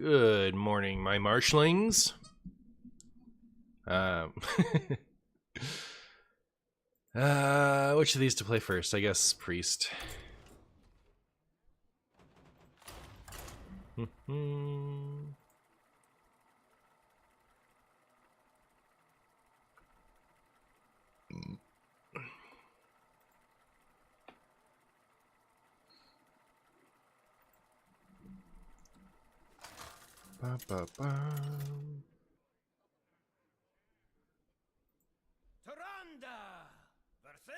Good morning, my marshlings. Which of these to play first? I guess priest.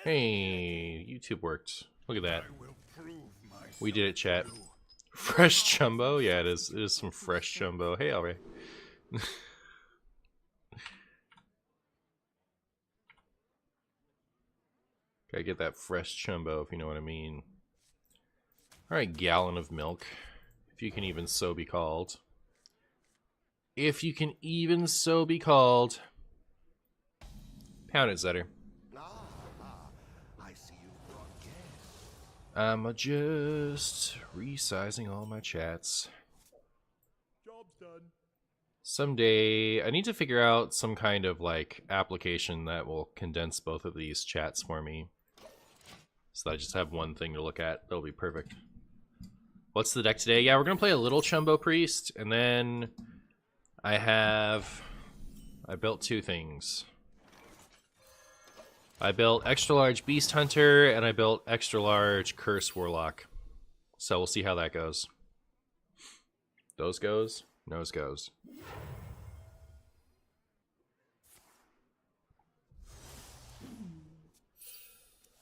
Hey, YouTube worked. Look at that. We did it, chat. Fresh chumbo? Yeah, it is. It is some fresh chumbo. Hey, Alray. Gotta get that fresh chumbo, if you know what I mean. Alright, gallon of milk. If you can even so be called. If you can even so be called. Pound it, Zetter. I'm just resizing all my chats. Job's done. Someday, I need to figure out some kind of like application that will condense both of these chats for me. So that I just have one thing to look at. That'll be perfect. What's the deck today? Yeah, we're going to play a little Chumbo Priest, and then I built two things. I built extra large Beast Hunter, and I built extra large Curse Warlock. So we'll see how that goes. Those goes, nose goes.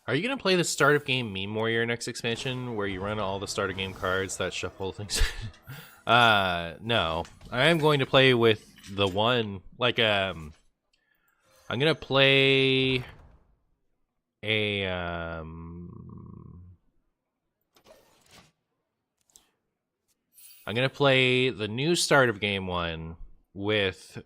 Are you going to play the start of game Meme Warrior next expansion, where you run all the start of game cards that shuffle things? No. I am going to play with the one, like, I'm going to play I'm gonna play the new start of game one with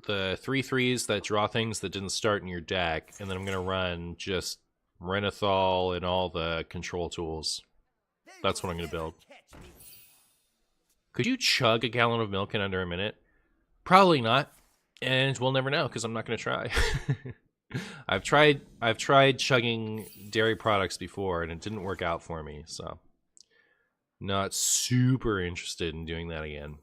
the 3/3s that draw things that didn't start in your deck, and then I'm gonna run just Renathal and all the control tools. That's what I'm gonna build. Could you chug a gallon of milk in under a minute? Probably not, and we'll never know because I'm not gonna try. I've tried chugging dairy products before and it didn't work out for me, so not super interested in doing that again.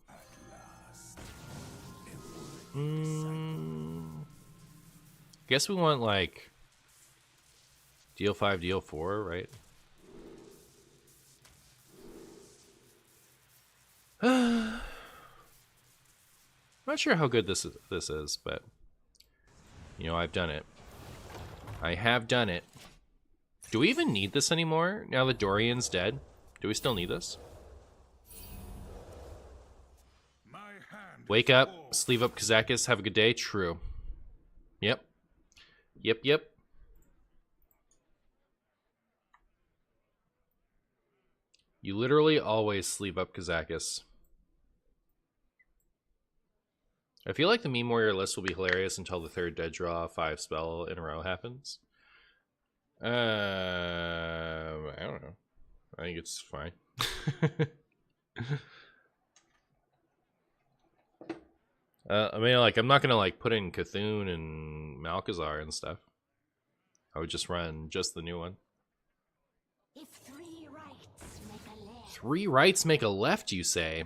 Guess we want like deal 5, deal 4, right? I'm not sure how good this is, but you know, I've done it. I have done it. Do we even need this anymore now that Dorian's dead? Do we still need this? Wake up, sleeve up Kazakis, have a good day. True. Yep. Yep. You literally always sleeve up Kazakis. I feel like the Meme Warrior list will be hilarious until the third dead draw 5 spell in a row happens. I don't know. I think it's fine. I mean, like, I'm not gonna like put in Cthulhu and Malkazar and stuff. I would just run just the new one. If 3 rights make a left. 3 rights make a left, you say?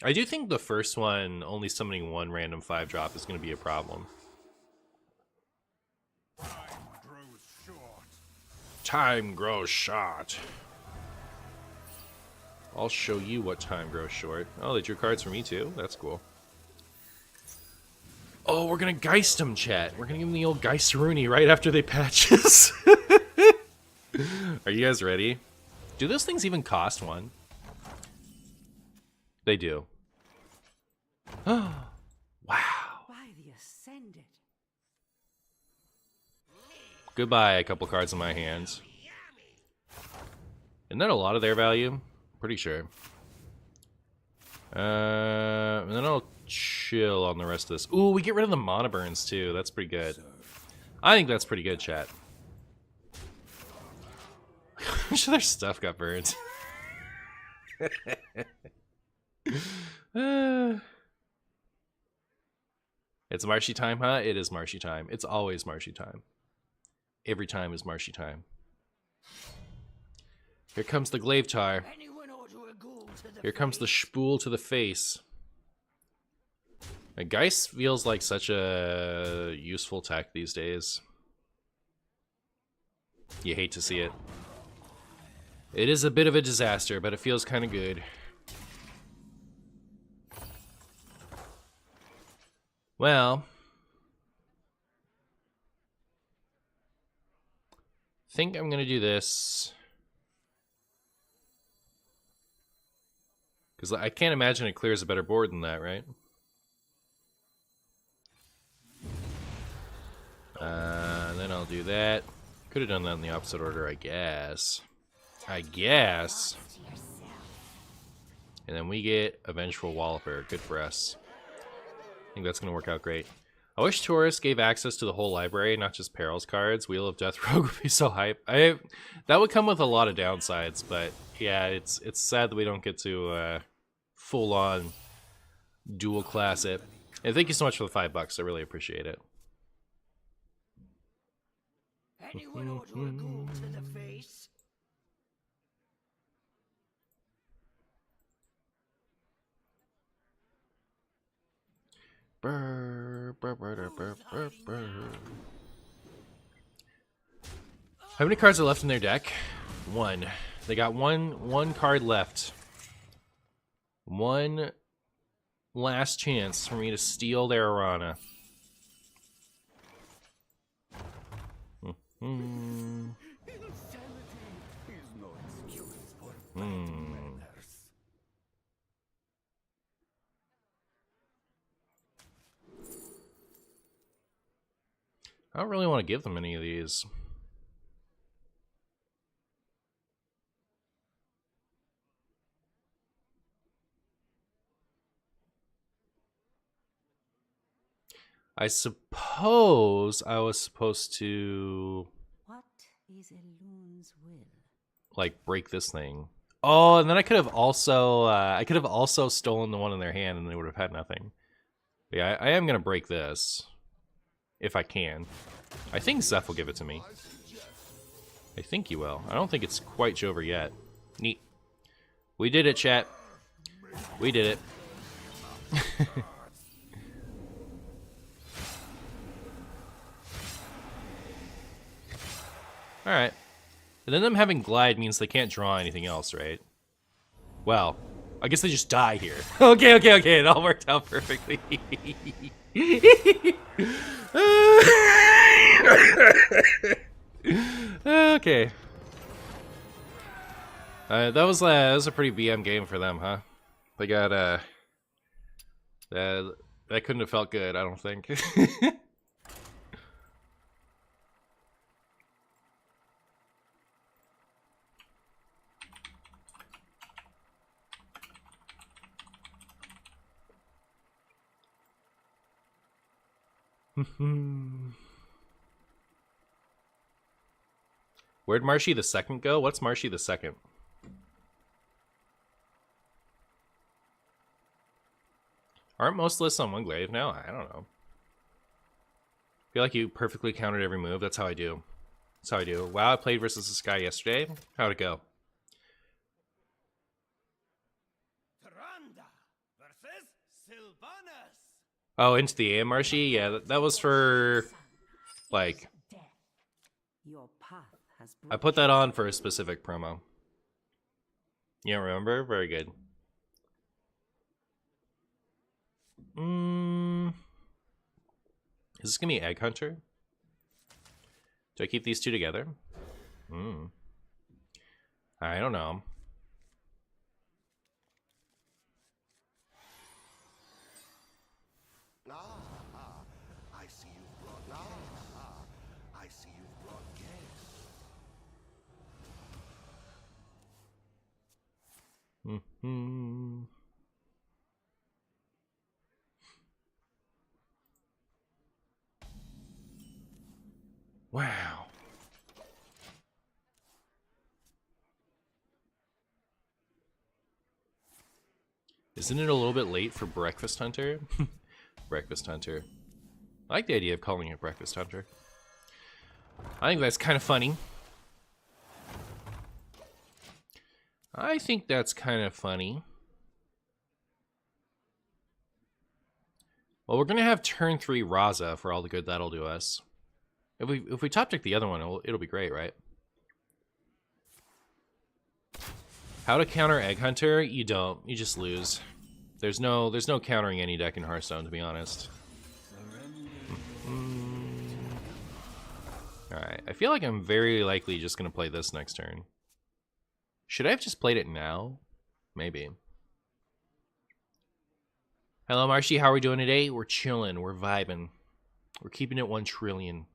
I do think the first one, only summoning 1 random 5-drop, is going to be a problem. Time grows short. I'll show you what time grows short. Oh, they drew cards for me too? That's cool. Oh, we're going to Geist them, chat. We're going to give them the old Geist-Rooney right after they patch us. Are you guys ready? Do those things even cost 1? They do. Oh, wow. By the Ascended. Goodbye, a couple cards in my hands. Isn't that a lot of their value? Pretty sure. And then I'll chill on the rest of this. Ooh, we get rid of the mana burns too. That's pretty good. I think that's pretty good, chat. I'm sure their stuff got burned. It's marshy time, huh? It is marshy time. It's always marshy time. Every time is marshy time. Here comes the glaive tar. Here comes the spool to the face. A Geist feels like such a useful tech these days. You hate to see it. It is a bit of a disaster, but it feels kind of good. Well, I think I'm gonna do this because I can't imagine it clears a better board than that, right? Then I'll do that. Could have done that in the opposite order, I guess. And then we get a Vengeful Walloper. Good for us. I think that's going to work out great. I wish Taurus gave access to the whole library, not just Perils cards. Wheel of Death Rogue would be so hype. That would come with a lot of downsides, but yeah, it's sad that we don't get to full-on dual class it. And thank you so much for the $5. I really appreciate it. Anyone ought to a ghoul to the face. How many cards are left in their deck? One. They got one card left. One last chance for me to steal their Arana. I don't really want to give them any of these. I suppose I was supposed to... What is Elun's will? Like, break this thing. Oh, and then I could have also stolen the one in their hand and they would have had nothing. But yeah, I am going to break this. If I can. I think Zeph will give it to me. I think he will. I don't think it's quite over yet. Neat. We did it, chat. We did it. Alright. And then them having glide means they can't draw anything else, right? Well, I guess they just die here. Okay. It all worked out perfectly. Okay. That was a pretty BM game for them, huh? They got that couldn't have felt good, I don't think. Where'd Marshy the Second go? What's Marshy the Second? Aren't most lists on one glaive now? I don't know. I feel like you perfectly countered every move. That's how I do. Wow, I played versus this guy yesterday. How'd it go? Oh, into the AM Marshy? Yeah, that was for, like... I put that on for a specific promo. You don't remember? Very good. Is this gonna be Egg Hunter? Do I keep these two together? I don't know. I see you've brought. I see you've brought guests. Wow. Isn't it a little bit late for Breakfast Hunter? Breakfast Hunter. I like the idea of calling it Breakfast Hunter. I think that's kind of funny. I think that's kind of funny. Well, we're gonna have turn 3 Raza for all the good that'll do us. If we top deck the other one, it'll be great, right? How to counter Egg Hunter? You don't. You just lose. There's no countering any deck in Hearthstone, to be honest. Alright, I feel like I'm very likely just gonna play this next turn. Should I have just played it now? Maybe. Hello, Marshy. How are we doing today? We're chilling. We're vibing. We're keeping it 1 trillion.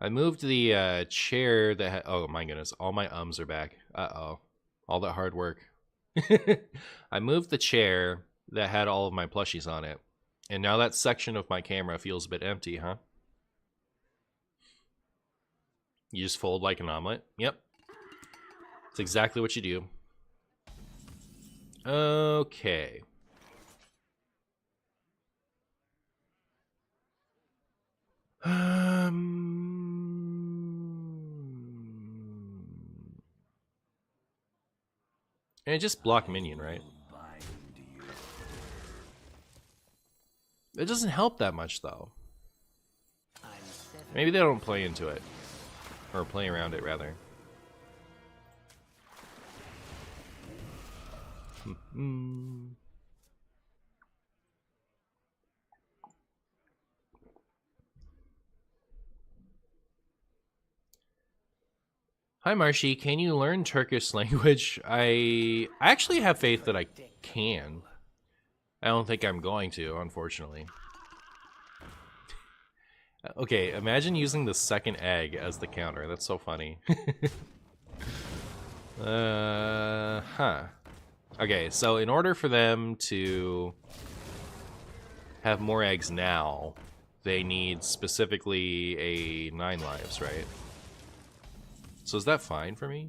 I moved the chair that oh my goodness, all my ums are back. Uh-oh. All that hard work. I moved the chair that had all of my plushies on it. And now that section of my camera feels a bit empty, huh? You just fold like an omelet? Yep. That's exactly what you do. Okay. And just block minion, right? It doesn't help that much, though. Maybe they don't play into it. Or play around it, rather. Hi, Marshy. Can you learn Turkish language? I actually have faith that I can. I don't think I'm going to, unfortunately. Okay, imagine using the second egg as the counter. That's so funny. Okay, so in order for them to have more eggs now, they need specifically a 9 lives, right? So is that fine for me?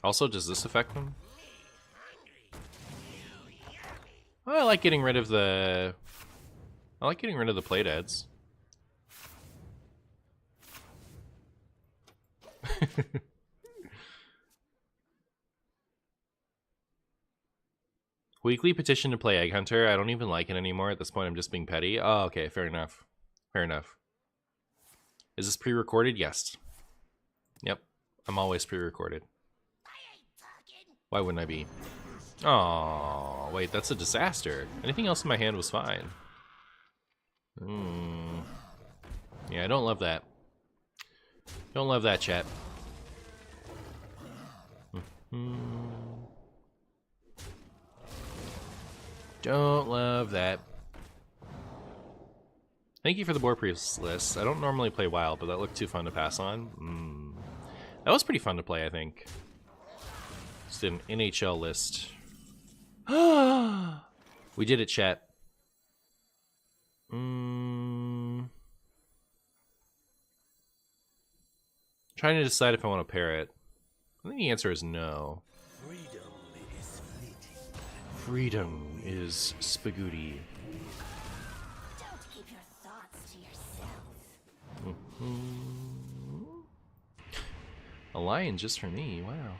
Also, does this affect them? Oh, I like getting rid of the... I like getting rid of the play deads. Weekly petition to play Egg Hunter. I don't even like it anymore. At this point, I'm just being petty. Oh, okay, fair enough. Fair enough. Is this pre-recorded? Yes. Yep. I'm always pre-recorded. Why wouldn't I be? Oh, wait, that's a disaster. Anything else in my hand was fine. Yeah, I don't love that. Don't love that, chat. Don't love that. Thank you for the board priest list. I don't normally play WoW, but that looked too fun to pass on. That was pretty fun to play, I think. Just an NHL list. We did it, chat. Trying to decide if I want to pair it. I think the answer is no. Freedom is spagooty. Don't keep your thoughts to yourself. A lion just for me, wow.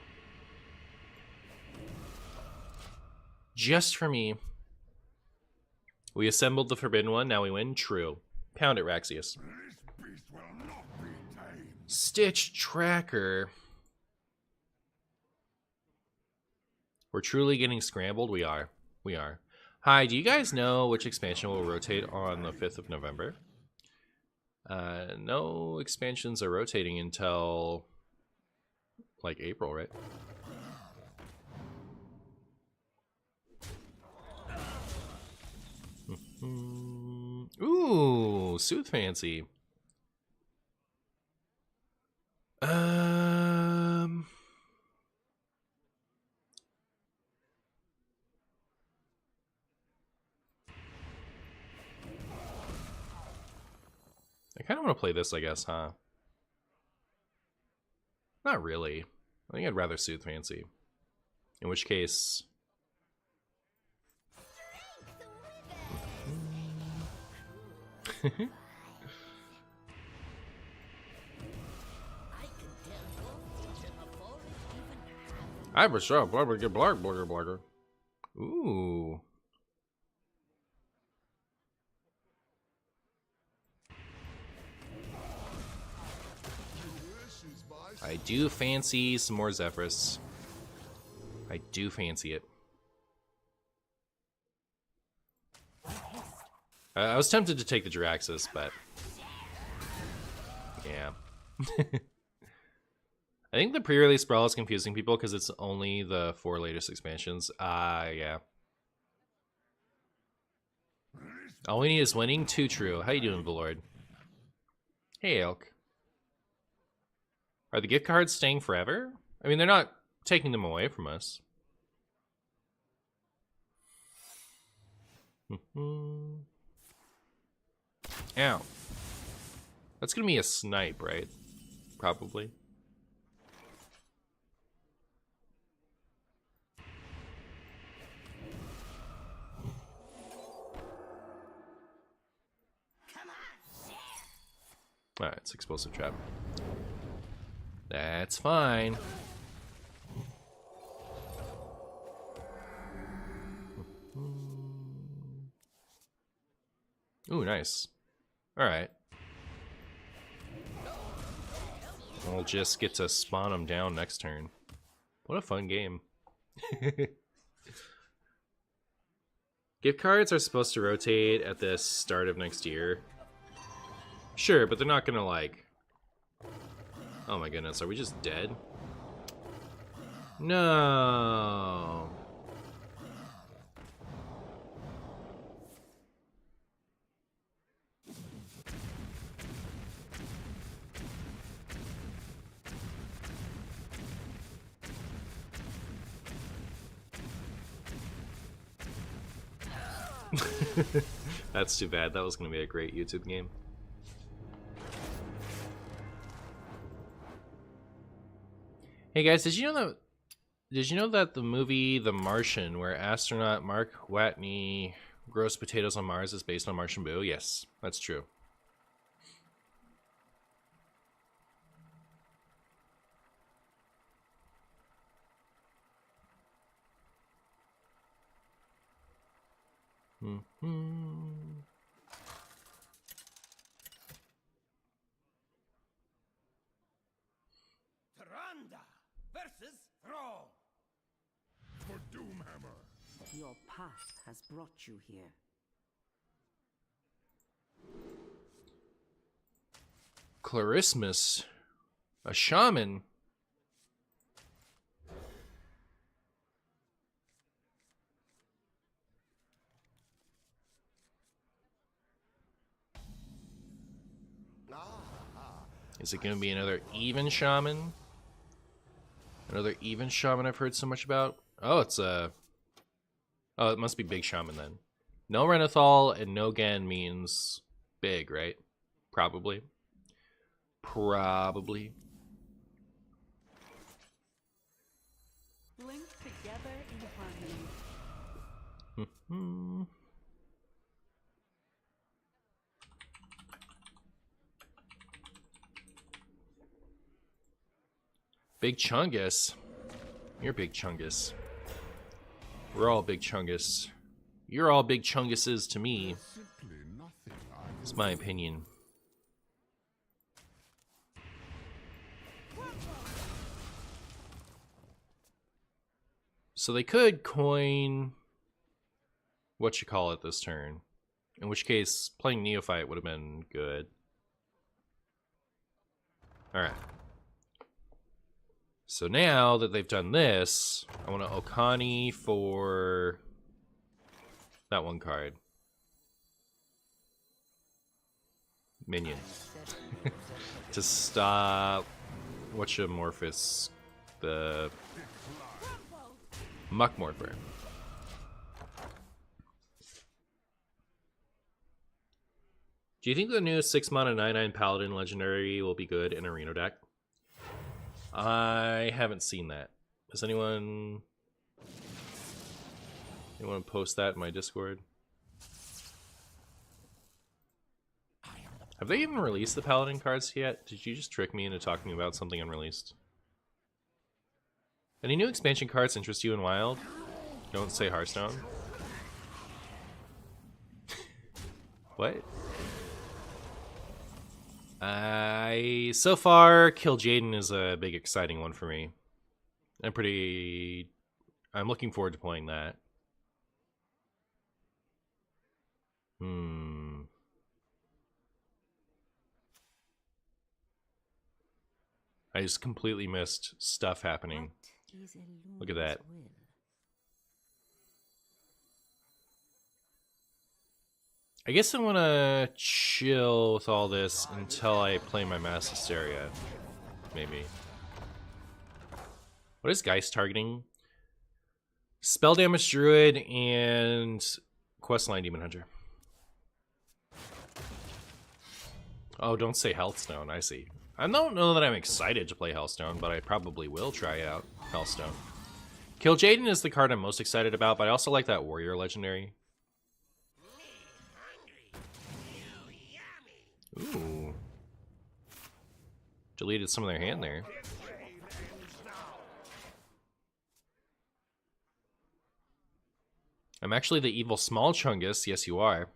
Just for me. We assembled the forbidden one, now we win. True. Pound it, Raxius. Stitch Tracker. We're truly getting scrambled. We are. We are. Hi, do you guys know which expansion will rotate on the 5th of November? No expansions are rotating until like April, right? Ooh, Sooth Fancy. I kind of want to play this, I guess, huh? Not really. I think I'd rather Soothe Fancy. In which case... I was sure get blogger. Ooh. I do fancy some more Zephrys. I do fancy it. I was tempted to take the Jiraxxus, but yeah. I think the pre-release Brawl is confusing people because it's only the 4 latest expansions. Yeah. All we need is winning. Too true. How you doing, Valord? Hey, Elk. Are the gift cards staying forever? I mean, they're not taking them away from us. Ow. That's gonna be a snipe, right? Probably. Alright, it's explosive trap. That's fine. Ooh, nice. Alright. We'll just get to spawn them down next turn. What a fun game. Gift cards are supposed to rotate at the start of next year. Sure, but they're not gonna like... Oh my goodness, are we just dead? No. That's too bad. That was gonna be a great YouTube game. Hey guys, did you know that the movie The Martian, where astronaut Mark Watney grows potatoes on Mars, is based on MartianBuu? Yes, that's true. Versus Throw for Doomhammer. Your path has brought you here. Clarismus, a shaman. Is it going to be another even shaman? Another even shaman I've heard so much about? Oh, it's a... Oh, it must be big shaman then. No Renathal and no Gen means big, right? Probably. Probably. Linked together in harmony. Big Chungus. You're Big Chungus. We're all Big Chungus. You're all Big Chunguses to me. It's my opinion. So they could coin what you call it this turn. In which case, playing Neophyte would have been good. Alright. So now that they've done this, I want to Okani for that one card. Minion. To stop Whatchamorphous, the Muckmorpher. Do you think the new 6 mana 9/9 Paladin Legendary will be good in a Reno deck? I haven't seen that. Does anyone post that in my Discord? Have they even released the Paladin cards yet? Did you just trick me into talking about something unreleased? Any new expansion cards interest you in Wild? Don't say Hearthstone. What? So far, Kill Jaden is a big exciting one for me. I'm looking forward to playing that. I just completely missed stuff happening. Look at that. I guess I want to chill with all this until I play my Mass Hysteria. Maybe. What is Geist targeting? Spell damage Druid and Questline Demon Hunter. Oh, don't say Hearthstone. I see. I don't know that I'm excited to play Hearthstone, but I probably will try out Hearthstone. Kill Jaden is the card I'm most excited about, but I also like that Warrior Legendary. Ooh. Deleted some of their hand there. I'm actually the evil small Chungus. Yes, you are.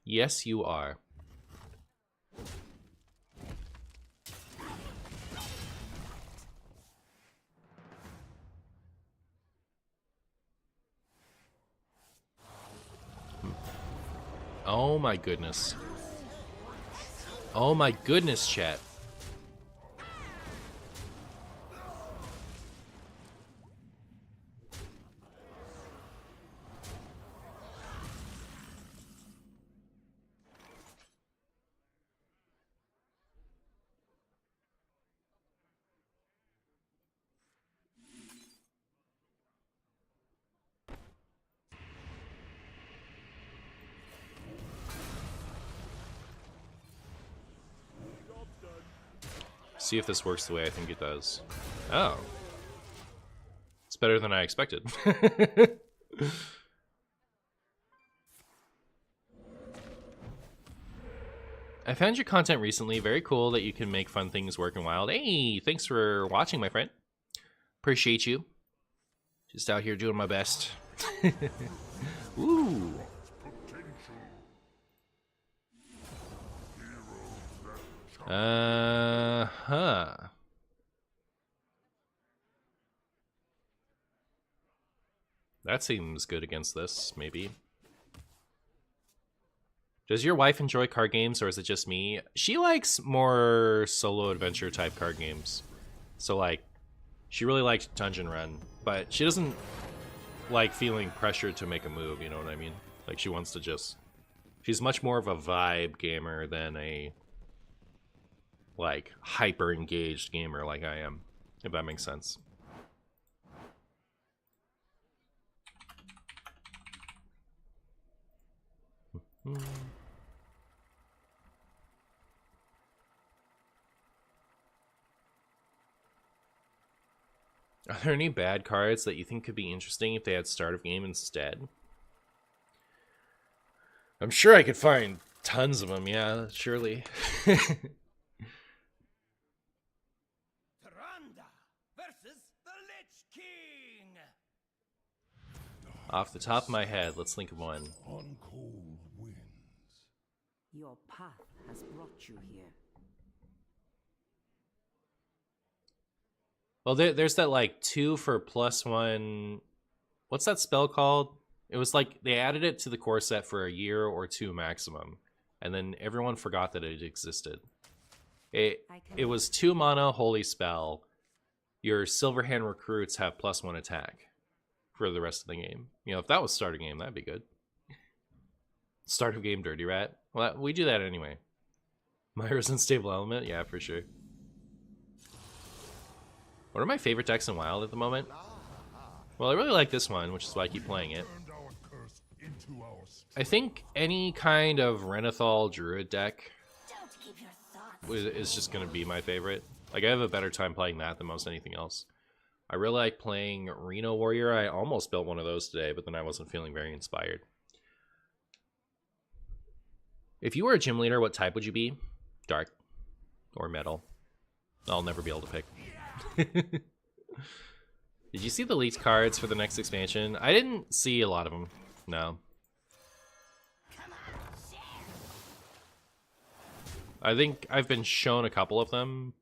Yes, you are. Oh my goodness. Oh my goodness, chat. See if this works the way I think it does. Oh. It's better than I expected. I found your content recently. Very cool that you can make fun things work in Wild. Hey, thanks for watching, my friend. Appreciate you. Just out here doing my best. Ooh. Uh-huh. That seems good against this, maybe. Does your wife enjoy card games, or is it just me? She likes more solo adventure type card games. So, like, she really likes Dungeon Run, but she doesn't like feeling pressured to make a move, you know what I mean? Like, she wants to just... She's much more of a vibe gamer than a... like, hyper-engaged gamer like I am, if that makes sense. Are there any bad cards that you think could be interesting if they had start of game instead? I'm sure I could find tons of them, yeah, surely. Off the top of my head, let's think of one. On cold winds. Your path has brought you here. Well, there's that, like, 2 for +1... What's that spell called? It was like, they added it to the core set for a year or 2 maximum. And then everyone forgot that it existed. It was 2 mana, holy spell. Your Silverhand recruits have +1 attack for the rest of the game. You know, if that was start of game, that'd be good. Start of game, Dirty Rat. Well, we do that anyway. Myra's Unstable Element? Yeah, for sure. What are my favorite decks in Wild at the moment? Well, I really like this one, which is why I keep playing it. I think any kind of Renathal Druid deck is just going to be my favorite. Like, I have a better time playing that than most anything else. I really like playing Reno Warrior. I almost built one of those today, but then I wasn't feeling very inspired. If you were a gym leader, what type would you be? Dark or metal? I'll never be able to pick. Did you see the leaked cards for the next expansion? I didn't see a lot of them. No. I think I've been shown a couple of them.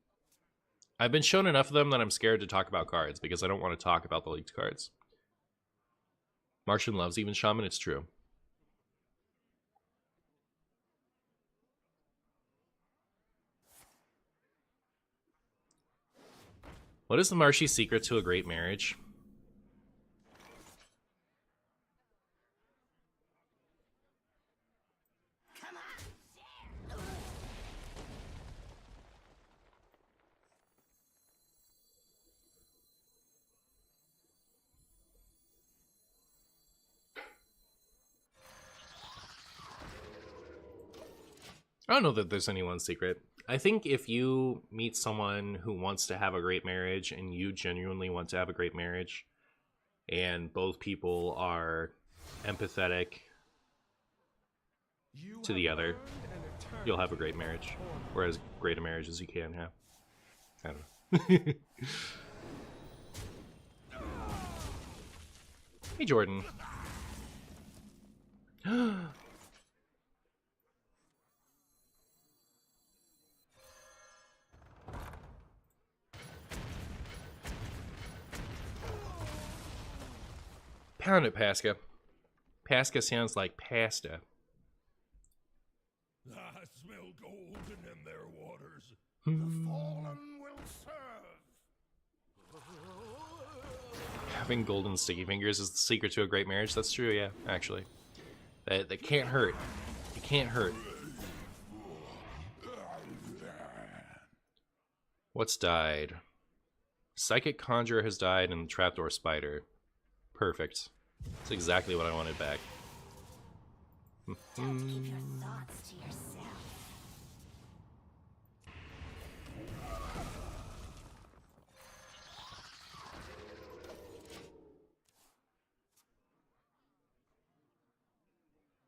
I've been shown enough of them that I'm scared to talk about cards because I don't want to talk about the leaked cards. Martian loves even shaman, it's true. What is the Marshy secret to a great marriage? I don't know that there's any one secret. I think if you meet someone who wants to have a great marriage and you genuinely want to have a great marriage and both people are empathetic to the other, you'll have a great marriage, or as great a marriage as you can have. I don't know. Hey, Jordan. Pound it, Pasca. Pasca sounds like pasta. I smell golden in their waters. The fallen will serve. Having golden sticky fingers is the secret to a great marriage. That's true, yeah, actually. That can't hurt. It can't hurt. What's died? Psychic Conjurer has died and Trapdoor Spider. Perfect. That's exactly what I wanted back. Don't keep your thoughts to yourself.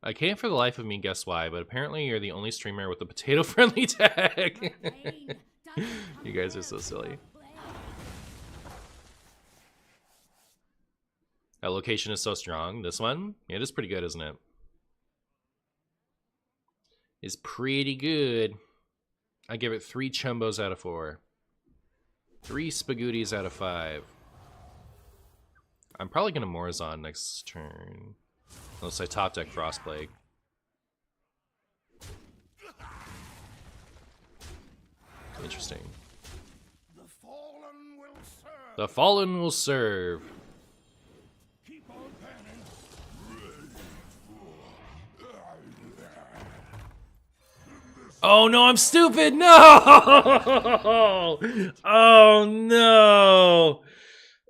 I can't for the life of me guess why, but apparently you're the only streamer with a potato-friendly tag. You guys are so silly. That location is so strong. This one? Yeah, it is pretty good, isn't it? It's pretty good. I give it 3 chumbos out of 4. 3 spagooties out of 5. I'm probably going to Morazon next turn. Unless I top deck Frostplague. Interesting. The fallen will serve. The Fallen will serve. Keep on panning. Oh no, I'm stupid! No! Oh no!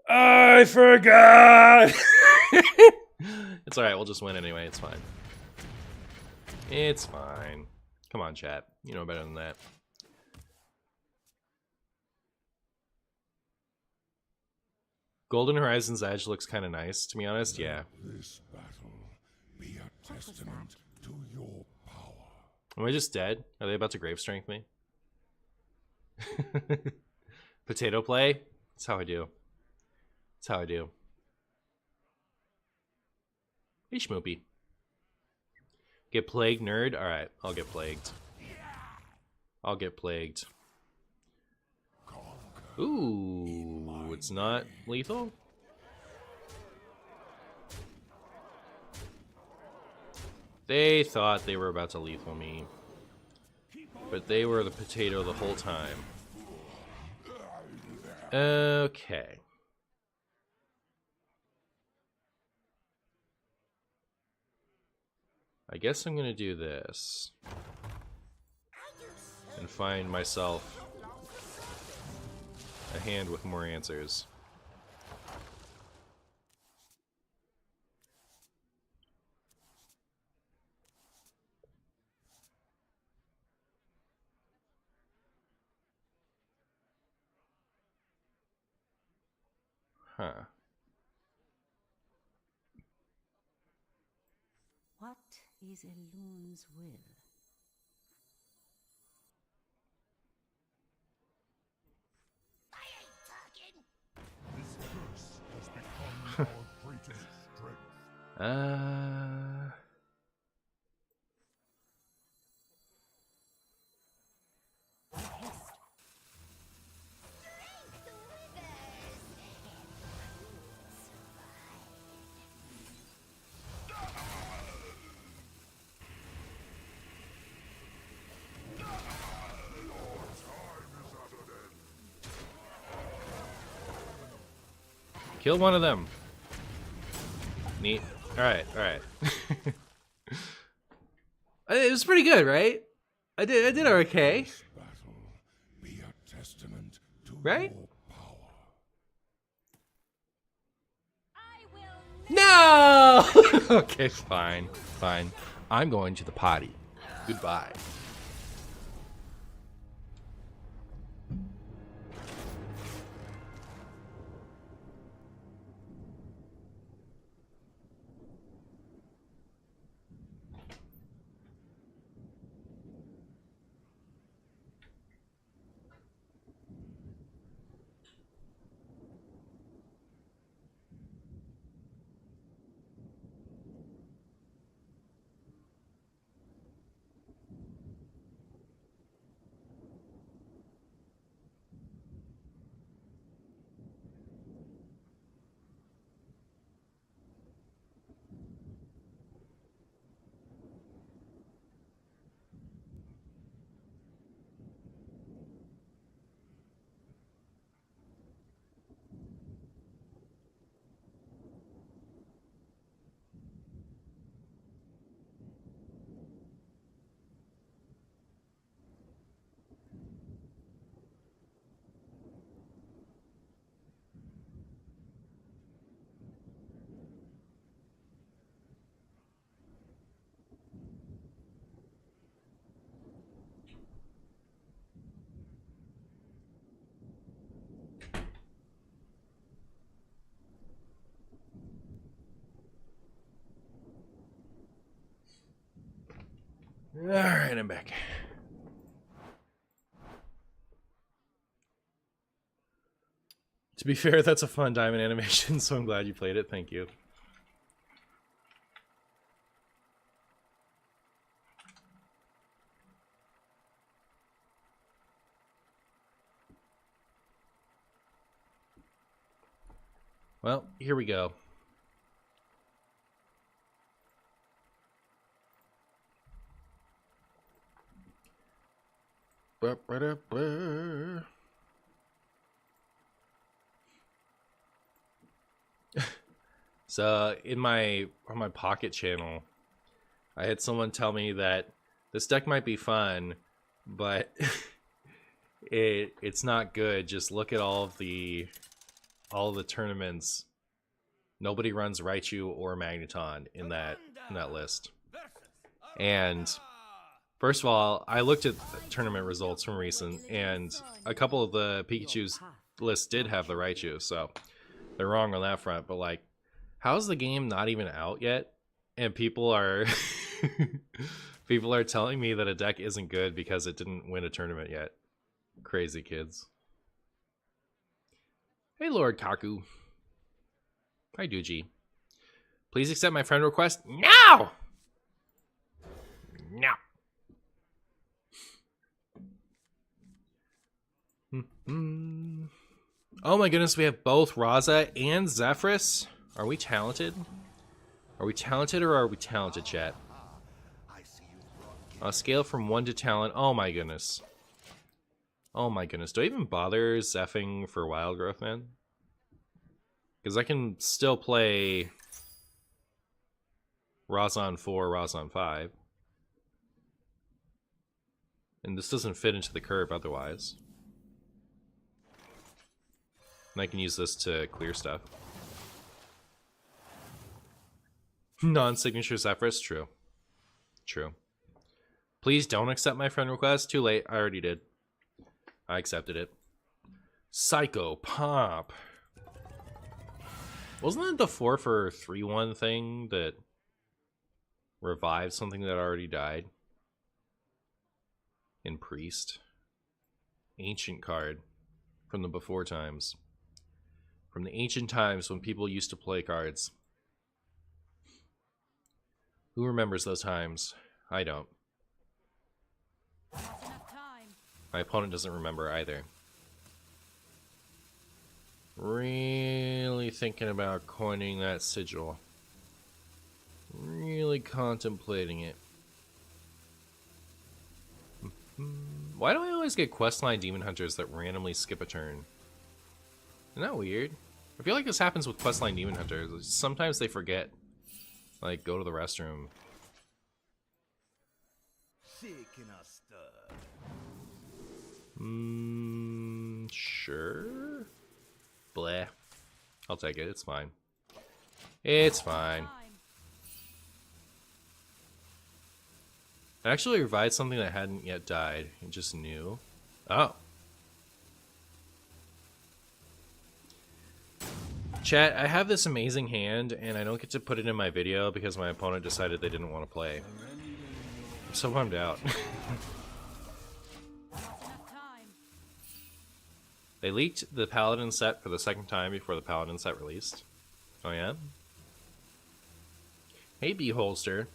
I forgot! It's alright, we'll just win anyway, it's fine. It's fine. Come on, chat. You know better than that. Golden Horizon's Edge looks kind of nice, to be honest, yeah. This battle be a testament to your power. Am I just dead? Are they about to grave strength me? Potato play? That's how I do. That's how I do. Hey, Schmoopy. Get plagued, nerd? Alright, I'll get plagued. I'll get plagued. Ooh, it's not lethal? They thought they were about to lethal me. But they were the potato the whole time. Okay. I guess I'm gonna do this. And find myself a hand with more answers. Huh. What is Elun's will? I ain't talking. This curse has become our greatest strength. Drink the withers, and you'll survive. Kill one of them. Neat. Alright, alright. It was pretty good, right? I did okay. This battle be a testament to Right? your power. I will No! Okay, fine. Fine. I'm going to the potty. Goodbye. Alright, I'm back. To be fair, that's a fun diamond animation, so I'm glad you played it. Thank you. Well, here we go. Ba-ba-da-ba. So on my Pocket channel, I had someone tell me that this deck might be fun, but it's not good. Just look at all of the tournaments. Nobody runs Raichu or Mechathun in that list. And first of all, I looked at the tournament results from recent, and a couple of the Pikachu's lists did have the Raichu, so they're wrong on that front. But like, how's the game not even out yet, and people are people are telling me that a deck isn't good because it didn't win a tournament yet? Crazy kids. Hey, Lord Kaku. Hi, Doogie. Please accept my friend request now. No. Oh my goodness, we have both Raza and Zephyrus. Are we talented? Are we talented or are we talented, chat? On a scale from 1 to talent. Oh my goodness. Oh my goodness. Do I even bother Zephing for Wild Growth, man? Because I can still play Razon 4, Razon 5. And this doesn't fit into the curve otherwise. And I can use this to clear stuff. Non-signature Zephyrus? True. True. Please don't accept my friend request. Too late. I already did. I accepted it. Psycho Pop. Wasn't that the 4 for 3/1 thing that revived something that already died? In Priest. Ancient card from the before times. From the ancient times when people used to play cards. Who remembers those times? I don't. My opponent doesn't remember either. Really thinking about coining that sigil. Really contemplating it. Why do I always get Questline Demon Hunters that randomly skip a turn? Isn't that weird? I feel like this happens with Questline Demon Hunters. Sometimes they forget. Like, go to the restroom. Sure. Bleh. I'll take it. It's fine. It's fine. I actually revived something that hadn't yet died. It just knew. Oh. Chat, I have this amazing hand, and I don't get to put it in my video because my opponent decided they didn't want to play. I'm so bummed out. They leaked the Paladin set for the second time before the Paladin set released. Oh yeah? Hey, B-Holster.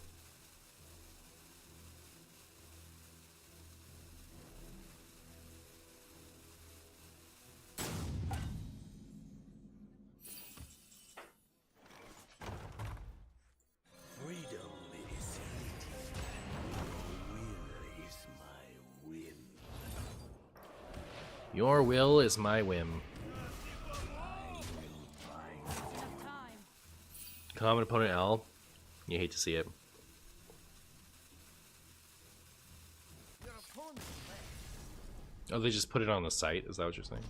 Your will is my whim. Common opponent L. You hate to see it. Oh, they just put it on the site? Is that what you're saying?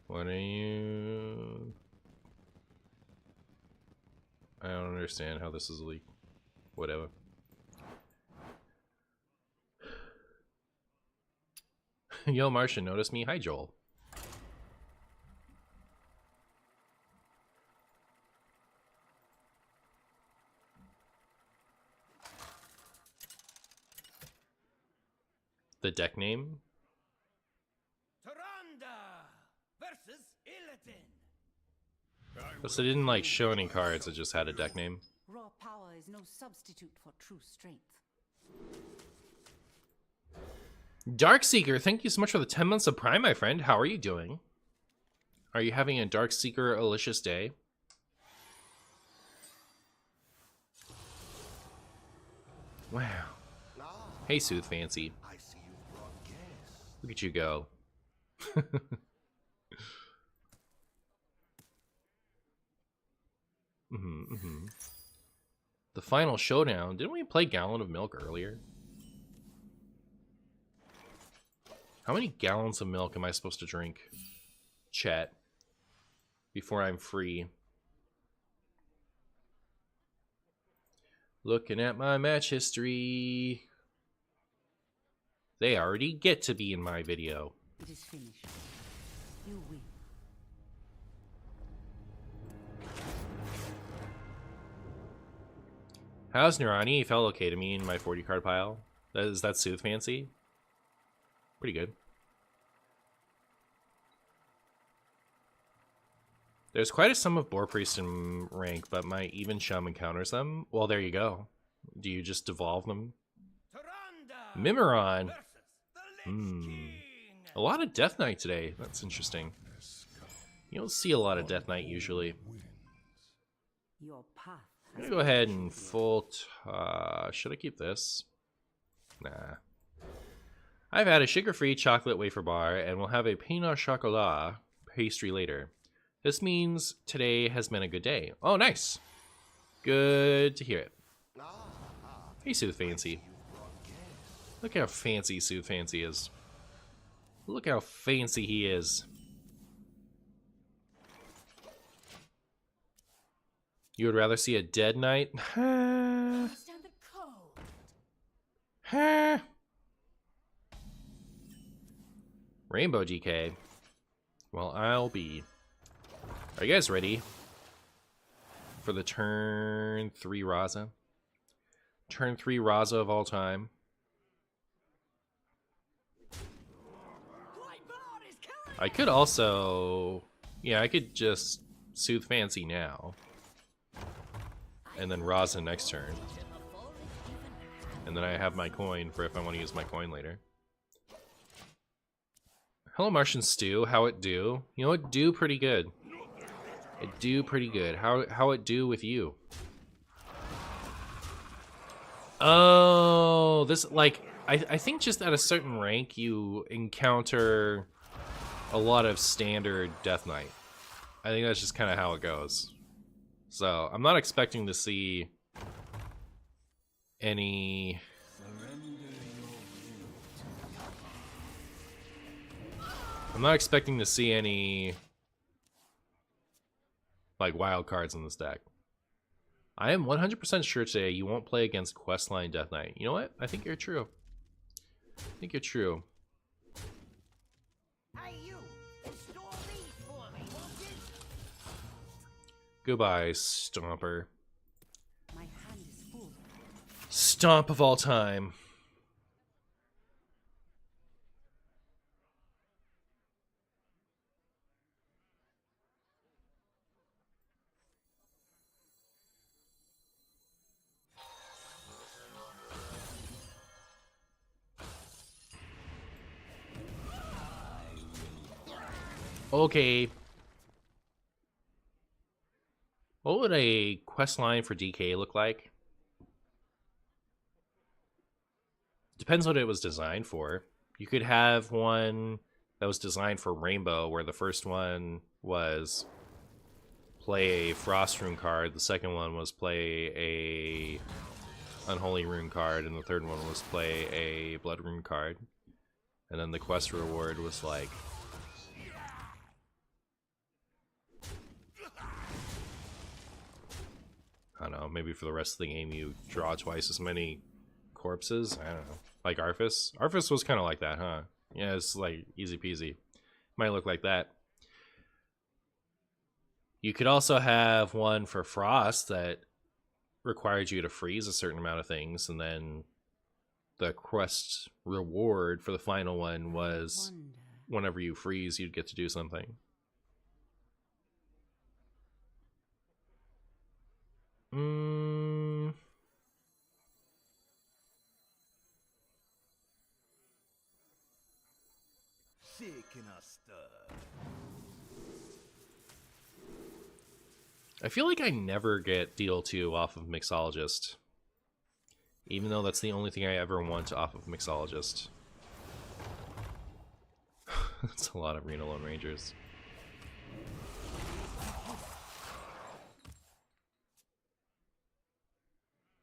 What are you? I don't understand how this is a leak. Whatever. Yo, Martian, notice me? Hi, Joel. The deck name? So it didn't like show any cards, it just had a deck name. Raw power is no substitute for true strength. Darkseeker, thank you so much for the 10 months of Prime, my friend. How are you doing? Are you having a Darkseeker delicious day? Wow. Hey, Sooth Fancy. I see you brought guests. Look at you go. The final showdown. Didn't we play Gallon of Milk earlier? How many gallons of milk am I supposed to drink, chat, before I'm free? Looking at my match history. They already get to be in my video. It is finished. You win. How's Nirani? He felt okay to me in my 40 card pile. Is that Sooth Fancy? Pretty good. There's quite a sum of Boar Priest in rank, but my even shaman counters them. Well, there you go. Do you just devolve them? Mimiron. A lot of Death Knight today. That's interesting. You don't see a lot of Death Knight usually. Your path. I'm gonna go ahead and full. Should I keep this? Nah. I've had a sugar-free chocolate wafer bar, and we'll have a pain au chocolat pastry later. This means today has been a good day. Oh, nice. Good to hear it. Hey, Sooth Fancy. Look how fancy Sooth Fancy is. Look how fancy he is. You would rather see a dead knight? Understand the code. Rainbow GK. Well, I'll be. Are you guys ready for the turn 3 Raza? Turn 3 Raza of all time. I could also, yeah, I could just Soothe Fancy now. And then Raza next turn. And then I have my coin for if I want to use my coin later. Hello Martian Stew, how it do? You know, it do pretty good. It do pretty good. How it do with you? Oh, this, like, I think just at a certain rank you encounter a lot of standard Death Knight. I think that's just kind of how it goes. So, I'm not expecting to see any... I'm not expecting to see any, like, wild cards in this deck. I am 100% sure today you won't play against Questline Death Knight. You know what? I think you're true. I think you're true. Hey, you! Install these for me, won't you? Goodbye, Stomper. My hand is full. Stomp of all time. Okay. What would a quest line for DK look like? Depends what it was designed for. You could have one that was designed for Rainbow, where the first one was play a Frost Rune card, the second one was play a Unholy Rune card, and the third one was play a Blood Rune card. And then the quest reward was like... I don't know, maybe for the rest of the game you draw twice as many corpses? I don't know. Like Arthas? Arthas was kind of like that, huh? Yeah, it's like easy peasy. Might look like that. You could also have one for Frost that required you to freeze a certain amount of things, and then the quest reward for the final one was whenever you freeze, you'd get to do something. I feel like I never get deal 2 off of Mixologist. Even though that's the only thing I ever want off of Mixologist. That's a lot of Reno Lone Rangers.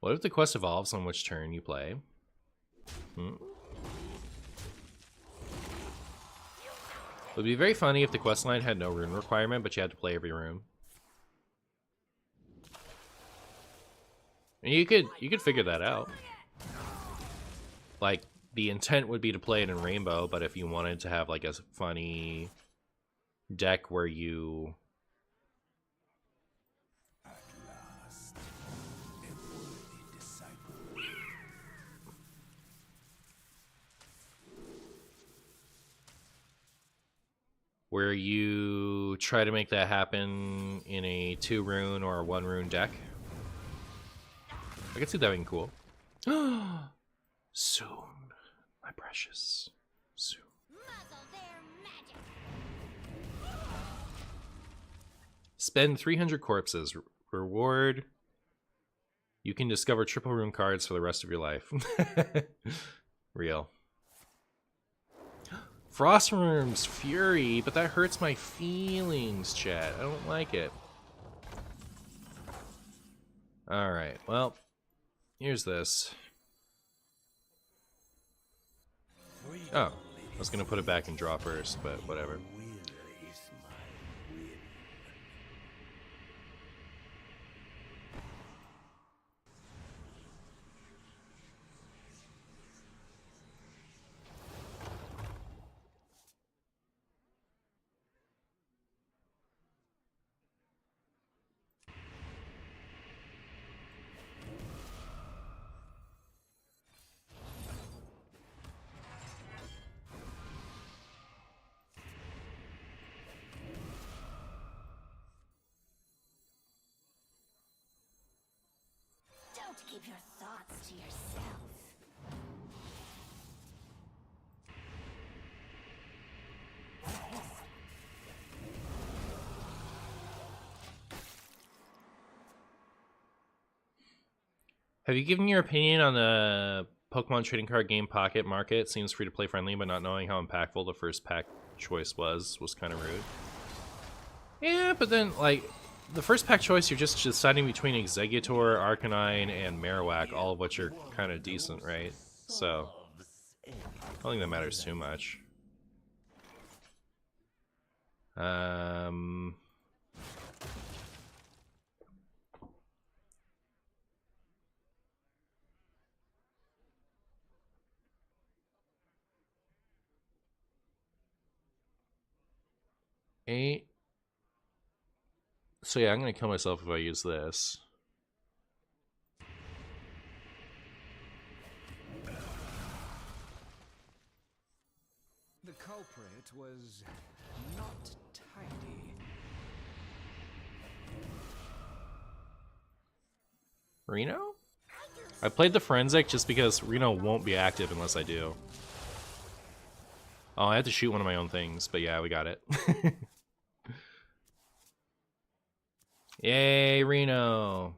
What if the quest evolves on which turn you play? It would be very funny if the quest line had no rune requirement, but you had to play every rune. And you could figure that out. Like, the intent would be to play it in Rainbow, but if you wanted to have like a funny deck where you try to make that happen in a 2 rune or a 1 rune deck. I could see that being cool. Soon, my precious. Soon. Spend 300 corpses. Reward. You can discover triple rune cards for the rest of your life. Real. Frost Rune's Fury, but that hurts my feelings, chat. I don't like it. Alright, well, here's this. Oh, I was gonna put it back in draw first, but whatever. thoughts to yourself. Have you given your opinion on the Pokemon trading card game Pocket Market? Seems free to play friendly, but not knowing how impactful the first pack choice was kind of rude. Yeah, but then, like, the first pack choice, you're just deciding between Executor, Arcanine, and Marowak, all of which are kind of decent, right? So, I don't think that matters too much. Eight. So yeah, I'm gonna kill myself if I use this. The culprit was not tidy. Reno? I played the Forensic just because Reno won't be active unless I do. Oh, I had to shoot one of my own things, but yeah, we got it. Yay, Reno!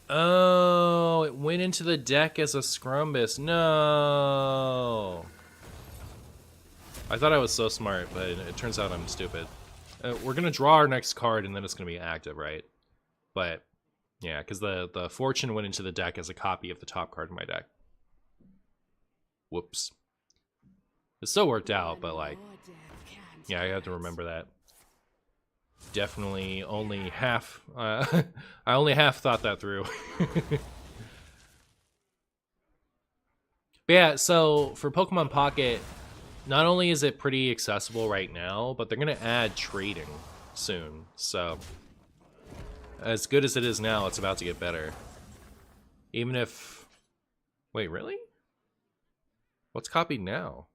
Oh, it went into the deck as a Scrumbus. No! I thought I was so smart, but it turns out I'm stupid. We're gonna draw our next card, and then it's gonna be active, right? But yeah, because the Fortune went into the deck as a copy of the top card in my deck. Whoops. It still worked out, but like, yeah, I have to remember that. Definitely only half. I only half thought that through. But yeah, so for Pokemon Pocket, not only is it pretty accessible right now, but they're gonna add trading soon. So as good as it is now, it's about to get better. Even if... Wait, really? What's copied now?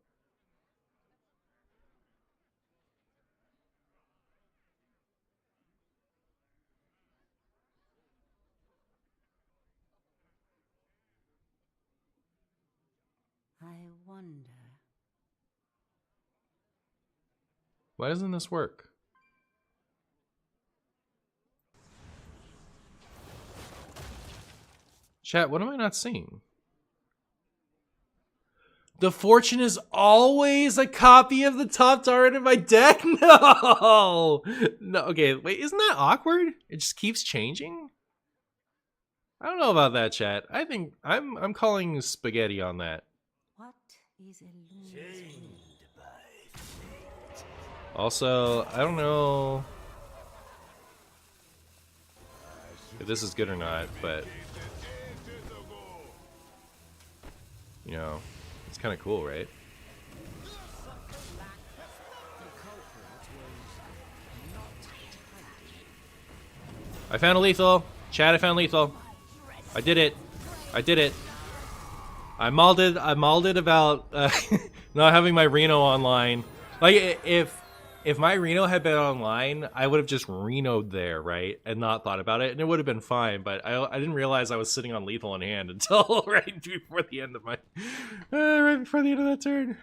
I wonder. Why doesn't this work? Chat, what am I not seeing? The Fortune is always a copy of the top card in my deck? No! No, okay, wait, isn't that awkward? It just keeps changing? I don't know about that, chat. I think I'm calling spaghetti on that. What is illusion? Also, I don't know if this is good or not, but you know, it's kind of cool, right? I found a lethal. Chat, I found lethal. I did it. I did it. I mauled it about not having my Reno online. Like, if my Reno had been online, I would have just Reno'd there, right? And not thought about it, and it would have been fine, but I didn't realize I was sitting on lethal in hand until right before the end of my... right before the end of that turn.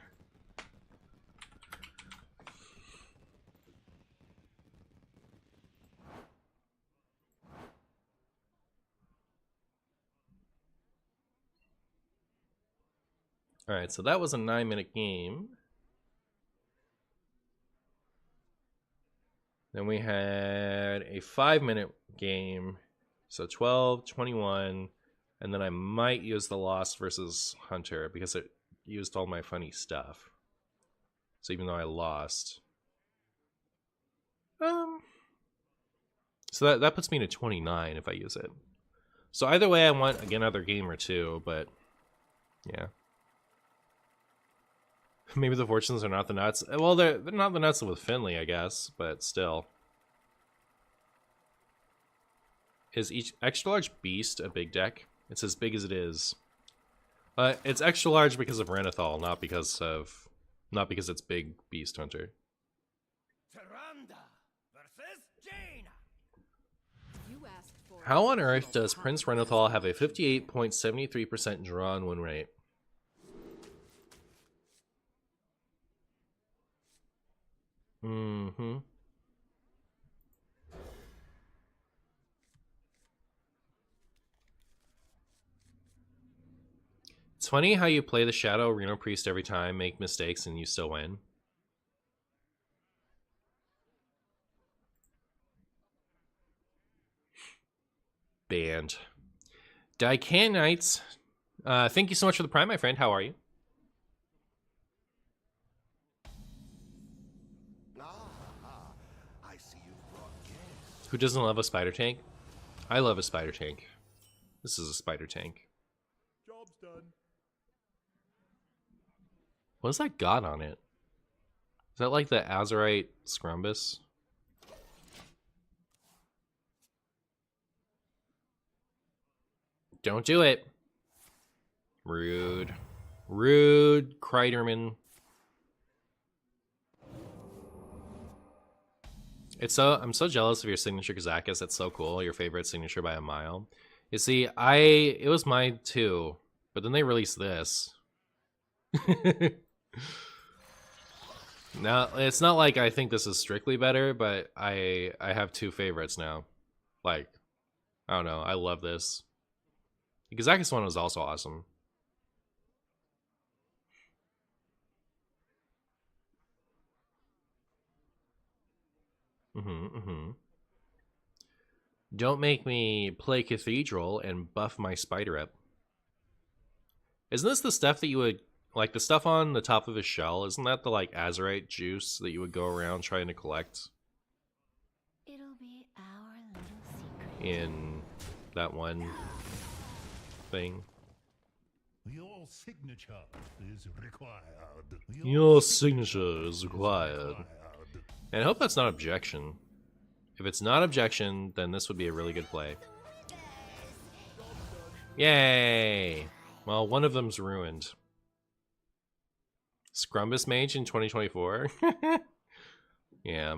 Alright, so that was a 9-minute game. Then we had a 5-minute game. So 12, 21, and then I might use the Lost versus Hunter because it used all my funny stuff. So even though I lost. So that puts me to 29 if I use it. So either way I want another game or two, but yeah. Maybe the Fortunes are not the nuts. Well, they're not the nuts with Finley, I guess, but still. Is each extra large beast a big deck? It's as big as it is. It's extra large because of Renethal, not because of Not because it's big beast hunter. Tyrande versus Jaina. You asked for How on earth does Prince Renathal have a 58.73% draw and win rate? Mm-hmm. It's funny how you play the Shadow Reno Priest every time, make mistakes, and you still win. Banned. Daikan Knights, thank you so much for the Prime, my friend. How are you? I see you've brought guests. Who doesn't love a spider tank? I love a spider tank. This is a spider tank. Job's done. What does that got on it? Is that like the Azurite Scrumbus? Don't do it. Rude. Rude, Kreiderman. I'm so jealous of your signature, Kazakis. That's so cool. Your favorite signature by a mile. You see, it was mine too, but then they released this. Now, it's not like I think this is strictly better, but I have two favorites now. Like, I don't know. I love this. The Kazakis one was also awesome. Don't make me play Cathedral and buff my spider up. Isn't this the stuff that you would, like the stuff on the top of his shell, isn't that the like Azurite juice that you would go around trying to collect? It'll be our little secret. In that one thing. Your signature is required. Your signature is required. And I hope that's not objection. If it's not objection, then this would be a really good play. Yay! Well, one of them's ruined. Scrumbus Mage in 2024? Yeah.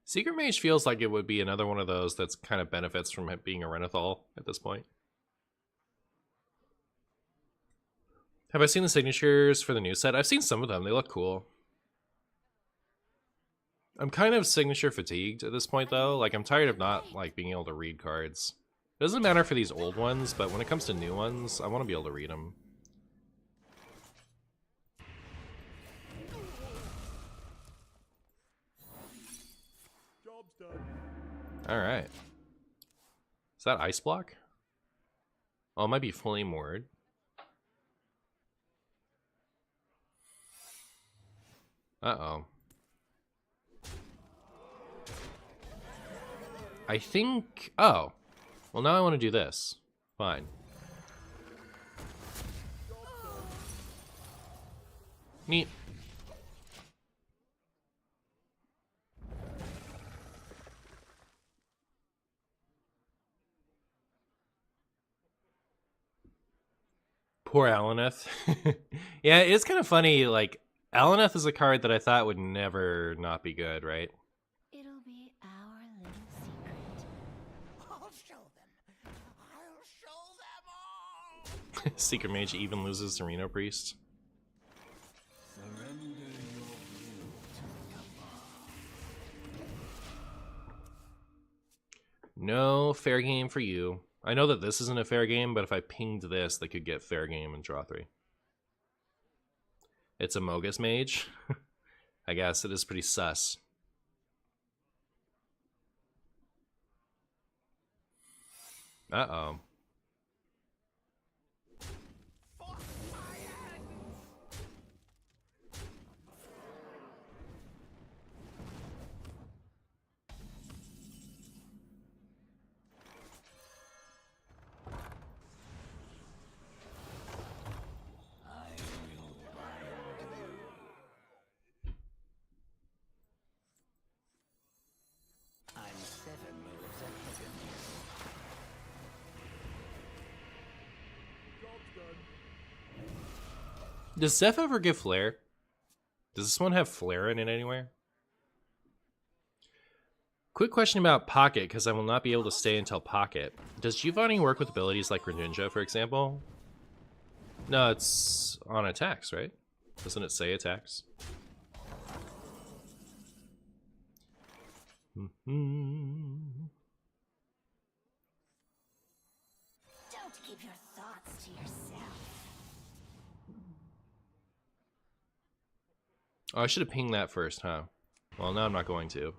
Secret Mage feels like it would be another one of those that's kind of benefits from it being a Renathal at this point. Have I seen the signatures for the new set? I've seen some of them. They look cool. I'm kind of signature fatigued at this point, though. Like, I'm tired of not, like, being able to read cards. It doesn't matter for these old ones, but when it comes to new ones, I want to be able to read them. Job's done. Alright. Is that Ice Block? Oh, it might be Flame Ward. Uh-oh. I think... Oh. Well, now I want to do this. Fine. Neat. Poor Alaneth. Yeah, it's kind of funny, like, Alaneth is a card that I thought would never not be good, right? It'll be our little secret. I'll show them. I'll show them all. Secret Mage even loses to Reno Priest. No fair game for you. I know that this isn't a fair game, but if I pinged this, they could get fair game and draw 3. It's a Mogus Mage. I guess it is pretty sus. Uh-oh. Does Zeph ever give flare? Does this one have flare in it anywhere? Quick question about Pocket, because I will not be able to stay until Pocket. Does Giovanni work with abilities like Greninja, for example? No, it's on attacks, right? Doesn't it say attacks? Don't keep your thoughts to yourself. Oh, I should have pinged that first, huh? Well, now I'm not going to.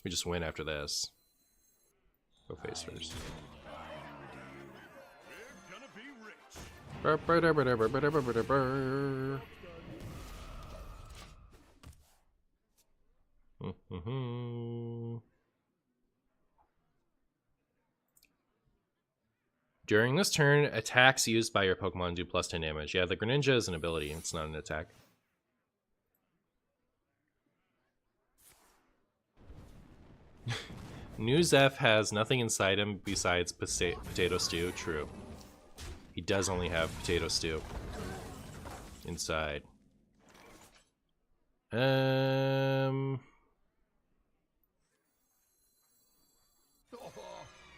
We just win after this. Go face first. During this turn, attacks used by your Pokemon do plus 10 damage. Yeah, the Greninja is an ability. It's not an attack. New Zeph has nothing inside him besides potato stew. True. He does only have potato stew inside. Have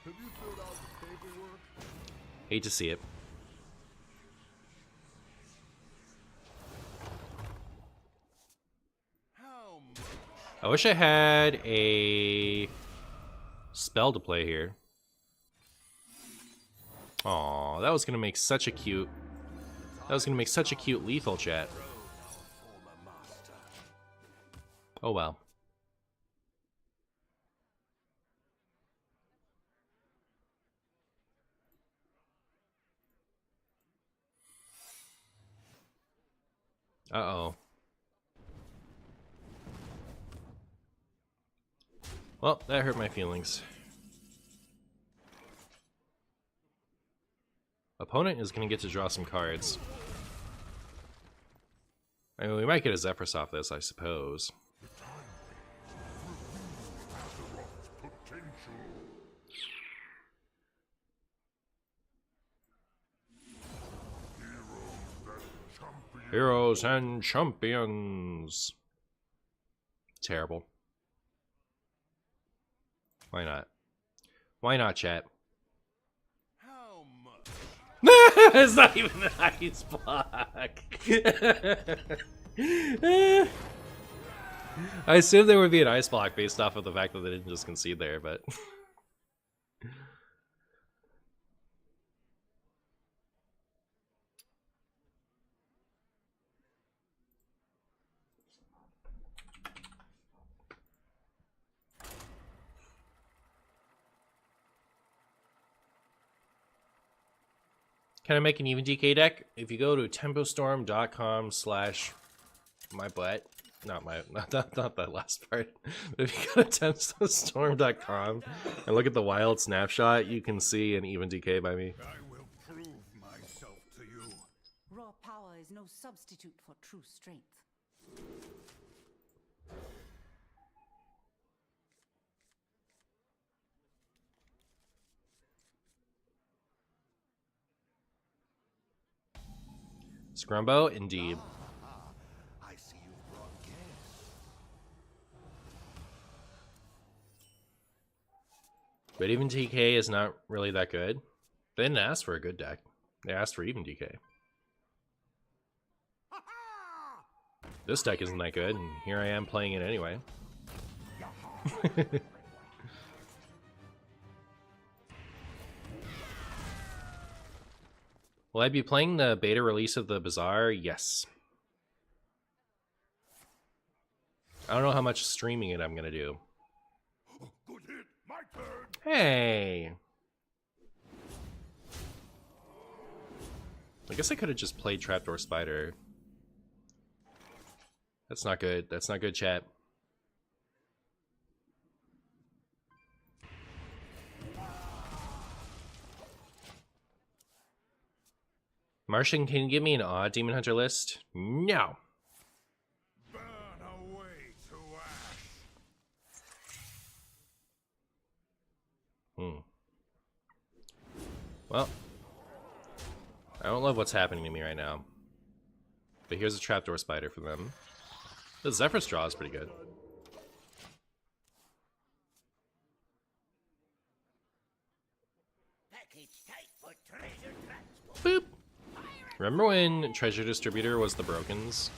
you filled out the paperwork? Hate to see it. How much? I wish I had a spell to play here. Aw, that was gonna make such a cute. That was gonna make such a cute lethal chat. Oh well. Uh-oh. Well, that hurt my feelings. Opponent is going to get to draw some cards. I mean, we might get a Zephyrus off this, I suppose. Heroes and champions. Terrible. Why not? Why not, chat? How much? It's not even an ice block. I assumed there would be an ice block based off of the fact that they didn't just concede there, but... Can I make an even DK deck? If you go to tempostorm.com/mybutt, not that last part. But if you go to tempostorm.com and look at the wild snapshot, you can see an even DK by me. I will prove myself to you. Raw power is no substitute for true strength. Scrumbo, indeed. I see you've brought guests. But even DK is not really that good. They didn't ask for a good deck. They asked for even DK. This deck isn't that good, and here I am playing it anyway. Will I be playing the beta release of the Bazaar? Yes. I don't know how much streaming it I'm gonna do. Good hit, my turn. Hey! I guess I could have just played Trapdoor Spider. That's not good. That's not good, chat. Martian, can you give me an odd Demon Hunter list? No. Burn away to ash. Well. I don't love what's happening to me right now. But here's a trapdoor spider for them. The Zephyr Straw is pretty good. Boop! Remember when Treasure Distributor was the Brokens?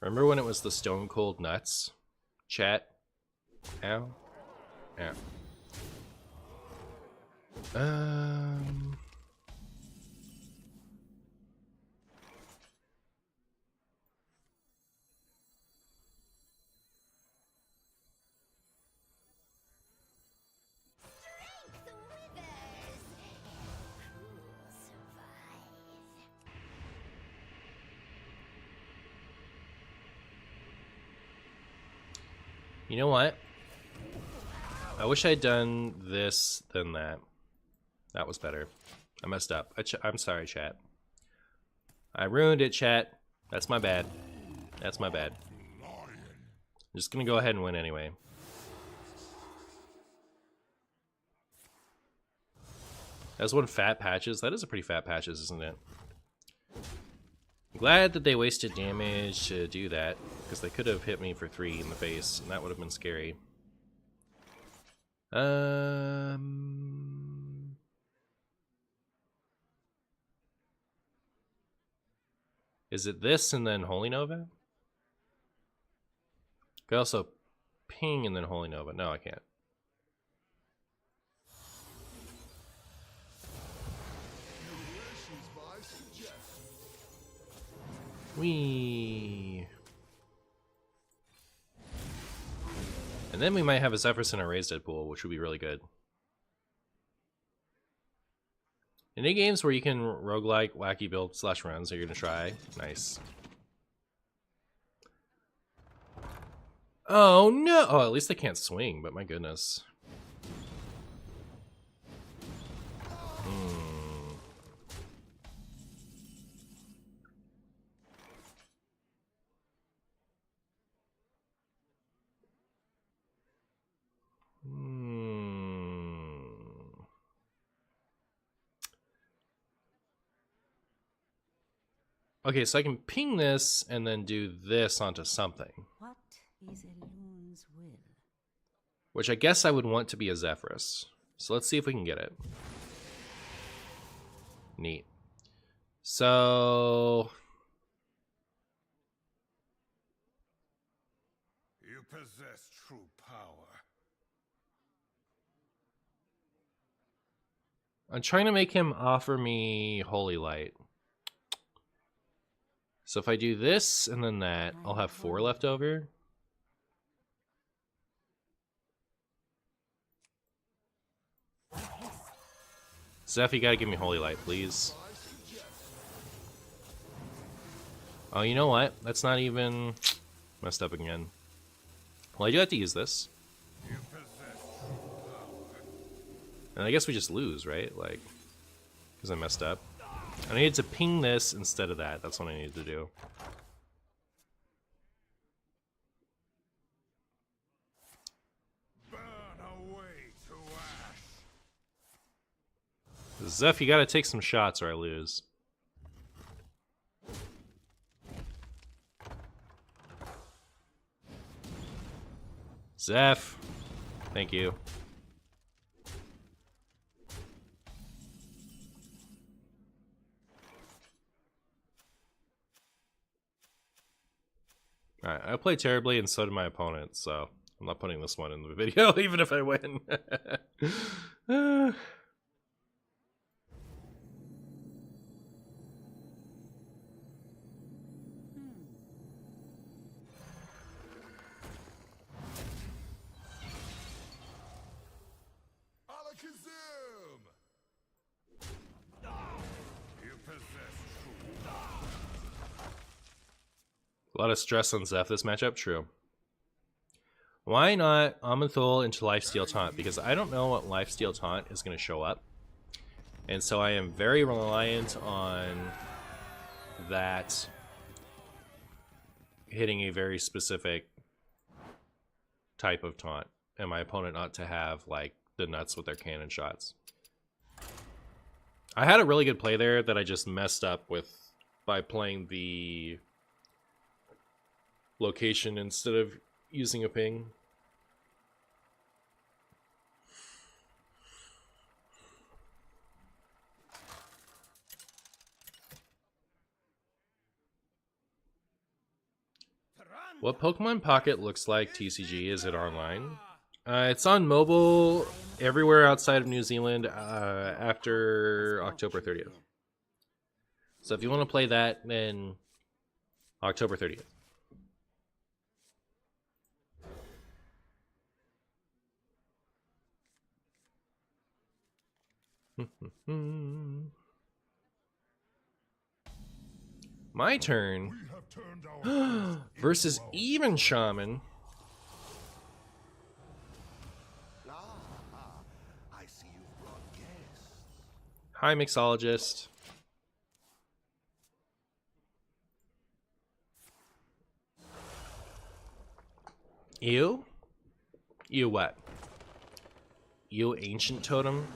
Remember when it was the Stone Cold Nuts? Chat? Ow? Ow. You know what? I wish I'd done this than that. That was better. I messed up. I'm sorry, chat. I ruined it, chat. That's my bad. That's my bad. I'm just gonna go ahead and win anyway. That's one fat patches. That is a pretty fat patches, isn't it? I'm glad that they wasted damage to do that, because they could have hit me for 3 in the face, and that would have been scary. Is it this and then Holy Nova? Could also ping and then Holy Nova. No, I can't. Whee! And then we might have a Zephyrus and a Raised Dead pool, which would be really good. Any games where you can roguelike wacky build / runs, are you gonna try? Nice. Oh no! Oh, at least they can't swing, but my goodness. Okay, so I can ping this and then do this onto something. What is Elun's will? Which I guess I would want to be a Zephyrus. So let's see if we can get it. Neat. So... You possess true power. I'm trying to make him offer me Holy Light. So if I do this and then that, I'll have 4 left over. Zeph, you gotta give me Holy Light, please. Oh, you know what? That's not even messed up again. Well, I do have to use this. And I guess we just lose, right? Like, because I messed up. I needed to ping this instead of that. That's what I needed to do. Burn away to ash. Zeph, you gotta take some shots or I lose. Zeph, thank you. Alright, I played terribly and so did my opponent, so I'm not putting this one in the video, even if I win. Alakazam! You possess true. A lot of stress on Zeph this matchup, true. Why not Amanthul into Lifesteal Taunt? Because I don't know what Lifesteal Taunt is going to show up. And so I am very reliant on that hitting a very specific type of taunt. And my opponent not to have, like, the nuts with their cannon shots. I had a really good play there that I just messed up with by playing the location instead of using a ping. What Pokemon Pocket looks like TCG? Is it online? It's on mobile everywhere outside of New Zealand after October 30th. So if you want to play that, then October 30th. My turn. We have turned our Versus even shaman. I see you've brought guests. Hi, mixologist. You? You what? You ancient totem?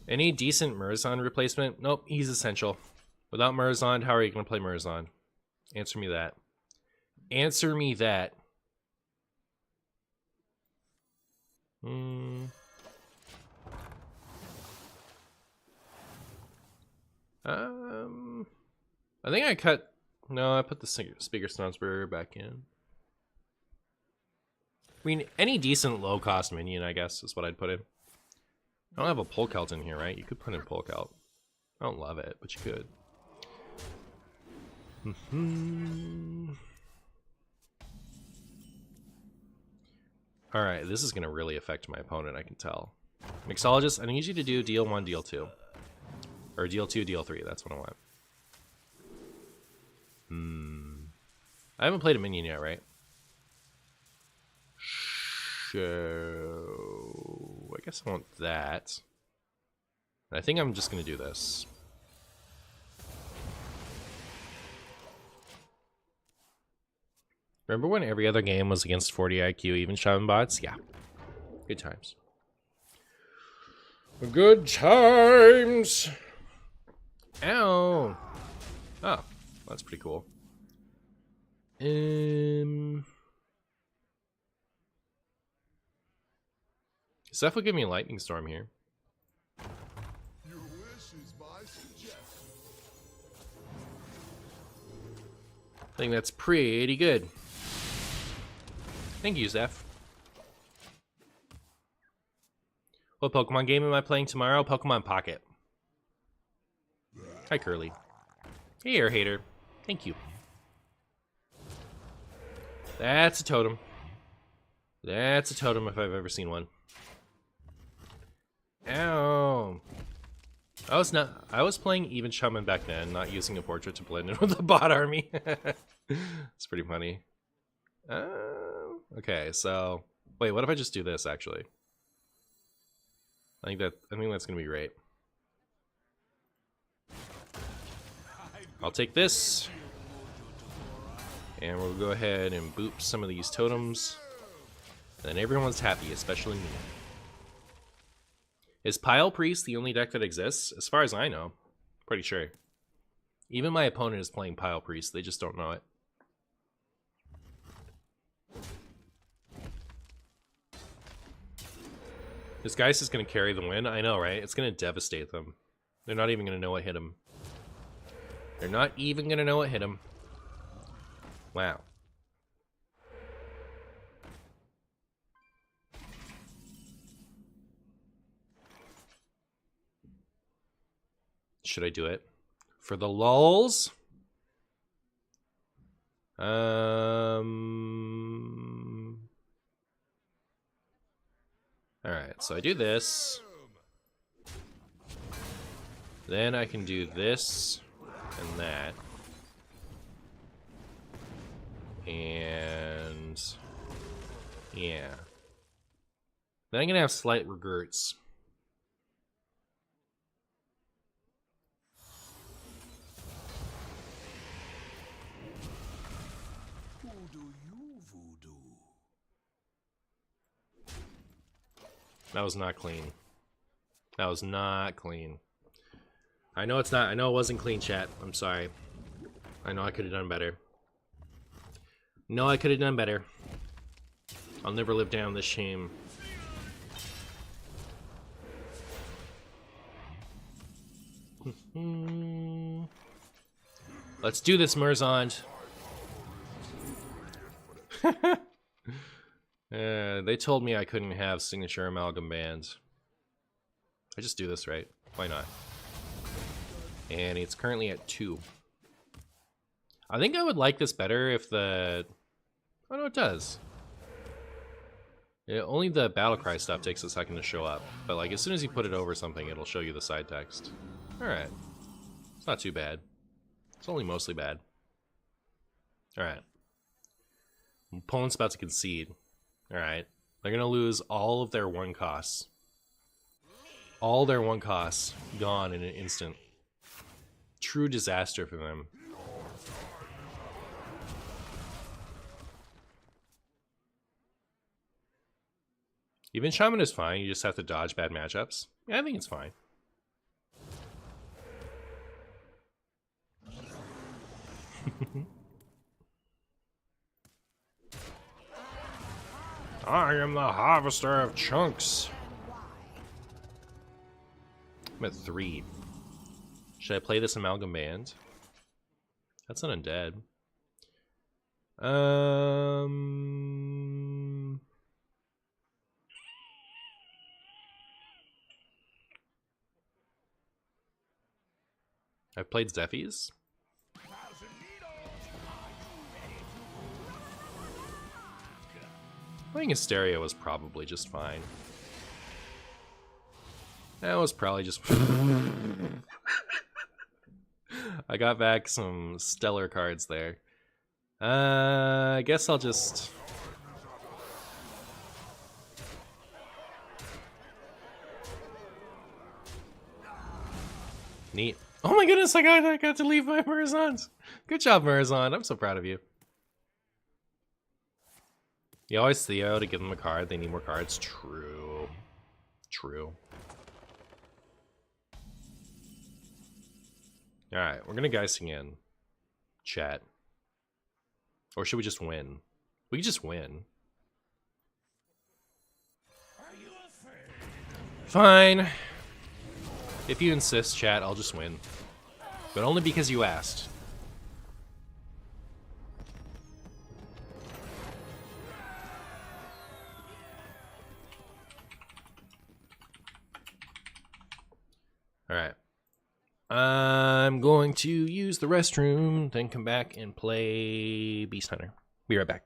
Any decent Murzon replacement? Nope, he's essential. Without Murzon, how are you going to play Murzon? Answer me that. Answer me that. I think I cut... No, I put the Speaker Stunspur back in. I mean, any decent low-cost minion, I guess, is what I'd put in. I don't have a Polkelt in here, right? You could put in Polkelt. I don't love it, but you could. Alright, this is going to really affect my opponent, I can tell. Mixologist, I need you to do deal 1, deal 2. Or deal 2, deal 3, that's what I want. I haven't played a minion yet, right? So... I guess I want that. And I think I'm just going to do this. Remember when every other game was against 40 IQ, even shaman bots? Yeah. Good times. Good times! Ow! Oh, that's pretty cool. Seth will give me a lightning storm here. Your wish is my suggestion. I think that's pretty good. Thank you, Zeph. What Pokemon game am I playing tomorrow? Pokemon Pocket. Hi, Curly. Hey, Air Hater. Thank you. That's a totem. That's a totem if I've ever seen one. Ow. I was playing even shaman back then, not using a portrait to blend in with the bot army. It's pretty funny. Okay, so wait, what if I just do this actually? I think that's gonna be great. I'll take this, and we'll go ahead and boop some of these totems. Then everyone's happy, especially me. Is Pile Priest the only deck that exists? As far as I know, pretty sure. Even my opponent is playing Pile Priest, they just don't know it. This Geist is going to carry the win. I know, right? It's going to devastate them. They're not even going to know what hit him. They're not even going to know what hit him. Wow. Should I do it? For the lulz? Alright, so I do this. Then I can do this and that. And yeah. Then I'm gonna have slight regrets. Who do you voodoo? That was not clean. That was not clean. I know it's not. I know it wasn't clean, chat. I'm sorry. I know I could have done better. No, I could have done better. I'll never live down this shame. Let's do this, Murzond. They told me I couldn't have signature amalgam bands. I just do this, right? Why not? And it's currently at 2. I think I would like this better if the... Oh no, it does. Yeah, only the battlecry stuff takes a second to show up. But like, as soon as you put it over something, it'll show you the side text. Alright. It's not too bad. It's only mostly bad. Alright. Opponent's about to concede. Alright. They're gonna lose all of their 1 costs. All their 1 costs gone in an instant. True disaster for them. Even shaman is fine, you just have to dodge bad matchups. Yeah, I think it's fine. I am the harvester of chunks. I'm at 3. Should I play this amalgam band? That's an undead. I've played Zephyrs. Playing Hysteria was probably just fine. That was probably just... I got back some stellar cards there. I guess I'll just... Neat. Oh my goodness, I got to leave my Murzons. Good job, Murzon. I'm so proud of you. You always Theo to give them a card. They need more cards. True. True. Alright, we're gonna Geisting in. Chat. Or should we just win? We could just win. Fine. If you insist, chat, I'll just win. But only because you asked. Alright. I'm going to use the restroom, then come back and play Beast Hunter. Be right back.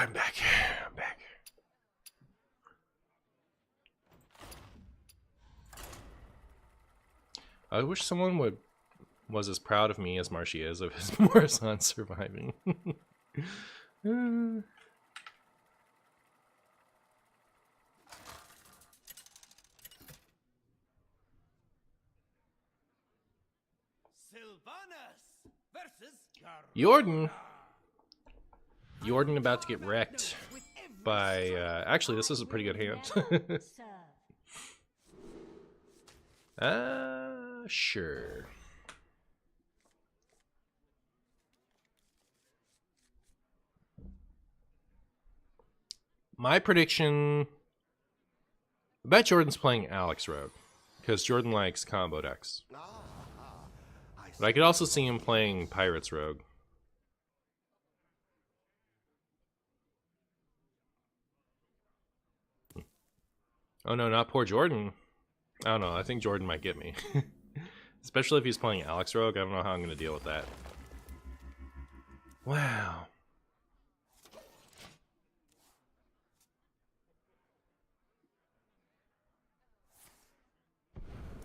I'm back. I'm back. I wish someone was as proud of me as Marshy is of his Murzon surviving. Jordan about to get wrecked by, actually, this is a pretty good hand. Sure. My prediction, I bet Jordan's playing Alex Rogue, because Jordan likes combo decks. But I could also see him playing Pirates Rogue. Oh no, not poor Jordan. I don't know, I think Jordan might get me. Especially if he's playing Alex Rogue, I don't know how I'm going to deal with that. Wow.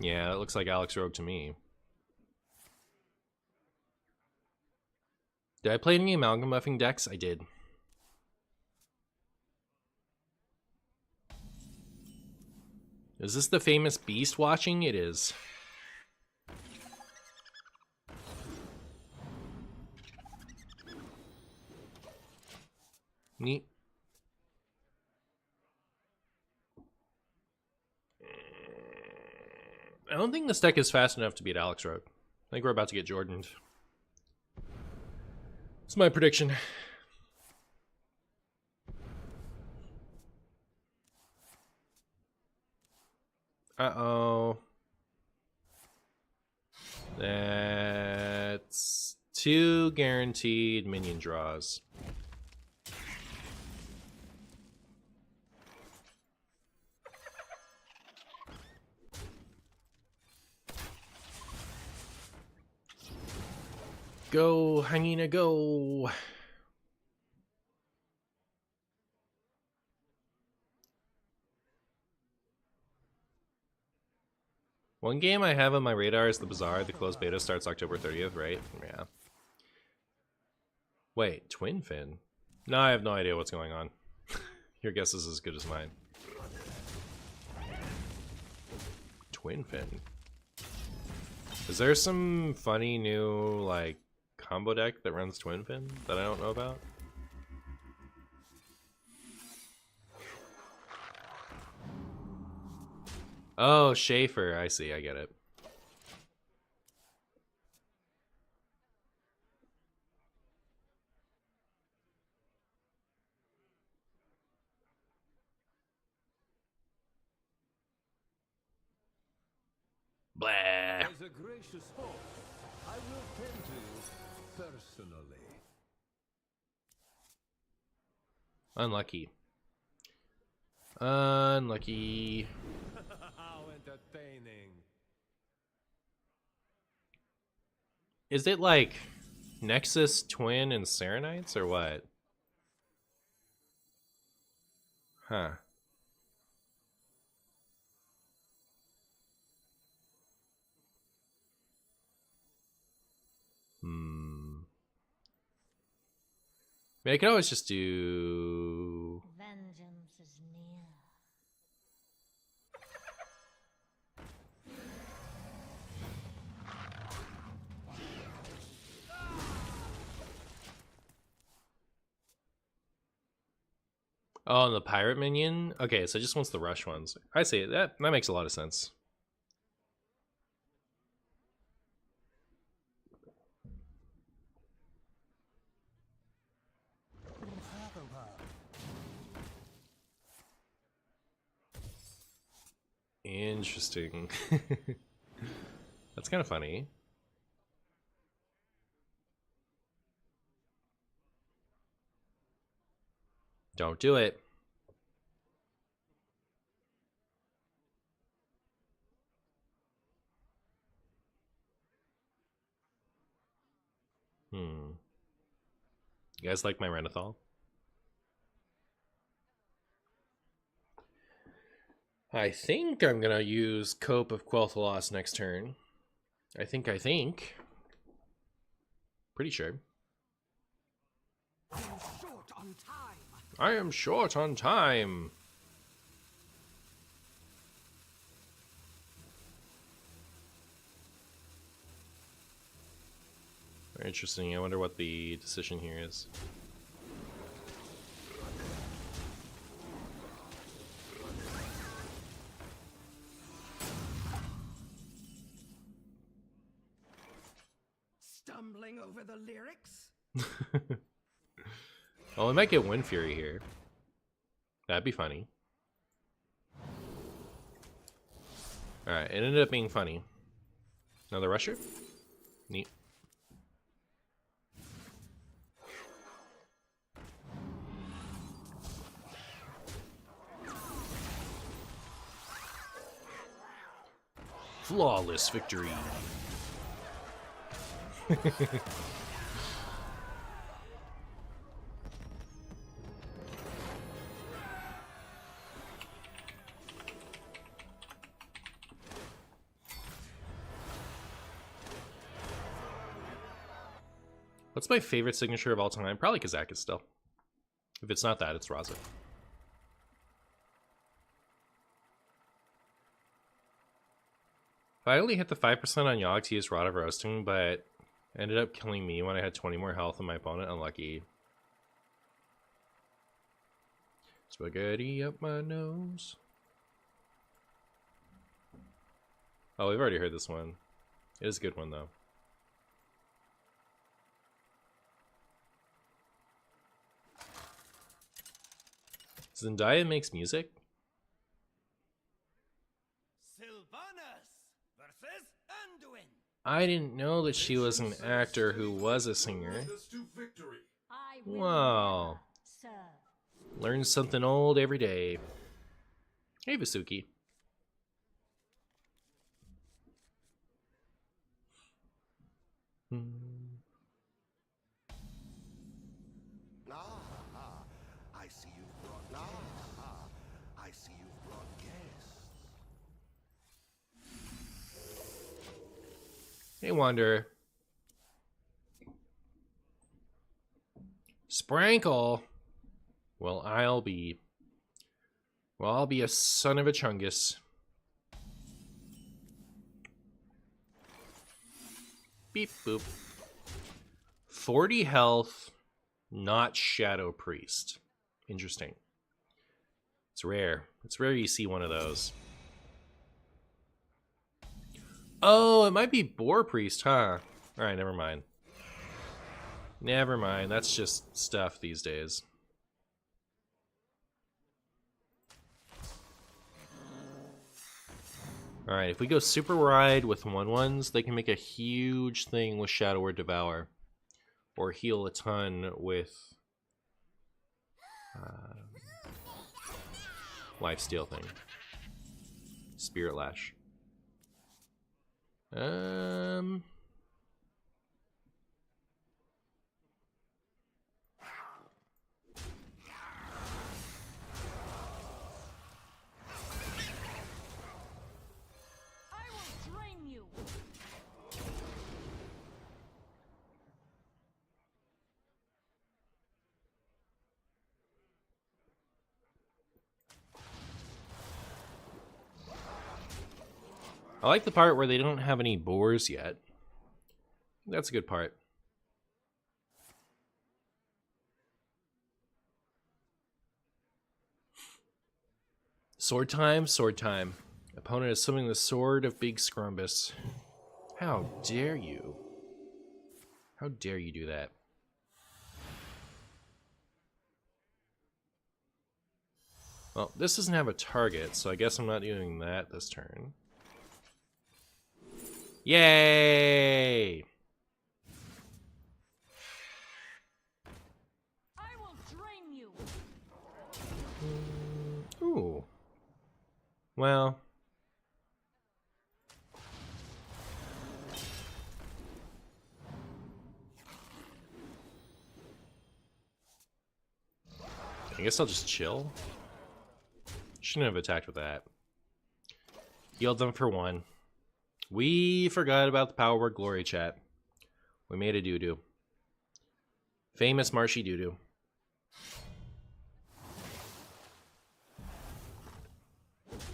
Yeah, it looks like Alex Rogue to me. Did I play any amalgam buffing decks? I did. Is this the famous beast watching? It is. Neat. I don't think this deck is fast enough to beat Alex Rogue. I think we're about to get Jordaned. That's my prediction. Uh-oh. That's 2 guaranteed minion draws. Go, Hangina, go. One game I have on my radar is the Bazaar. The closed beta starts October 30th, right? Yeah. Wait, Twin Fin? No, I have no idea what's going on. Your guess is as good as mine. Twin Fin. Is there some funny new, like, combo deck that runs Twin Fin that I don't know about? Oh, Schaefer. I see. I get it. Blah. As a gracious host, I will tend to you personally. Unlucky. Unlucky. How entertaining. Is it like Nexus, Twin, and Serenites, or what? Huh. I mean, I could always just do... Vengeance is near. Oh, and the pirate minion? Okay, so it just wants the rush ones. I see. That makes a lot of sense. Interesting. That's kind of funny. Don't do it. You guys like my Renathal? I think I'm gonna use Cope of Quel'Thalas next turn. I think. Pretty sure. Short on time. I am short on time. Interesting. I wonder what the decision here is. Stumbling over the lyrics? Oh, we might get Wind Fury here. That'd be funny. Alright, it ended up being funny. Another Rusher? Neat. Flawless victory. What's my favorite signature of all time? Probably Kazakus still. If it's not that, it's Raza. I only hit the 5% on Yogg to use Rod of Roasting, but ended up killing me when I had 20 more health than my opponent. Unlucky. Spaghetti up my nose. Oh, we've already heard this one. It is a good one, though. Zendaya makes music? I didn't know that she was an actor who was a singer. Wow. Learn something old every day. Hey, Vasuki. I see you've brought I see you've brought guests. Hey, Wanderer. Sprankle. Well, I'll be a son of a chungus. Beep boop. 40 health, not Shadow Priest. Interesting. It's rare. It's rare you see one of those. Oh, it might be Boar Priest, huh? Alright, never mind. Never mind. That's just stuff these days. Alright, if we go super wide with 1/1s, they can make a huge thing with Shadow or Devour. Or heal a ton with Lifesteal thing. Spirit Lash. I like the part where they don't have any boars yet. That's a good part. Sword time, sword time. Opponent is summoning the sword of Big Scrumbus. How dare you? How dare you do that? Well, this doesn't have a target, so I guess I'm not doing that this turn. Yay! I will drain you. Ooh. Well. I guess I'll just chill. Shouldn't have attacked with that. Healed them for 1. We forgot about the Power Word Glory chat. We made a doo-doo. Famous Marshy doo-doo.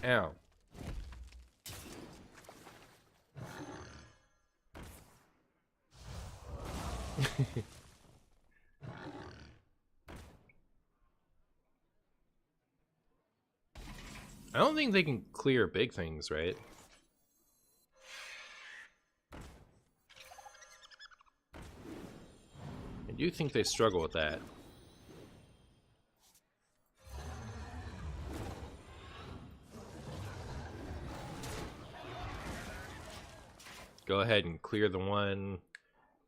Ow. I don't think they can clear big things, right? I do think they struggle with that. Go ahead and clear the one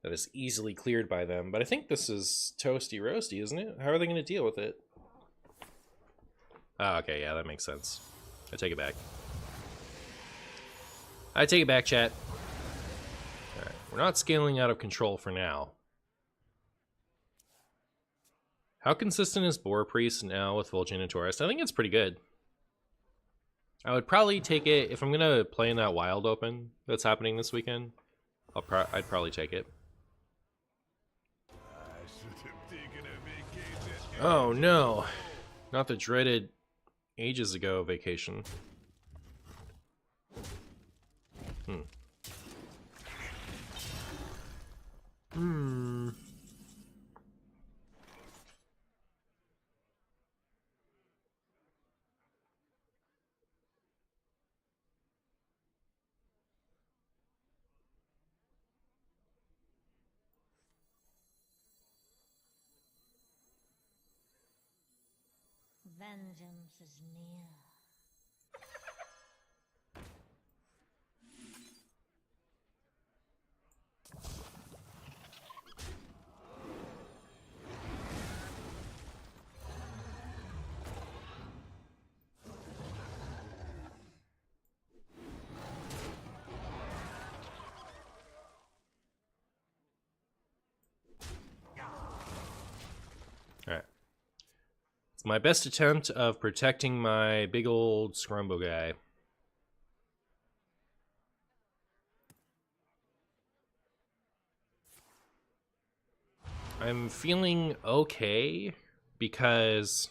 that is easily cleared by them. But I think this is toasty roasty, isn't it? How are they going to deal with it? Oh, okay, yeah, that makes sense. I take it back. I take it back, chat. Alright, we're not scaling out of control for now. How consistent is Boar Priest now with Vol'jin and Taurus? I think it's pretty good. I would probably take it, if I'm going to play in that Wild Open that's happening this weekend, I'd probably take it. I should have taken a vacation. Oh no, not the dreaded ages ago vacation. Vengeance is near. Alright. It's my best attempt of protecting my big old Scrumbo guy. I'm feeling okay because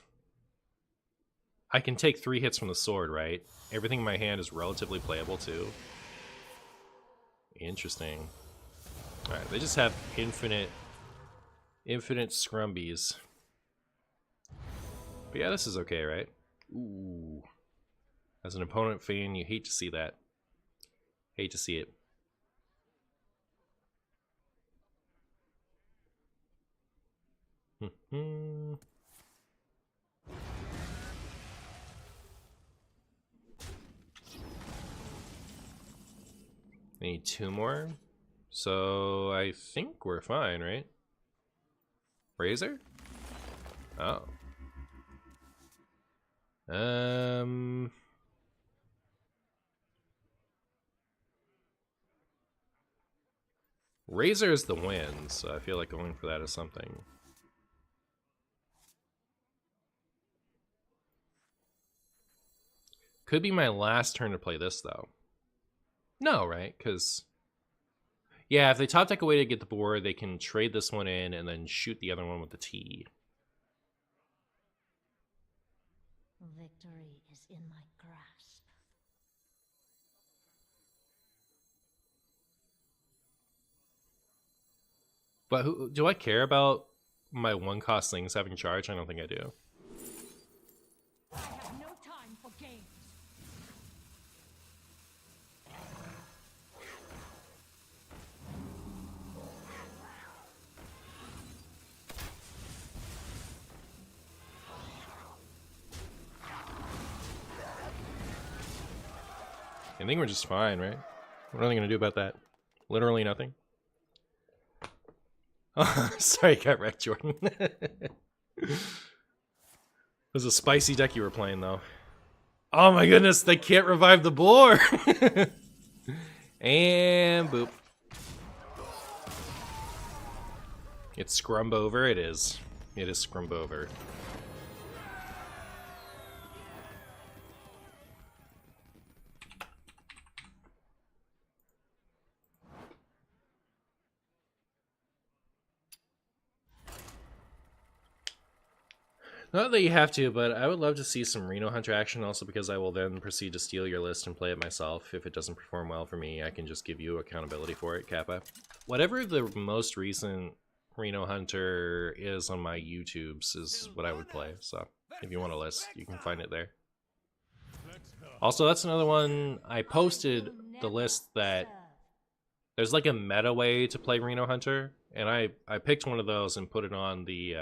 I can take 3 hits from the sword, right? Everything in my hand is relatively playable too. Interesting. Alright, they just have infinite Scrumbies. But yeah, this is okay, right? Ooh. As an opponent fan, you hate to see that. Hate to see it. I need 2 more. So I think we're fine, right? Razor? Oh. Razor is the win, so I feel like going for that is something. Could be my last turn to play this, though. No, right? Because, yeah, if they top deck a way to get the board, they can trade this one in and then shoot the other one with the T. Victory is in my grasp. But do I care about my 1-cost things having charge? I don't think I do. I have no time for games. I think we're just fine, right? What are they going to do about that? Literally nothing. Oh, sorry, I got wrecked, Jordan. It was a spicy deck you were playing, though. Oh my goodness, they can't revive the boar! And boop. It's Scrumbover, it is. It is Scrumbover. Not that you have to, but I would love to see some Reno Hunter action also because I will then proceed to steal your list and play it myself. If it doesn't perform well for me, I can just give you accountability for it, Kappa. Whatever the most recent Reno Hunter is on my YouTubes is what I would play. So if you want a list, you can find it there. Also, that's another one. I posted the list that there's like a meta way to play Reno Hunter, and I picked one of those and put it on the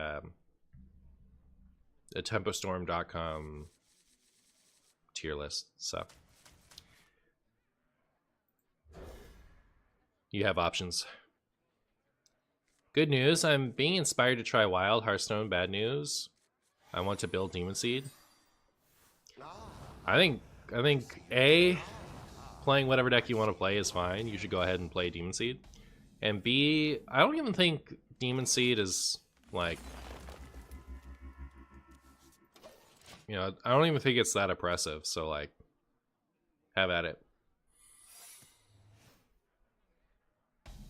Tempestorm.com tier list. So you have options. Good news, I'm being inspired to try Wild Hearthstone. Bad news, I want to build Demon Seed. I think A, playing whatever deck you want to play is fine. You should go ahead and play Demon Seed. And B, I don't even think Demon Seed is like, you know, I don't even think it's that oppressive. So like, have at it.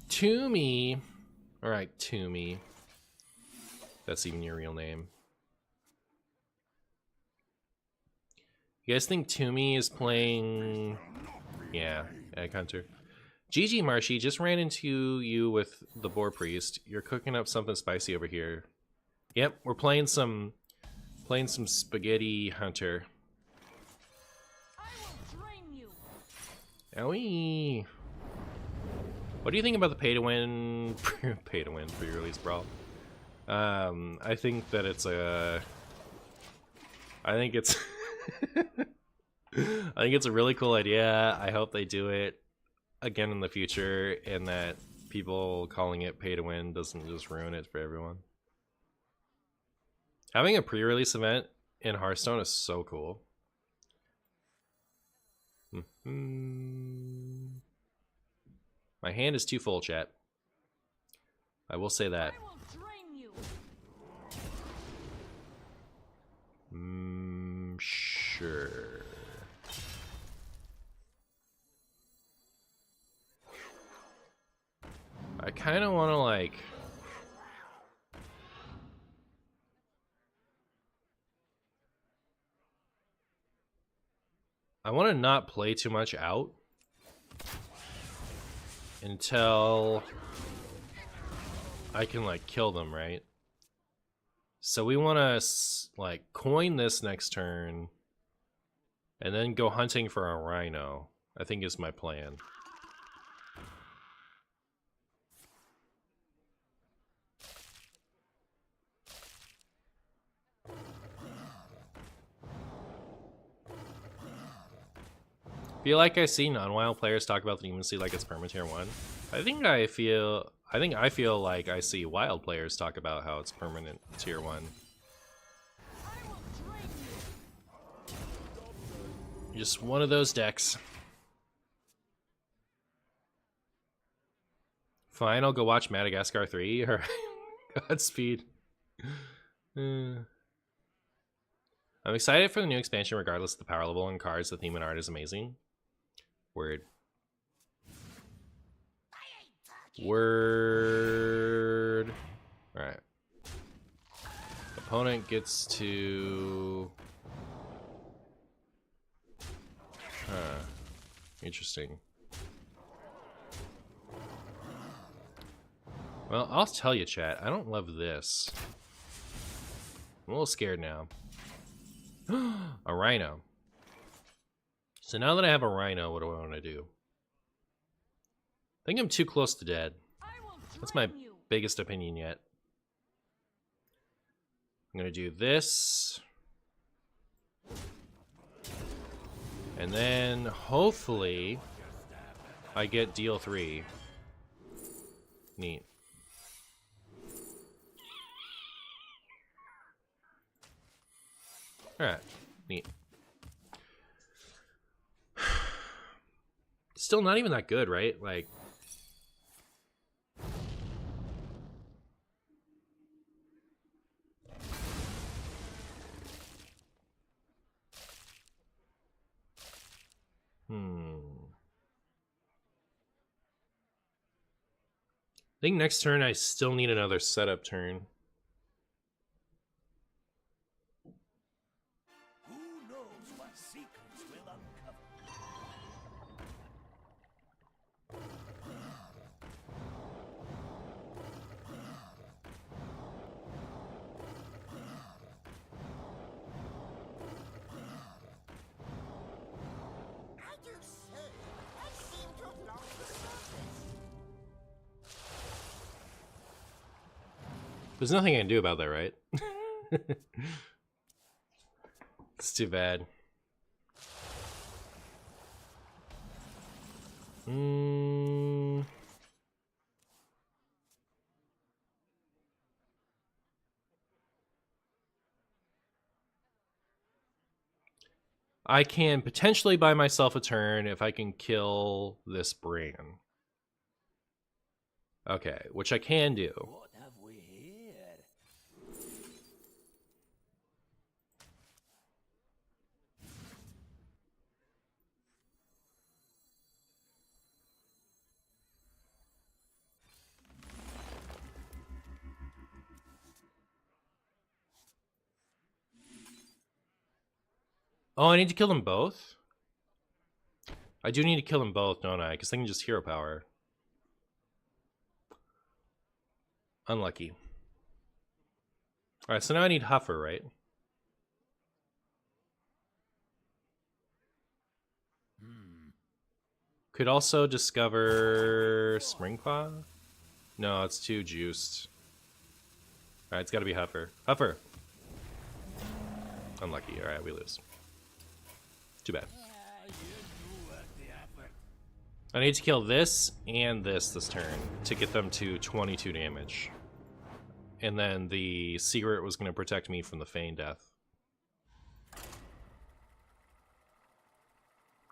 Toomey. All right, Toomey. That's even your real name. You guys think Toomey is playing? Yeah, Egg Hunter. GG Marshy, just ran into you with the Boar Priest. You're cooking up something spicy over here. Yep, we're playing some Spaghetti Hunter. Owie. What do you think about the pay-to-win pre-release Brawl? I think that it's a... I think it's a really cool idea. I hope they do it again in the future, and that people calling it pay-to-win doesn't just ruin it for everyone. Having a pre-release event in Hearthstone is so cool. My hand is too full, chat. I will say that. Sure. I kind of want to like... I want to not play too much out until I can like kill them, right? So we want to like coin this next turn and then go hunting for a Rhino, I think is my plan. Feel like I see non-wild players talk about the Demon Seed like it's perma tier 1. I think I feel like I see wild players talk about how it's permanent tier 1. Just one of those decks. Fine, I'll go watch Madagascar 3 or Godspeed. I'm excited for the new expansion regardless of the power level and cards. The theme and art is amazing. Word. Word. Alright. Opponent gets to... Interesting. Well, I'll tell you, chat. I don't love this. I'm a little scared now. A Rhino. So now that I have a Rhino, what do I want to do? I think I'm too close to dead. That's my biggest opinion yet. I'm going to do this. And then, hopefully, I get deal 3. Neat. Alright, neat. Still not even that good, right? Like... I think next turn I still need another setup turn. Who knows what secrets will uncover? There's nothing I can do about that, right? It's too bad. I can potentially buy myself a turn if I can kill this Bran. Okay, which I can do. What have we here? Oh, I need to kill them both? I do need to kill them both, don't I? Because they can just hero power. Unlucky. Alright, so now I need Huffer, right? Could also discover Springpaw? No, it's too juiced. Alright, it's gotta be Huffer. Huffer! Unlucky. Alright, we lose. Too bad. I need to kill this and this turn to get them to 22 damage. And then the secret was going to protect me from the Feign death.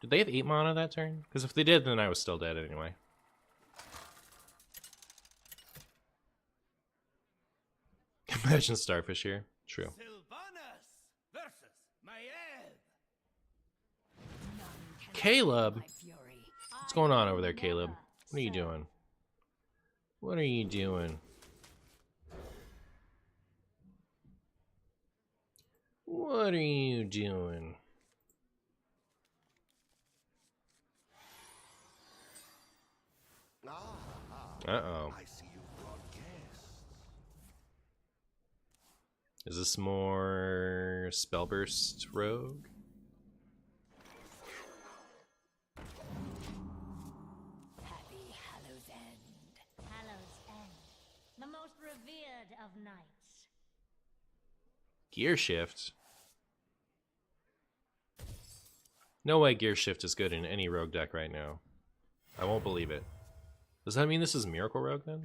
Did they have 8 mana that turn? Because if they did, then I was still dead anyway. Imagine Starfish here. True. Sylvanas versus Maiev. Caleb! What's going on over there, Caleb? What are you doing? What are you doing? What are you doing? Uh-oh. I see you brought guests. Is this more Spellburst Rogue? Happy Hallow's End. Hallow's End, the most revered of knights. Gear Shift? No way Gear Shift is good in any rogue deck right now. I won't believe it. Does that mean this is Miracle Rogue then?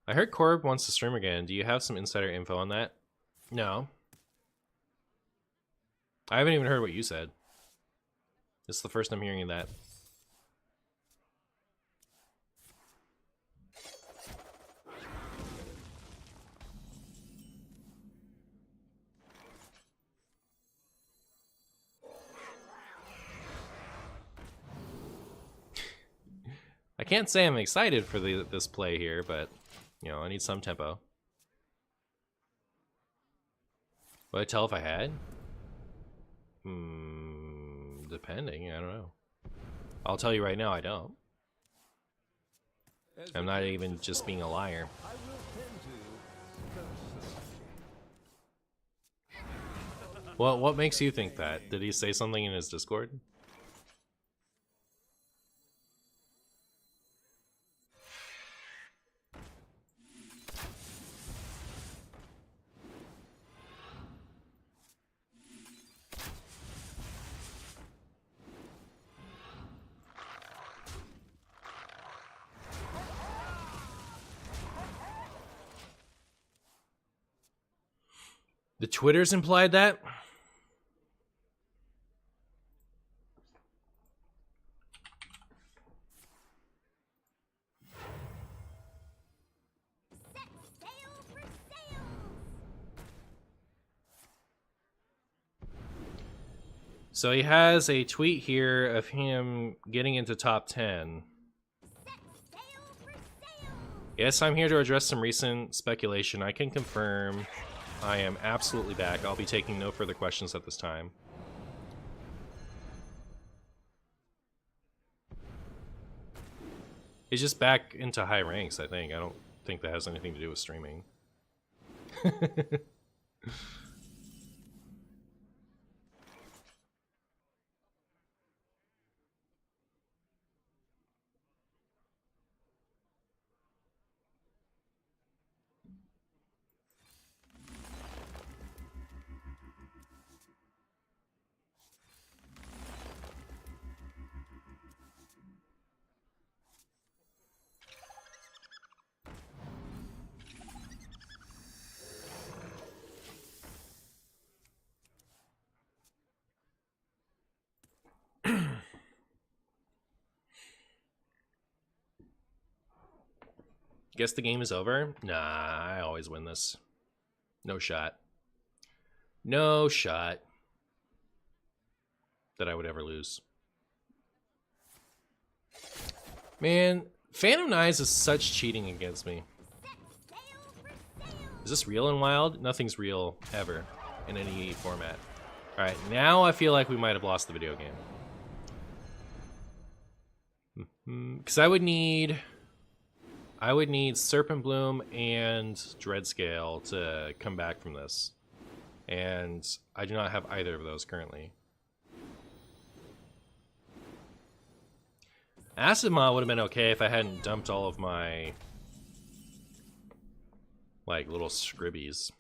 I heard Corb wants to stream again. Do you have some insider info on that? No. I haven't even heard what you said. This is the first I'm hearing of that. I can't say I'm excited for this play here, but, you know, I need some tempo. Would I tell if I had? Depending, I don't know. I'll tell you right now, I don't. I'm not even just being a liar. I will tend to Well, what makes you think that? Did he say something in his Discord? The Twitters implied that? Set sail for sails. So he has a tweet here of him getting into top 10. Set sail for sails. Yes, I'm here to address some recent speculation. I can confirm I am absolutely back. I'll be taking no further questions at this time. He's just back into high ranks, I think. I don't think that has anything to do with streaming. Guess the game is over? Nah, I always win this. No shot. No shot that I would ever lose. Man, Phantom Knives is such cheating against me. Is this real in Wild? Nothing's real ever in any format. Alright, now I feel like we might have lost the video game. Because I would need Serpent Bloom and Dreadscale to come back from this. And I do not have either of those currently. Acid Maw would have been okay if I hadn't dumped all of my like little scribbies.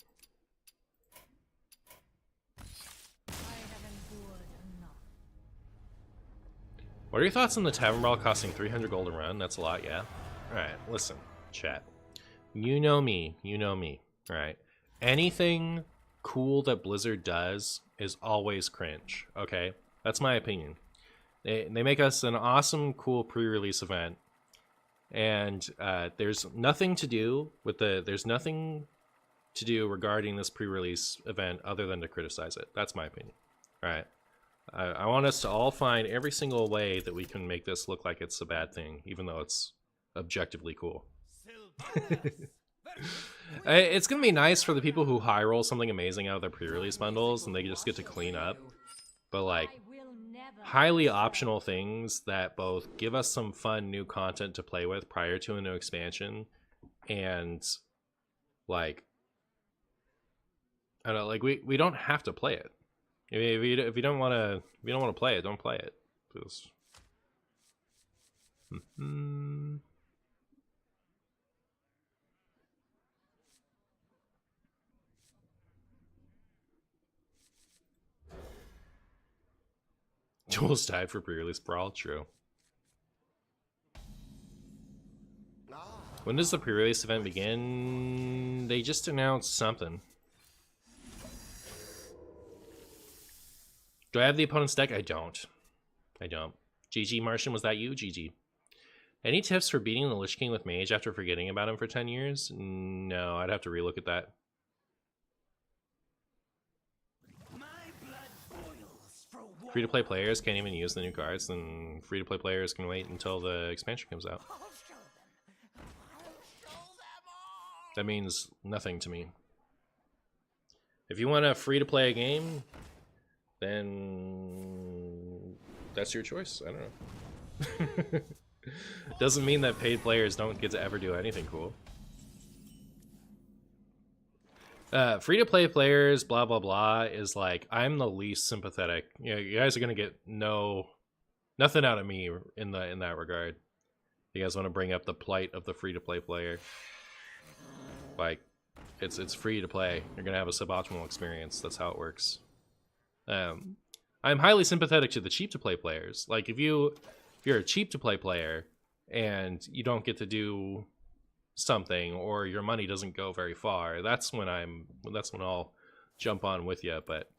What are your thoughts on the Tavern Brawl costing 300 gold a run? That's a lot, yeah. Alright, listen, chat. You know me, alright? Anything cool that Blizzard does is always cringe, okay? That's my opinion. They make us an awesome, cool pre-release event, and there's nothing to do regarding this pre-release event other than to criticize it. That's my opinion. Alright. I want us to all find every single way that we can make this look like it's a bad thing, even though it's objectively cool. It's gonna be nice for the people who high roll something amazing out of their pre-release bundles and they just get to clean up. But like, highly optional things that both give us some fun new content to play with prior to a new expansion, and like, I don't know, like we don't have to play it. If you don't want to play it, don't play it. Just... Jules died for pre-release Brawl, true. When does the pre-release event begin? They just announced something. Do I have the opponent's deck? I don't. GG Martian, was that you? GG. Any tips for beating the Lich King with Mage after forgetting about him for 10 years? No, I'd have to relook at that. Free-to-play players can't even use the new cards, then free-to-play players can wait until the expansion comes out. That means nothing to me. If you want a free-to-play game, then that's your choice. I don't know. Doesn't mean that paid players don't get to ever do anything cool. Free-to-play players, blah blah blah, is like, I'm the least sympathetic. You know, you guys are gonna get nothing out of me in that regard. You guys want to bring up the plight of the free-to-play player? Like, it's free to play. You're gonna have a suboptimal experience. That's how it works. I'm highly sympathetic to the cheap-to-play players. Like, if you're a cheap-to-play player and you don't get to do something, or your money doesn't go very far, that's when I'll jump on with you. But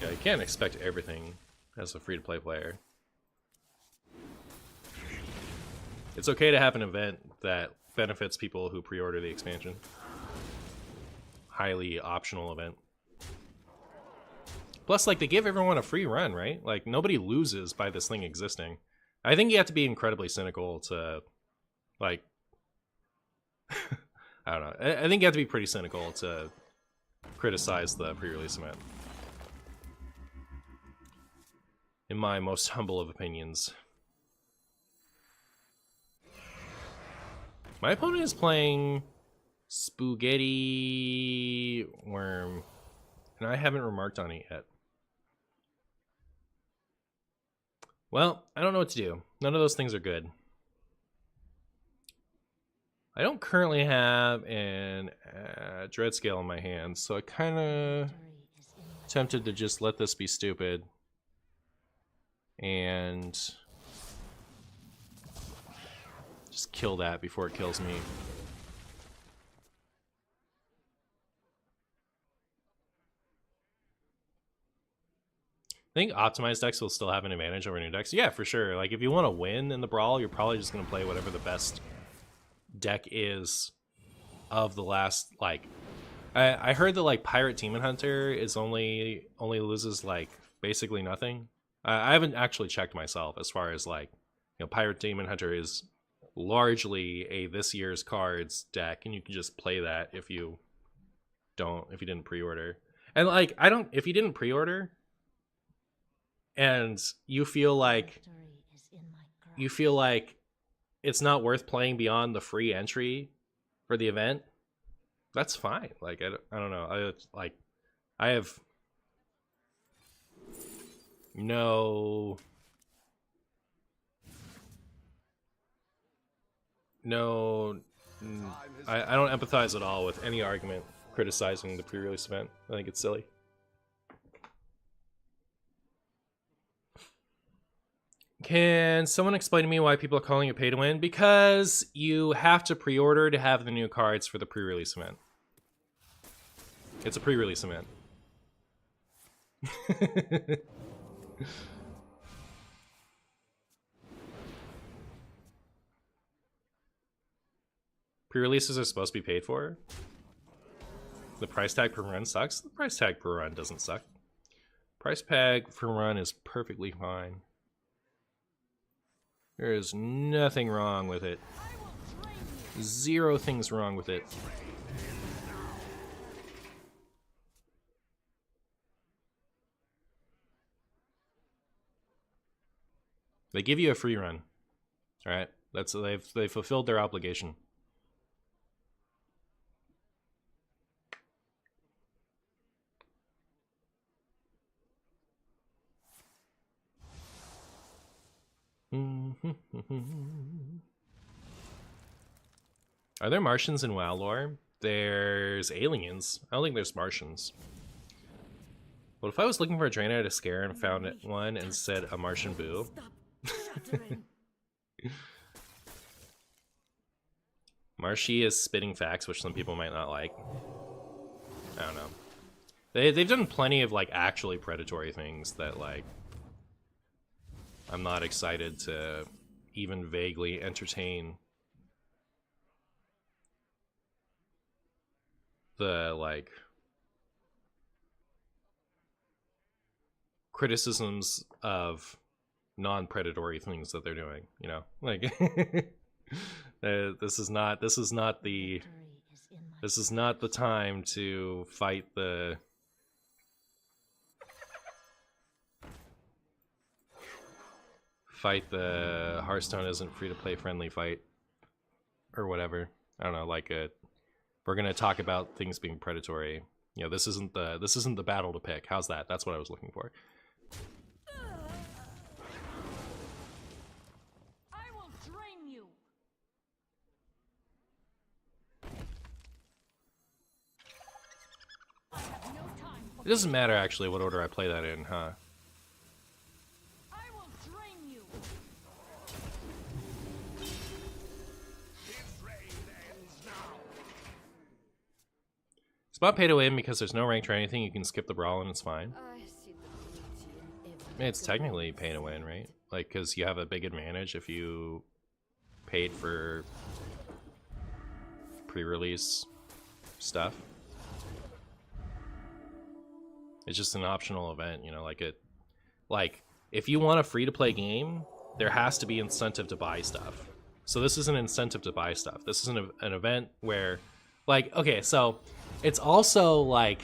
yeah, you can't expect everything as a free-to-play player. It's okay to have an event that benefits people who pre-order the expansion. Highly optional event. Plus, like, they give everyone a free run, right? Like, nobody loses by this thing existing. I think you have to be incredibly cynical to, like, I don't know. I think you have to be pretty cynical to criticize the pre-release event. In my most humble of opinions. My opponent is playing Spaghetti worm. And I haven't remarked on it yet. Well, I don't know what to do. None of those things are good. I don't currently have an dread scale in my hands, so I kind of tempted to just let this be stupid and just kill that before it kills me. I think optimized decks will still have an advantage over new decks. Yeah, for sure. Like, if you want to win in the Brawl, you're probably just going to play whatever the best deck is of the last, like... I heard that, like, Pirate Demon Hunter is only loses, like, basically nothing. I haven't actually checked myself as far as, like, you know, Pirate Demon Hunter is largely a this year's cards deck, and you can just play that if you didn't pre-order. And, like, if you didn't pre-order... and you feel like it's not worth playing beyond the free entry for the event, that's fine. Like, I don't know. I have no I don't empathize at all with any argument criticizing the pre-release event. I think it's silly. Can someone explain to me why people are calling it pay to win? Because you have to pre-order to have the new cards for the pre-release event. It's a pre-release event. Pre-releases are supposed to be paid for. The price tag per run sucks. The price tag per run doesn't suck. Price tag per run is perfectly fine. There is nothing wrong with it. Zero things wrong with it. They give you a free run. All right, they've fulfilled their obligation. Are there Martians in WoW lore? There's aliens. I don't think there's Martians. What if I was looking for a Draenei to scare and found one and said a MartianBuu? Marshy is spitting facts, which some people might not like. I don't know. They've done plenty of, like, actually predatory things that, like, I'm not excited to even vaguely entertain the, like, criticisms of non-predatory things that they're doing, you know? Like, this is not the time to fight the Hearthstone isn't free to play friendly fight or whatever. I don't know, like we're gonna talk about things being predatory. You know, this isn't the battle to pick. How's that? That's what I was looking for. I will drain you. I have no time for It doesn't matter actually what order I play that in, huh? I will drain you. His reign ends now. It's not pay to win because there's no ranked or anything. You can skip the Brawl and it's fine. I see the beauty in every I mean, it's technically pay to win, right? Like, because you have a big advantage if you paid for pre-release stuff. It's just an optional event, you know, like if you want a free-to-play game, there has to be incentive to buy stuff. So this is an incentive to buy stuff. This is an event where, like, okay, so it's also like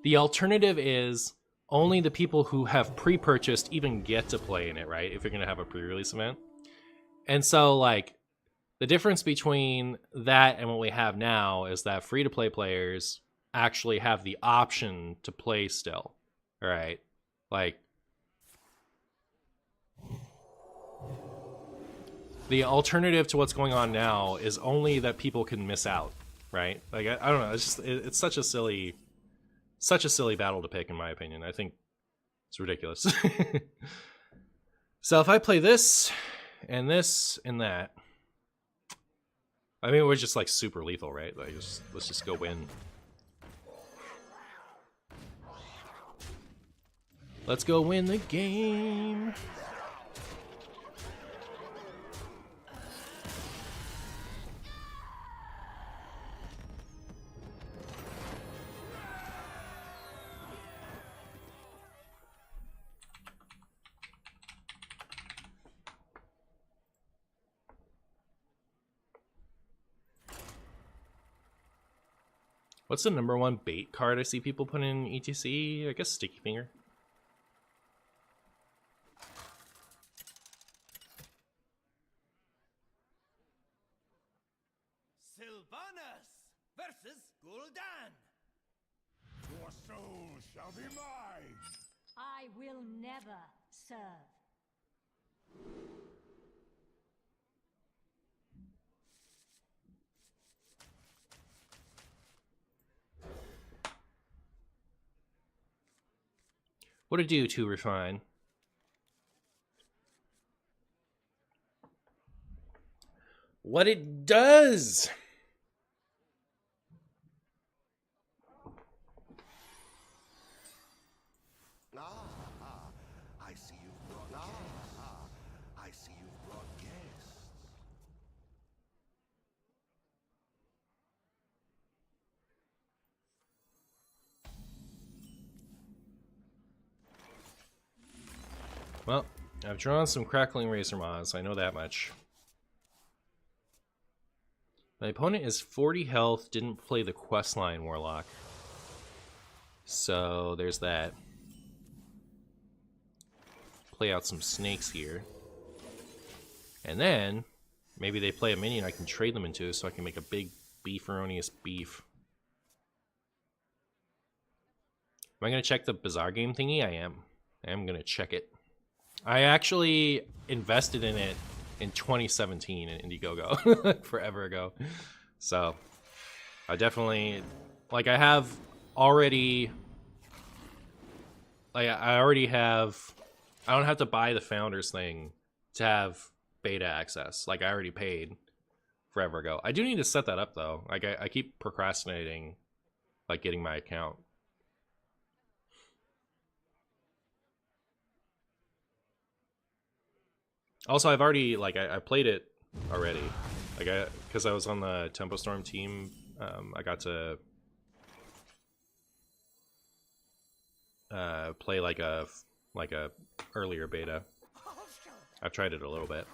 the alternative is only the people who have pre-purchased even get to play in it, right? If you're gonna have a pre-release event. And so, like, The difference between that and what we have now is that free-to-play players actually have the option to play still. All right? Like, the alternative to what's going on now is only that people can miss out, right? Like, I don't know. It's just it's such a silly battle to pick, in my opinion. I think it's ridiculous. So if I play this and that, I mean, we're just like super lethal, right? Like, let's just go win. Let's go win the game. What's the #1 bait card I see people put in ETC? I guess Sticky Finger. Sylvanas versus Gul'dan. Your soul shall be mine. I will never serve. What to do to refine? What it does! I see you've brought I see you've brought guests. Well, I've drawn some Crackling Razor Maws, I know that much. My opponent is 40 health, didn't play the Questline Warlock. So there's that. Play out some snakes here. And then, maybe they play a minion I can trade them into so I can make a big beefaronious beef. Am I going to check the Bazaar game thingy? I am. I am going to check it. I actually invested in it in 2017 in Indiegogo, forever ago. So, I definitely, like, I have already, like, I already have, I don't have to buy the Founders thing to have beta access. Like, I already paid forever ago. I do need to set that up, though. Like, I keep procrastinating, like, getting my account. Also, I've already, like, I played it already. Like, because I was on the Tempo Storm team, I got to play like a earlier beta. I've tried it a little bit.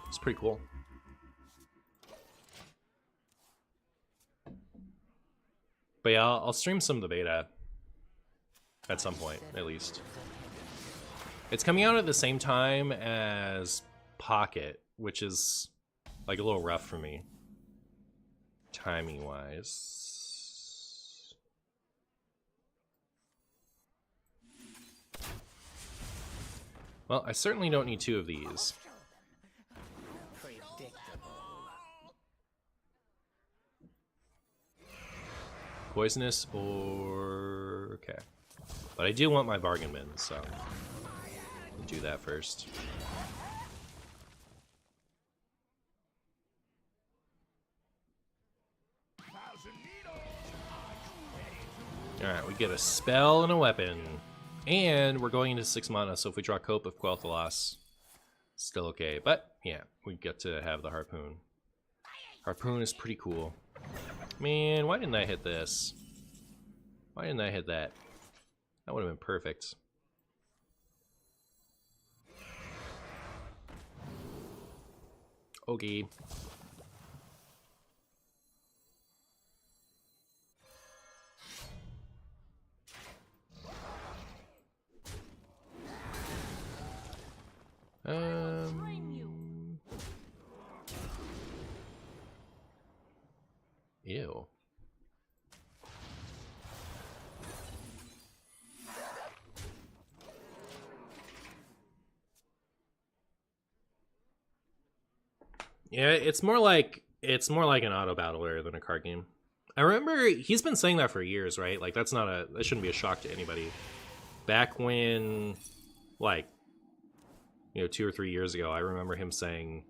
It's pretty cool. But yeah, I'll stream some of the beta at some point, at least. It's coming out at the same time as Pocket, which is like a little rough for me, timing wise. Well, I certainly don't need 2 of these. Poisonous or okay, but I do want my bargain bin, so I'll do that first. Alright, we get a spell and a weapon. And we're going into 6 mana, so if we draw Cope of Quel'Thalas, still okay. But, yeah, we get to have the Harpoon. Harpoon is pretty cool. Man, why didn't I hit this? Why didn't I hit that? That would have been perfect. Okay. Ew. Yeah, it's more like an auto battler than a card game. I remember he's been saying that for years, right? Like that shouldn't be a shock to anybody. Back when, like, 2 or 3 years ago, I remember him saying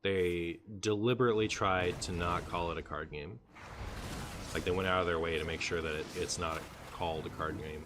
they deliberately tried to not call it a card game. Like they went out of their way to make sure that it's not called a card game.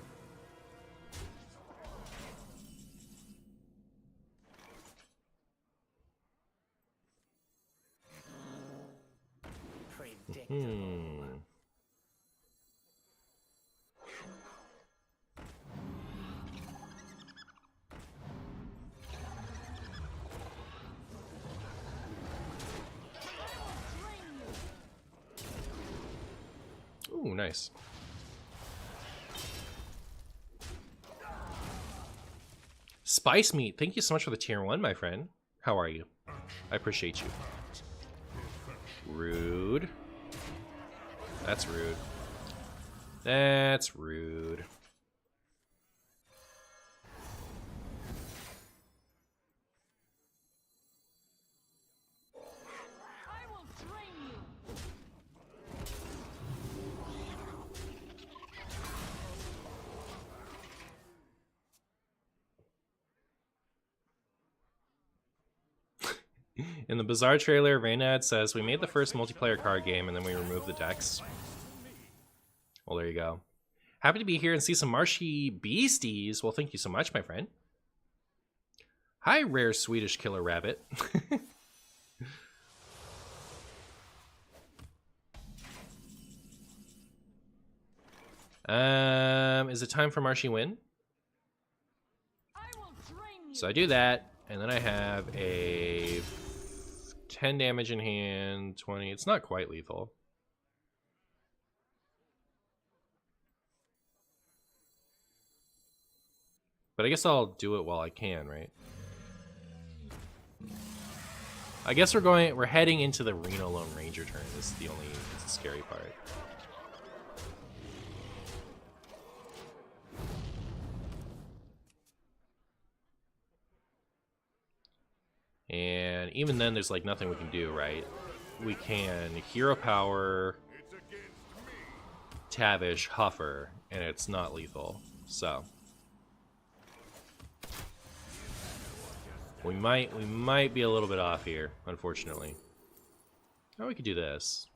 Ooh, nice. Spice Meat, thank you so much for the tier 1, my friend. How are you? I appreciate you. Rude. That's rude. That's rude. I will train you. In the Bizarre trailer, Reynad says, we made the first multiplayer card game and then we removed the decks. Well, there you go. Happy to be here and see some marshy beasties. Well, thank you so much, my friend. Hi, rare Swedish killer rabbit. Is it time for Marshy win? I will train you. So I do that, and then I have a 10 damage in hand, 20. It's not quite lethal. But I guess I'll do it while I can, right? I guess we're heading into the Reno Lone Ranger turn. This is the only scary part. And even then, there's like nothing we can do, right? We can Hero Power, Tavish, Huffer, and it's not lethal. So we might be a little bit off here, unfortunately. Oh, we could do this.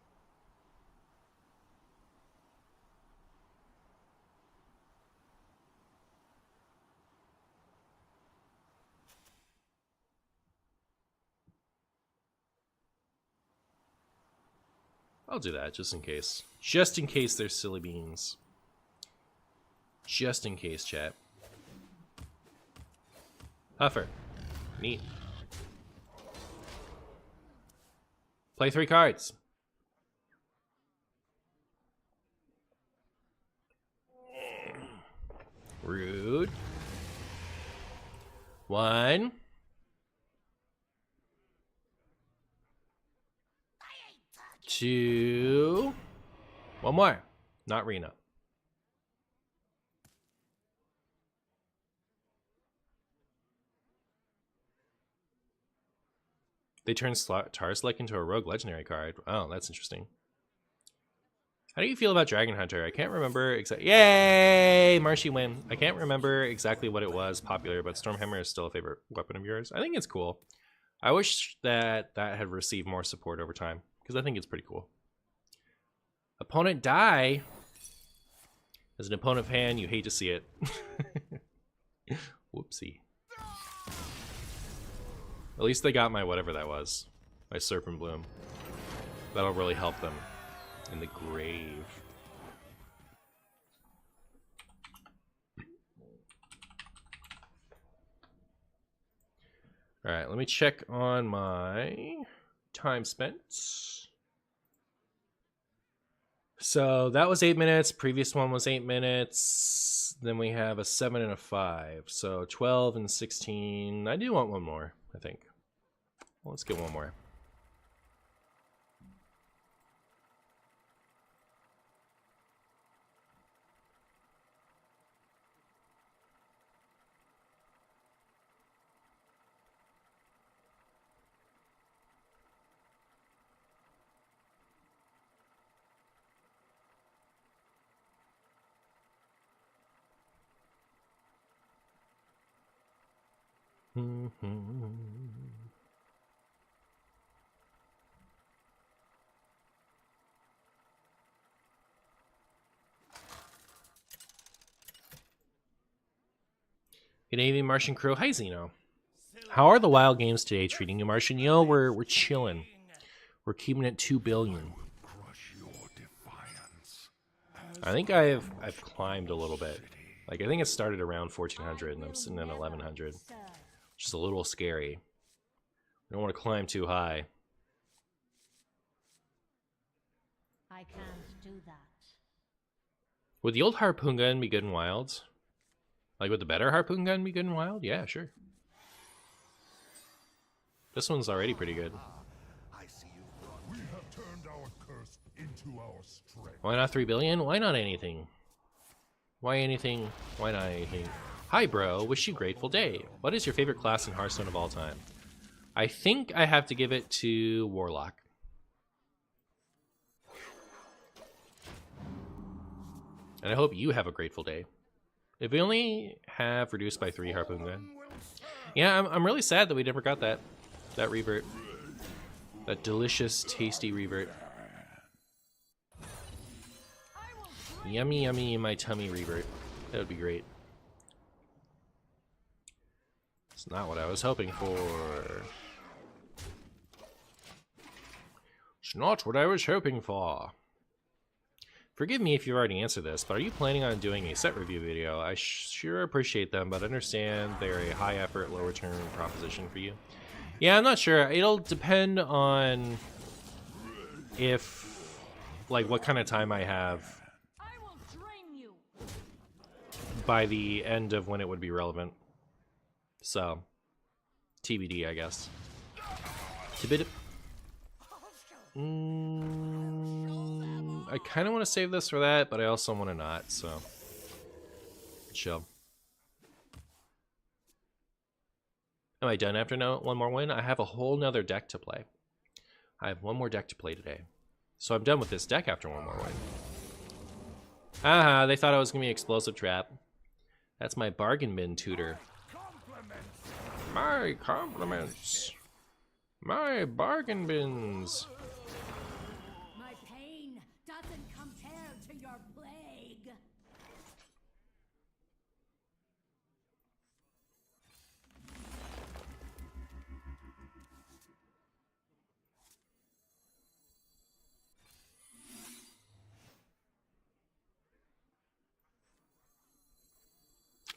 I'll do that, just in case. Just in case there's silly beans. Just in case, chat. Huffer. Neat. Play 3 cards. Rude. 1. Two. One more. Not Reno. They turned Tarslek into a rogue legendary card. Oh, that's interesting. How do you feel about Dragon Hunter? I can't remember exactly. Yay! Marshy win. I can't remember exactly what it was popular, but Stormhammer is still a favorite weapon of yours. I think it's cool. I wish that had received more support over time, because I think it's pretty cool. Opponent die. As an opponent fan, you hate to see it. Whoopsie. At least they got my whatever that was. My Serpent Bloom. That'll really help them in the grave. Alright, let me check on my time spent. So that was 8 minutes. Previous one was 8 minutes. Then we have a 7 and a 5. So 12 and 16. I do want one more, I think. Well, let's get one more. Good evening, Martian Crow. Hi, Zeno. How are the wild games today treating you, Martian? You know, we're chilling. We're keeping it 2 billion. Crush your defiance. I think I've climbed a little bit. Like, I think it started around 1400 and I'm sitting at 1100. Which is a little scary. I don't want to climb too high. I can't do that. Would the old harpoon gun be good in wilds? Like, would the better harpoon gun be good in wild? Yeah, sure. This one's already pretty good. I see you've brought We have turned our curse into our strength. Why not 3 billion? Why not anything? Why anything? Why not anything? Hi, bro. Wish you grateful day. What is your favorite class in Hearthstone of all time? I think I have to give it to Warlock. And I hope you have a grateful day. If we only have reduced by 3 harpoon gun. Yeah, I'm really sad that we never got that revert. That delicious, tasty revert. Yummy, yummy in my tummy revert. That would be great. It's not what I was hoping for. It's not what I was hoping for. Forgive me if you've already answered this, but are you planning on doing a set review video? I sure appreciate them, but understand they're a high effort, low return proposition for you. Yeah, I'm not sure. It'll depend on if, like, what kind of time I have by the end of when it would be relevant. So, TBD, I guess. I kind of want to save this for that, but I also want to not, so chill. Am I done after one more win? I have a whole nother deck to play. I have one more deck to play today. So I'm done with this deck after one more win. Aha, they thought I was going to be Explosive Trap. That's my bargain bin tutor. My compliments. My bargain bins. My pain doesn't compare to your plague.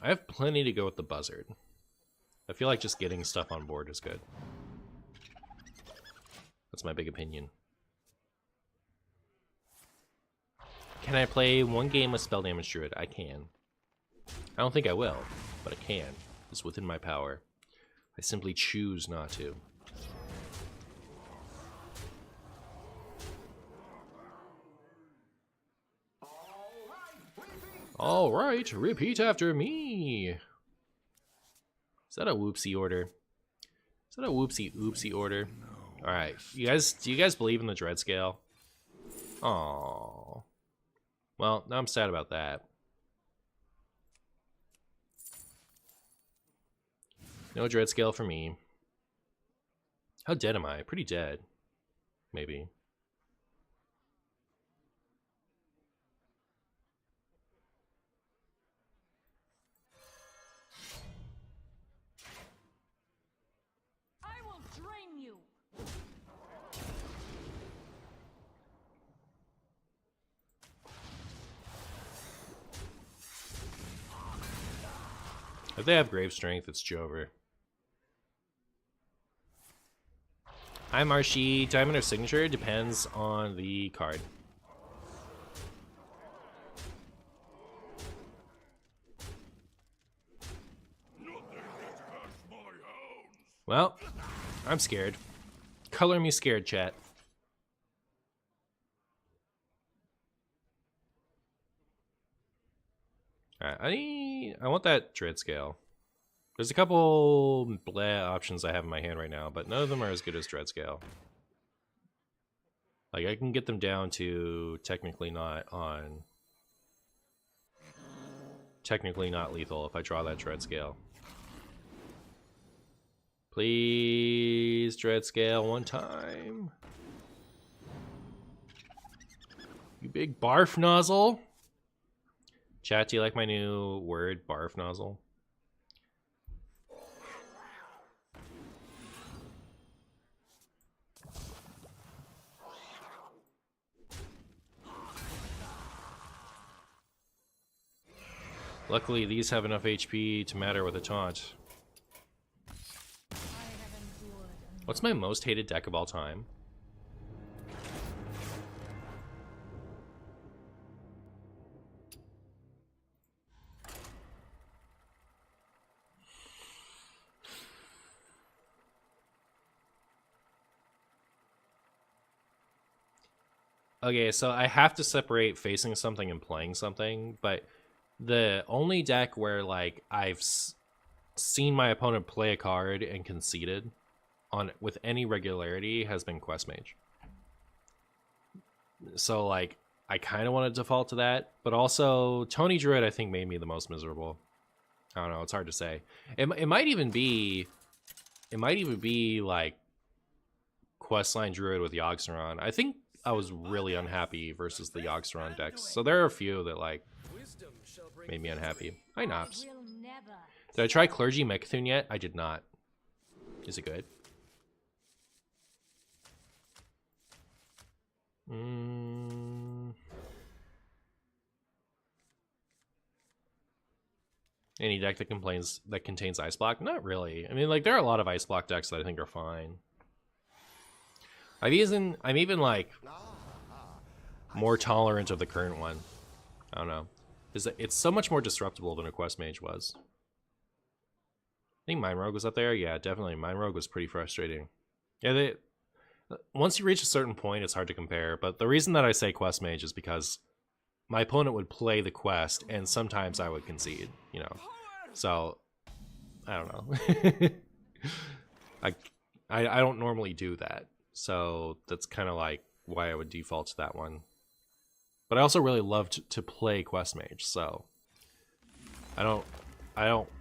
I have plenty to go with the Buzzard. I feel like just getting stuff on board is good. That's my big opinion. Can I play one game with Spell Damage Druid? I can. I don't think I will, but I can. It's within my power. I simply choose not to. Alright, repeat after me. Is that a whoopsie order? Is that a whoopsie oopsie order? Alright, do you guys believe in the Dread Scale? Aww. Well, now I'm sad about that. No Dread Scale for me. How dead am I? Pretty dead. Maybe. If they have Grave Strength, it's Jover. Hi, Marshy. Diamond or Signature depends on the card. Well, I'm scared. Color me scared, chat. Alright, I want that Dread Scale. There's a couple bleh options I have in my hand right now, but none of them are as good as Dread Scale. Like, I can get them down to technically not lethal if I draw that Dread Scale. Please, Dread Scale, one time. You big barf nozzle. Chat, do you like my new word, barf nozzle? Luckily, these have enough HP to matter with a taunt. What's my most hated deck of all time? Okay, so I have to separate facing something and playing something, but the only deck where like I've seen my opponent play a card and conceded on with any regularity has been Quest Mage. So like I kind of want to default to that, but also Tony Druid I think made me the most miserable. I don't know, it's hard to say. It might even be like Questline Druid with Yogg-Saron. I think I was really unhappy versus the Yogg-Saron decks. So there are a few that like made me unhappy. Hi Nops. Did I try Clergy Mechathun yet? I did not. Is it good? Any deck that contains Ice Block? Not really. I mean, like there are a lot of Ice Block decks that I think are fine. I'm even like more tolerant of the current one. I don't know. It's so much more disruptible than a Quest Mage was. I think Mind Rogue was up there. Yeah, definitely. Mind Rogue was pretty frustrating. Yeah, once you reach a certain point, it's hard to compare. But the reason that I say Quest Mage is because my opponent would play the quest, and sometimes I would concede. You know, so I don't know. I don't normally do that, so that's kind of like why I would default to that one. But I also really loved to play Quest Mage, so I don't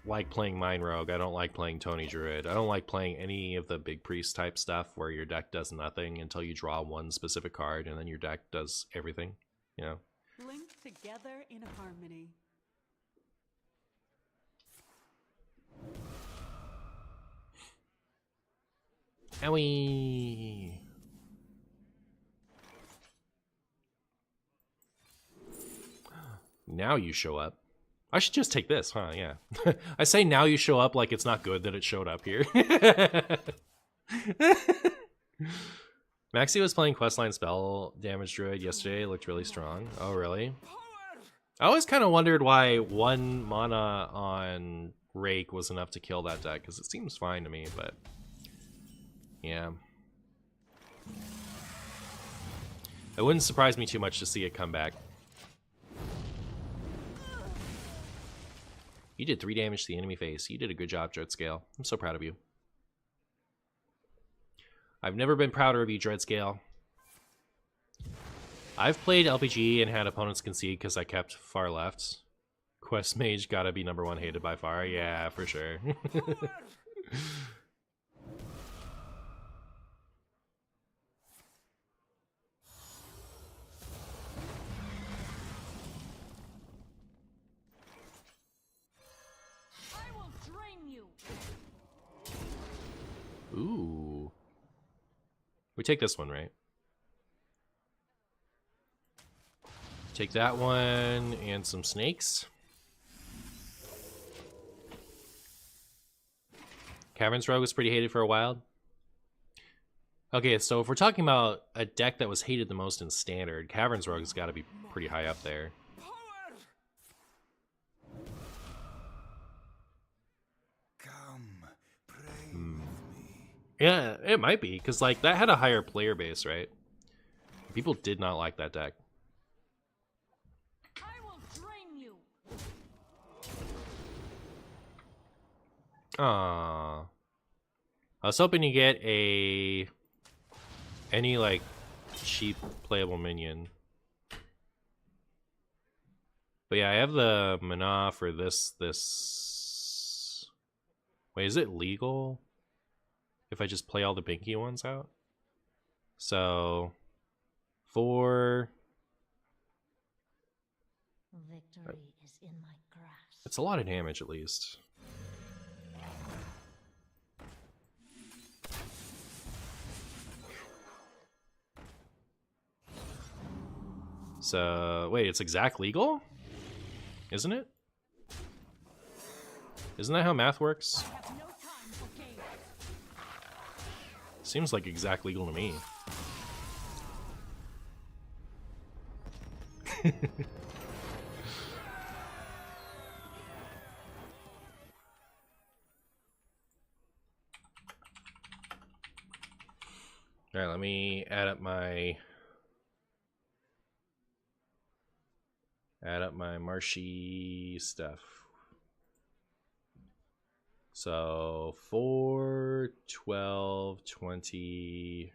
like playing Mind Rogue. I don't like playing Tony Druid. I don't like playing any of the big priest type stuff where your deck does nothing until you draw one specific card and then your deck does everything, you know? Linked together in harmony. Owie! Now you show up. I should just take this, huh? Yeah. I say now you show up like it's not good that it showed up here. Maxi was playing Questline Spell Damage Druid yesterday. It looked really strong. Oh, really? I always kind of wondered why 1 mana on Rake was enough to kill that deck, because it seems fine to me, but... yeah. It wouldn't surprise me too much to see it come back. You did 3 damage to the enemy face. You did a good job, Dreadscale. I'm so proud of you. I've never been prouder of you, Dreadscale. I've played LPG and had opponents concede because I kept far left. Quest Mage gotta be #1 hated by far. Yeah, for sure. Ooh. We take this one, right? Take that one and some snakes. Caverns Rogue was pretty hated for a while. Okay, so if we're talking about a deck that was hated the most in Standard, Caverns Rogue has got to be pretty high up there. Yeah, it might be, because like that had a higher player base, right? People did not like that deck. I will drain you. Aww. I was hoping to get any like cheap playable minion. But yeah, I have the mana for this. Wait, is it legal? if I just play all the binky ones out. So 4. Victory is in my grasp. It's a lot of damage at least. So wait, it's exact legal? Isn't it? Isn't that how math works? Seems like exact legal to me. Alright, let me add up my marshy stuff. So 4, 12, 20,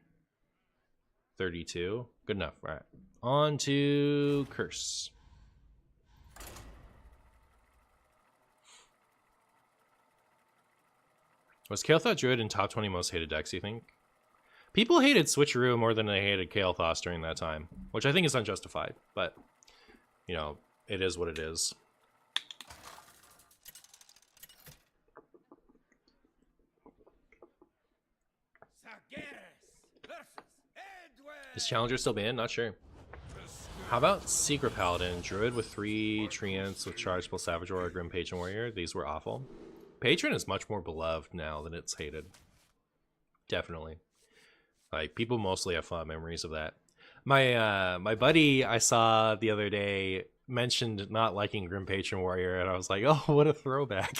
32. Good enough. All right. On to curse. Was Kael'thas Druid in top 20 most hated decks, you think? People hated Switcheroo more than they hated Kael'thas during that time, which I think is unjustified, but, you know, it is what it is. Is Challenger still banned? Not sure. How about Secret Paladin? Druid with 3 treants with chargeable Savage Warrior, Grim Patron Warrior. These were awful. Patron is much more beloved now than it's hated. Definitely. Like, people mostly have fond memories of that. My buddy I saw the other day mentioned not liking Grim Patron Warrior, and I was like, oh, what a throwback.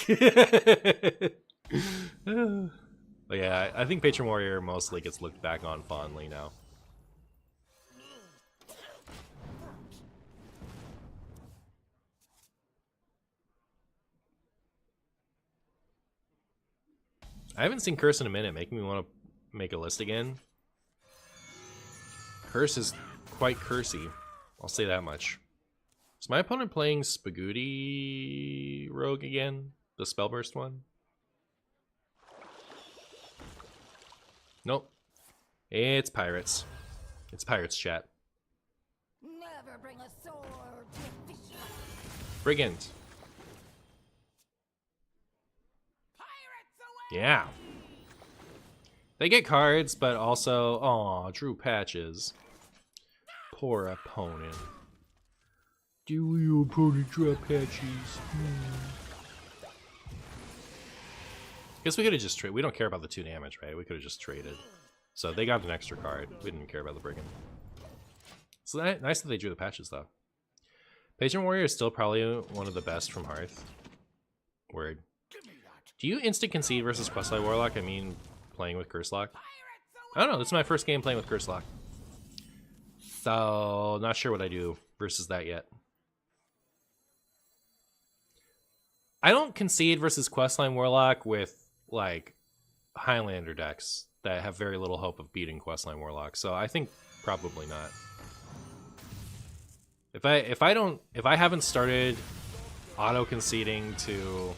But yeah, I think Patron Warrior mostly gets looked back on fondly now. I haven't seen Curse in a minute, making me want to make a list again. Curse is quite cursey, I'll say that much. Is my opponent playing Spagooty Rogue again? The Spellburst one? Nope. It's Pirates. It's Pirates, chat. Never bring a sword to fish. Brigand. Yeah. They get cards, but also, aw, Drew Patches. Poor opponent. Do your opponent draw patches? Guess we could have just traded. We don't care about the 2 damage, right? We could have just traded. So they got an extra card. We didn't care about the Brigand. So nice that they drew the patches, though. Patron Warrior is still probably one of the best from Hearth. Word. Do you instant concede versus Questline Warlock? I mean, playing with Curse Lock? I don't know. This is my first game playing with Curse Lock. So, not sure what I do versus that yet. I don't concede versus Questline Warlock with, like, Highlander decks that have very little hope of beating Questline Warlock. So, I think probably not. If I haven't started auto conceding to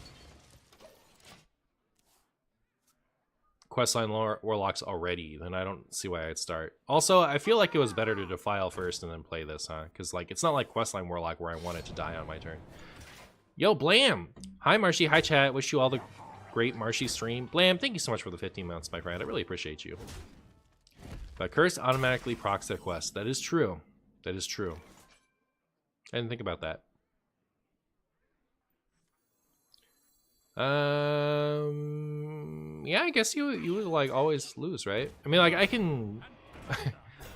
Questline Warlocks already, then I don't see why I'd start. Also, I feel like it was better to defile first and then play this, huh? Because, like, it's not like Questline Warlock where I want it to die on my turn. Yo, Blam! Hi, Marshy. Hi, chat. Wish you all the great Marshy stream. Blam, thank you so much for the 15 months, my friend. I really appreciate you. But Curse automatically procs their quest. That is true. That is true. I didn't think about that. Yeah, I guess you would like always lose, right? I mean, like I can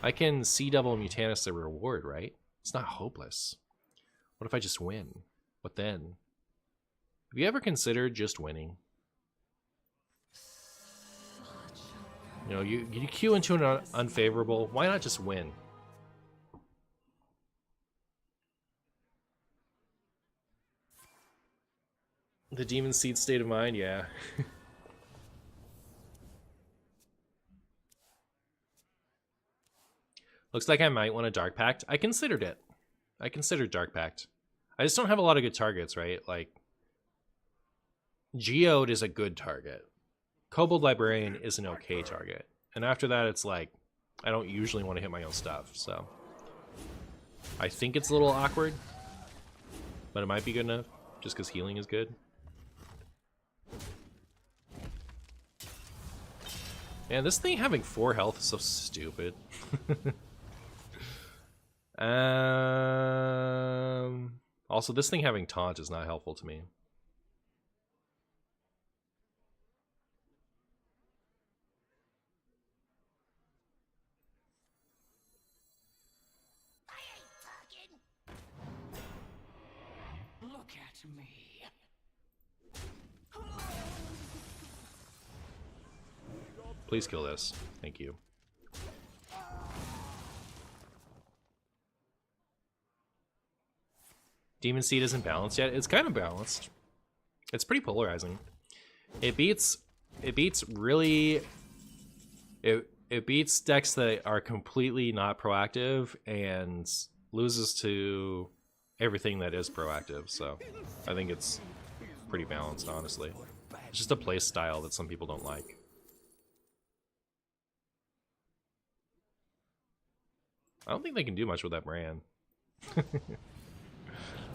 I can Sea Devil Mutanus the reward, right? It's not hopeless. What if I just win? What then? Have you ever considered just winning? You know, you queue into an unfavorable. Why not just win? The Demon Seed state of mind, yeah. Looks like I might want a Dark Pact. I considered it. I considered Dark Pact. I just don't have a lot of good targets, right? Like, Geode is a good target. Kobold Librarian is an okay target. And after that, it's like, I don't usually want to hit my own stuff, so. I think it's a little awkward, but it might be good enough, just because healing is good. Man, this thing having 4 health is so stupid. Also, this thing having taunt is not helpful to me. Look at me. Please kill this. Thank you. Demon Seed isn't balanced yet. It's kind of balanced. It's pretty polarizing. It beats really it beats decks that are completely not proactive and loses to everything that is proactive. So I think it's pretty balanced, honestly. It's just a play style that some people don't like. I don't think they can do much with that brand.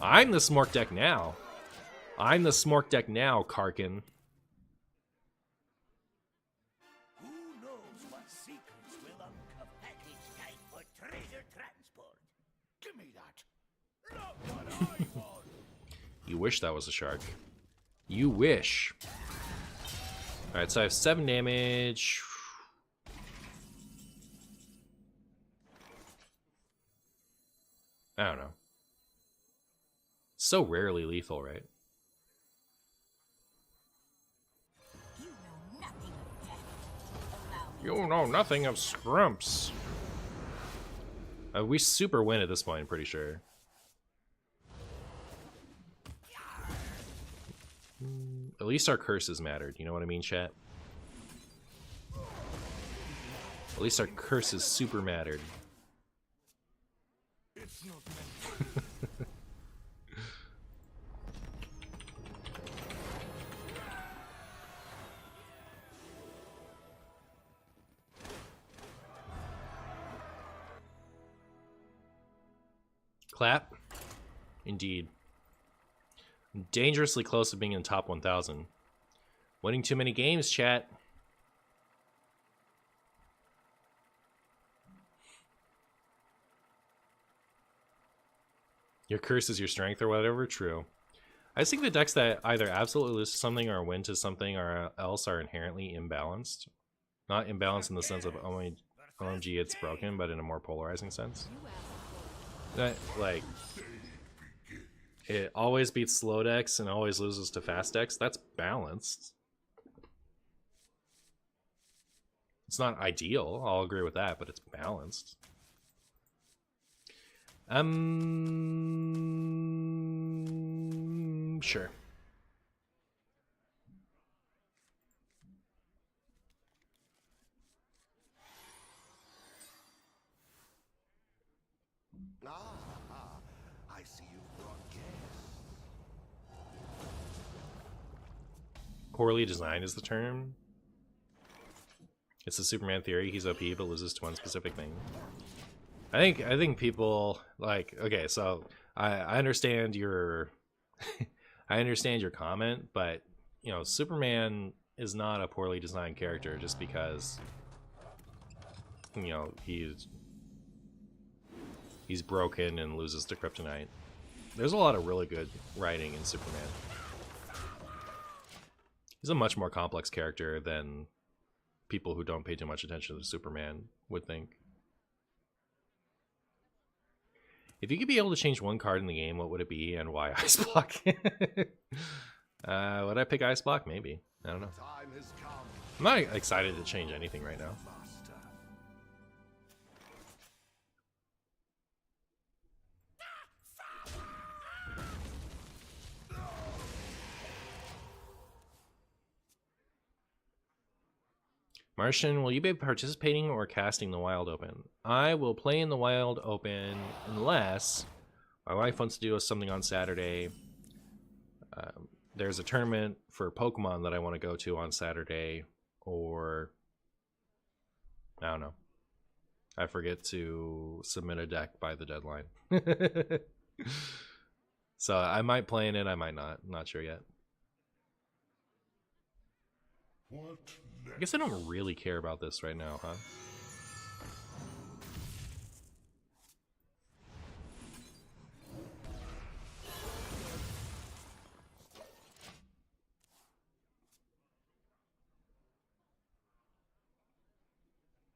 I'm the Smork deck now. I'm the Smork deck now, Karkin. Who knows what secrets will uncover? Package time for treasure transport. Give me that. Not what I want. You wish that was a shark. You wish. Alright, so I have 7 damage. I don't know. So rarely lethal, right? You know nothing of scrumps. We super win at this point, I'm pretty sure. At least our curses mattered, you know what I mean, chat? At least our curses super mattered. It's not meant. Clap? Indeed. Dangerously close to being in the top 1,000. Winning too many games, chat. Your curse is your strength or whatever? True. I just think the decks that either absolutely lose to something or win to something or else are inherently imbalanced. Not imbalanced in the sense of OMG it's broken, but in a more polarizing sense. That, like, it always beats slow decks and always loses to fast decks. That's balanced. It's not ideal, I'll agree with that, but it's balanced. Sure. I see you brought guests. Poorly designed is the term. It's the Superman theory. He's OP but loses to one specific thing. I think people like, okay, so I understand your I understand your comment, but you know, Superman is not a poorly designed character just because, you know, he's broken and loses to Kryptonite. There's a lot of really good writing in Superman. He's a much more complex character than people who don't pay too much attention to Superman would think. If you could be able to change one card in the game, what would it be and why Ice Block? Would I pick Ice Block? Maybe. I don't know. Time has come, I'm not excited to change anything right now. Master. Martian, will you be participating or casting the Wild Open? I will play in the Wild Open unless my wife wants to do something on Saturday. There's a tournament for Pokemon that I want to go to on Saturday. or I don't know. I forget to submit a deck by the deadline. So I might play in it, I might not. I'm not sure yet. What I guess I don't really care about this right now, huh?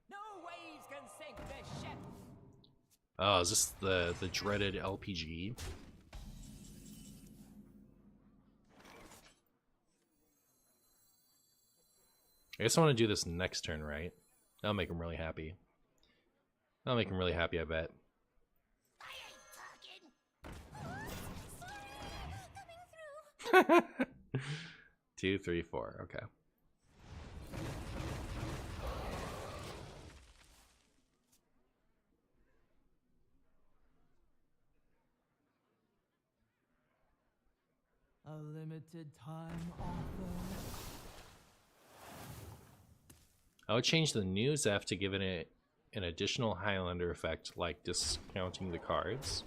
No waves can sink this ship. Oh, is this the dreaded LPG? I guess I want to do this next turn, right? That'll make him really happy. That'll make him really happy, I bet. I ain't talking. Coming through. 2, 3, 4. Okay. A limited time offer. I would change the news F to give it an additional Highlander effect, like discounting the cards.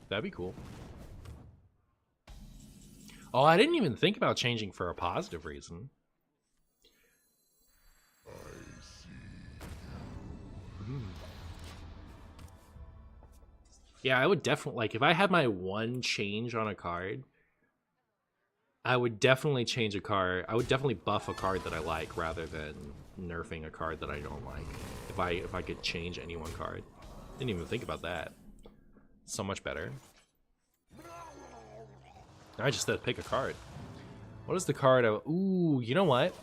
That'd be cool. Oh, I didn't even think about changing for a positive reason. Yeah, I would definitely, like, if I had my one change on a card, I would definitely change a card. I would definitely buff a card that I like rather than nerfing a card that I don't like. If I could change any one card. Didn't even think about that. So much better. I just had to pick a card. What is the card? Ooh, you know what?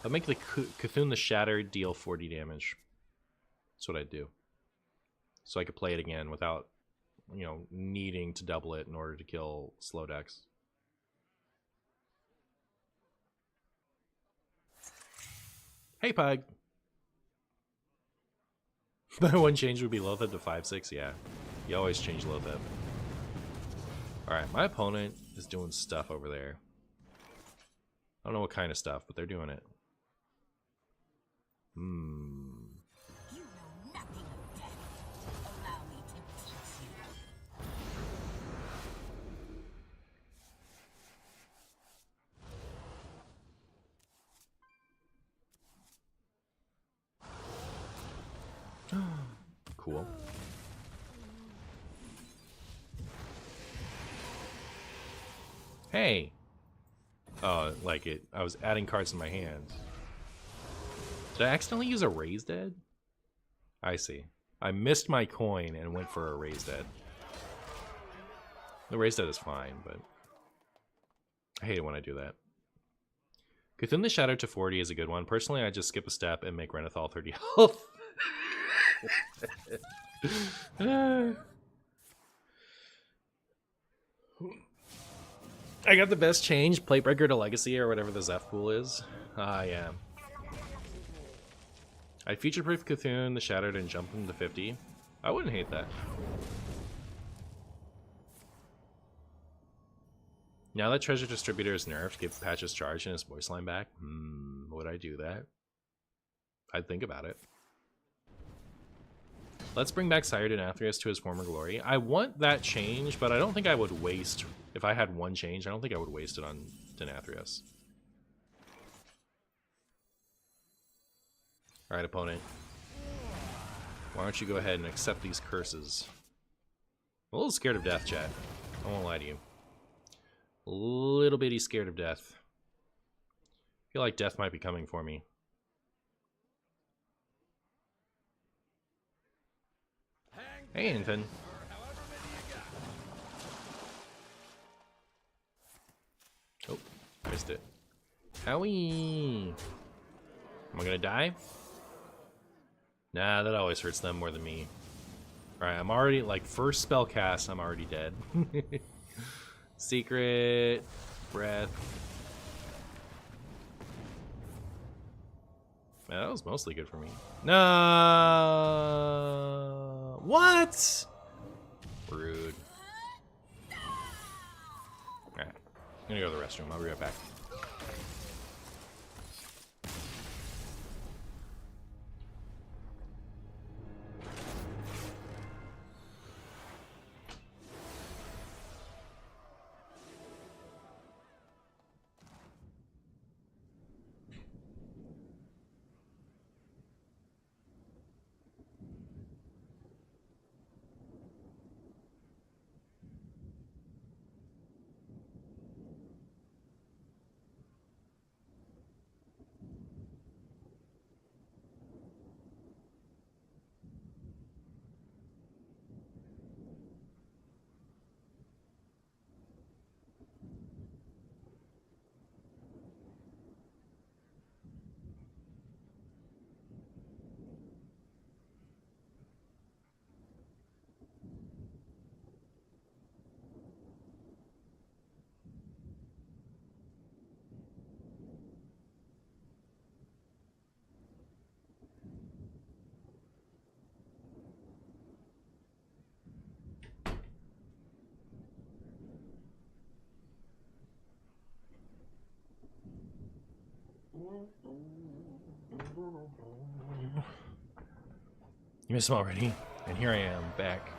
I'll make the Mechathun the Shattered deal 40 damage. That's what I'd do. So I could play it again without, you know, needing to double it in order to kill slow decks. Hey, Pug. My one change would be Loatheb to 5/6. Yeah, you always change Loatheb. All right, my opponent is doing stuff over there. I don't know what kind of stuff, but they're doing it. You know nothing of death. Allow me to teach you. Cool. Hey. Oh, like it. I was adding cards in my hand. Did I accidentally use a Raised Dead? I see. I missed my coin and went for a Raised Dead. The Raised Dead is fine, but I hate it when I do that. Cthulhu the Shadow to 40 is a good one. Personally, I just skip a step and make Renethal 30 health. I got the best change, Platebreaker to Legacy or whatever the Zeph pool is. Yeah. I'd future-proof Cthulhu the Shattered and jump him to 50. I wouldn't hate that. Now that Treasure Distributor is nerfed, give Patch's charge and his voice line back. Would I do that? I'd think about it. Let's bring back Sire Denathrius to his former glory. I want that change, but I don't think I would waste... If I had one change, I don't think I would waste it on Denathrius. Alright, opponent. Why don't you go ahead and accept these curses? I'm a little scared of death, chat. I won't lie to you. A little bitty scared of death. I feel like death might be coming for me. Hey, Infin. Oh, missed it. Howie! Am I gonna die? Nah, that always hurts them more than me. Alright, I'm already, like, first spell cast, I'm already dead. Secret. Breath. Man, that was mostly good for me. No. What? Rude. Alright. I'm gonna go to the restroom. I'll be right back. You missed him already, and here I am back.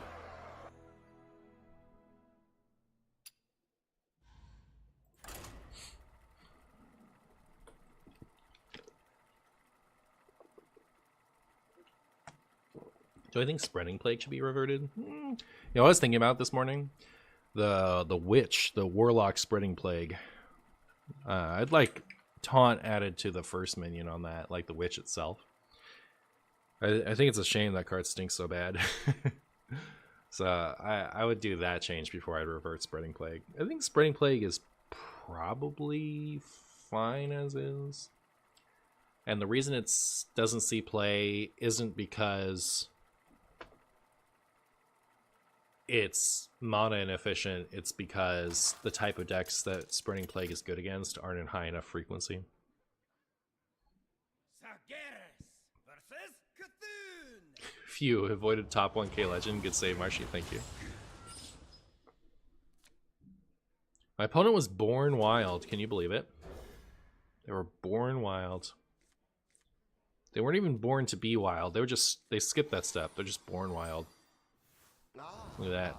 Do I think Spreading Plague should be reverted? You know, I was thinking about this morning. The Witch, the Warlock Spreading Plague. I'd like Taunt added to the first minion on that, like the Witch itself. I think it's a shame that card stinks so bad. So I would do that change before I'd revert Spreading Plague. I think Spreading Plague is probably fine as is. And the reason it doesn't see play isn't because it's mana inefficient, it's because the type of decks that Spreading Plague is good against aren't in high enough frequency. Sargeras versus Mechathun. Phew, avoided top 1k legend. Good save, Marshy, thank you. My opponent was born wild, can you believe it? They were born wild. They weren't even born to be wild, they skipped that step, they're just born wild. Look at that.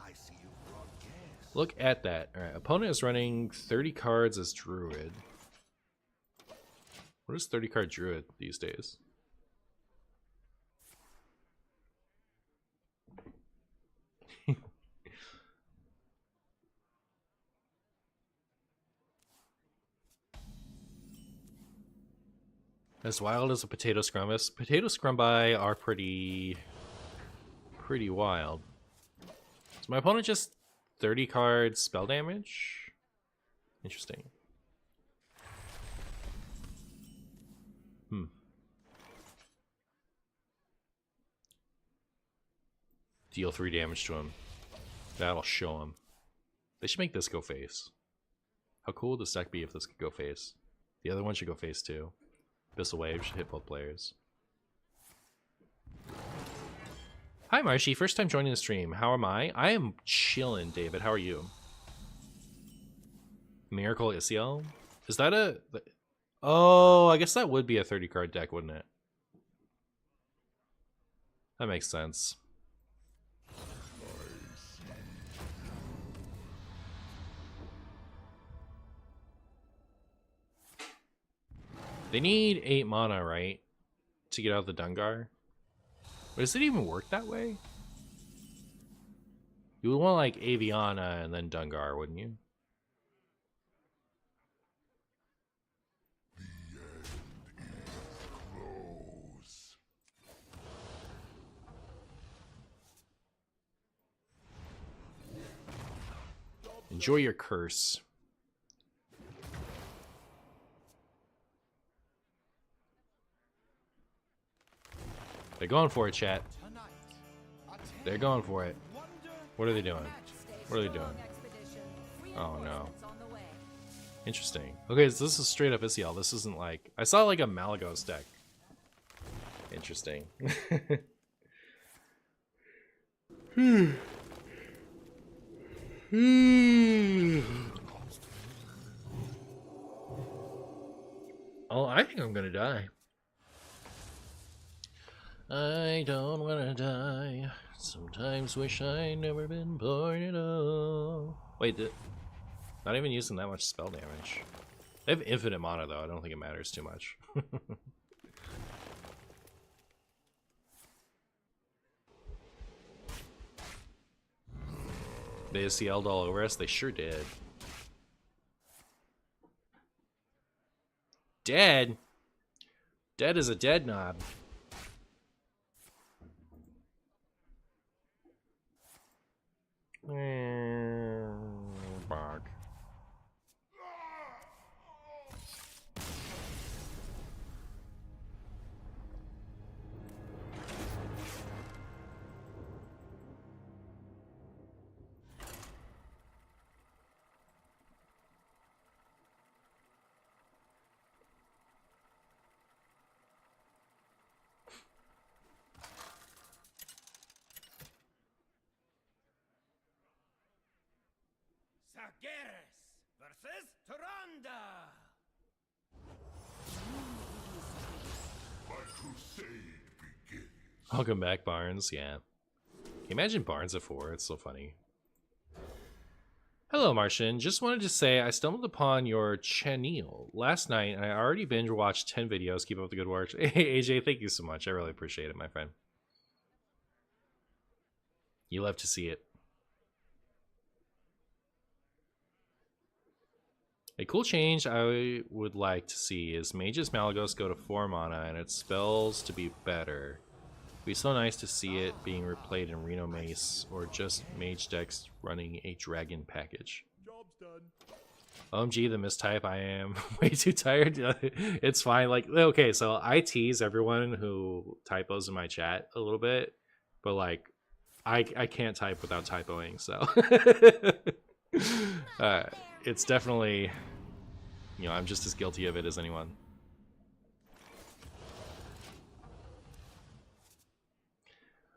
I see you brought guests. Look at that. Alright, opponent is running 30 cards as Druid. What is 30 card Druid these days? As wild as a potato scrumbus. Potato scrumbi are pretty wild. So my opponent just 30 cards spell damage? Interesting. Deal 3 damage to him. That'll show him. They should make this go face. How cool would this deck be if this could go face? The other one should go face too. Abyssal Wave should hit both players. Hi Marshy, first time joining the stream. How am I? I am chillin', David. How are you? Miracle Isiel? Is that a... Oh, I guess that would be a 30 card deck, wouldn't it? That makes sense. They need 8 mana, right? To get out of the Dungar? But does it even work that way? You would want like Aviana and then Dungar, wouldn't you? Close. Enjoy your curse. They're going for it, chat. They're going for it. What are they doing? What are they doing? Oh no. Interesting. Okay, so this is straight up Isiel. This isn't like... I saw like a Malagos deck. Interesting. Oh, I think I'm gonna die. I don't wanna die. Sometimes wish I'd never been born at all. Wait, not even using that much spell damage. They have infinite mana though, I don't think it matters too much. They ACL'd all over us? They sure did. Dead? Dead as a dead knob. Bark. Sargeras versus Tyrande. My crusade begins. Welcome back, Barnes. Yeah. Can you imagine Barnes at 4? It's so funny. Hello, Martian. Just wanted to say I stumbled upon your channel last night, and I already binge watched 10 videos. Keep up the good work. Hey, AJ, thank you so much. I really appreciate it, my friend. You love to see it. A cool change I would like to see is Mage's Malagos go to 4 mana and its spells to be better. It'd be so nice to see it being replayed in Reno Mace or just Mage decks running a Dragon package. Job's done. OMG, the mistype, I am way too tired. It's fine. Like, okay, so I tease everyone who typos in my chat a little bit, but like, I can't type without typoing, so. It's definitely, you know, I'm just as guilty of it as anyone.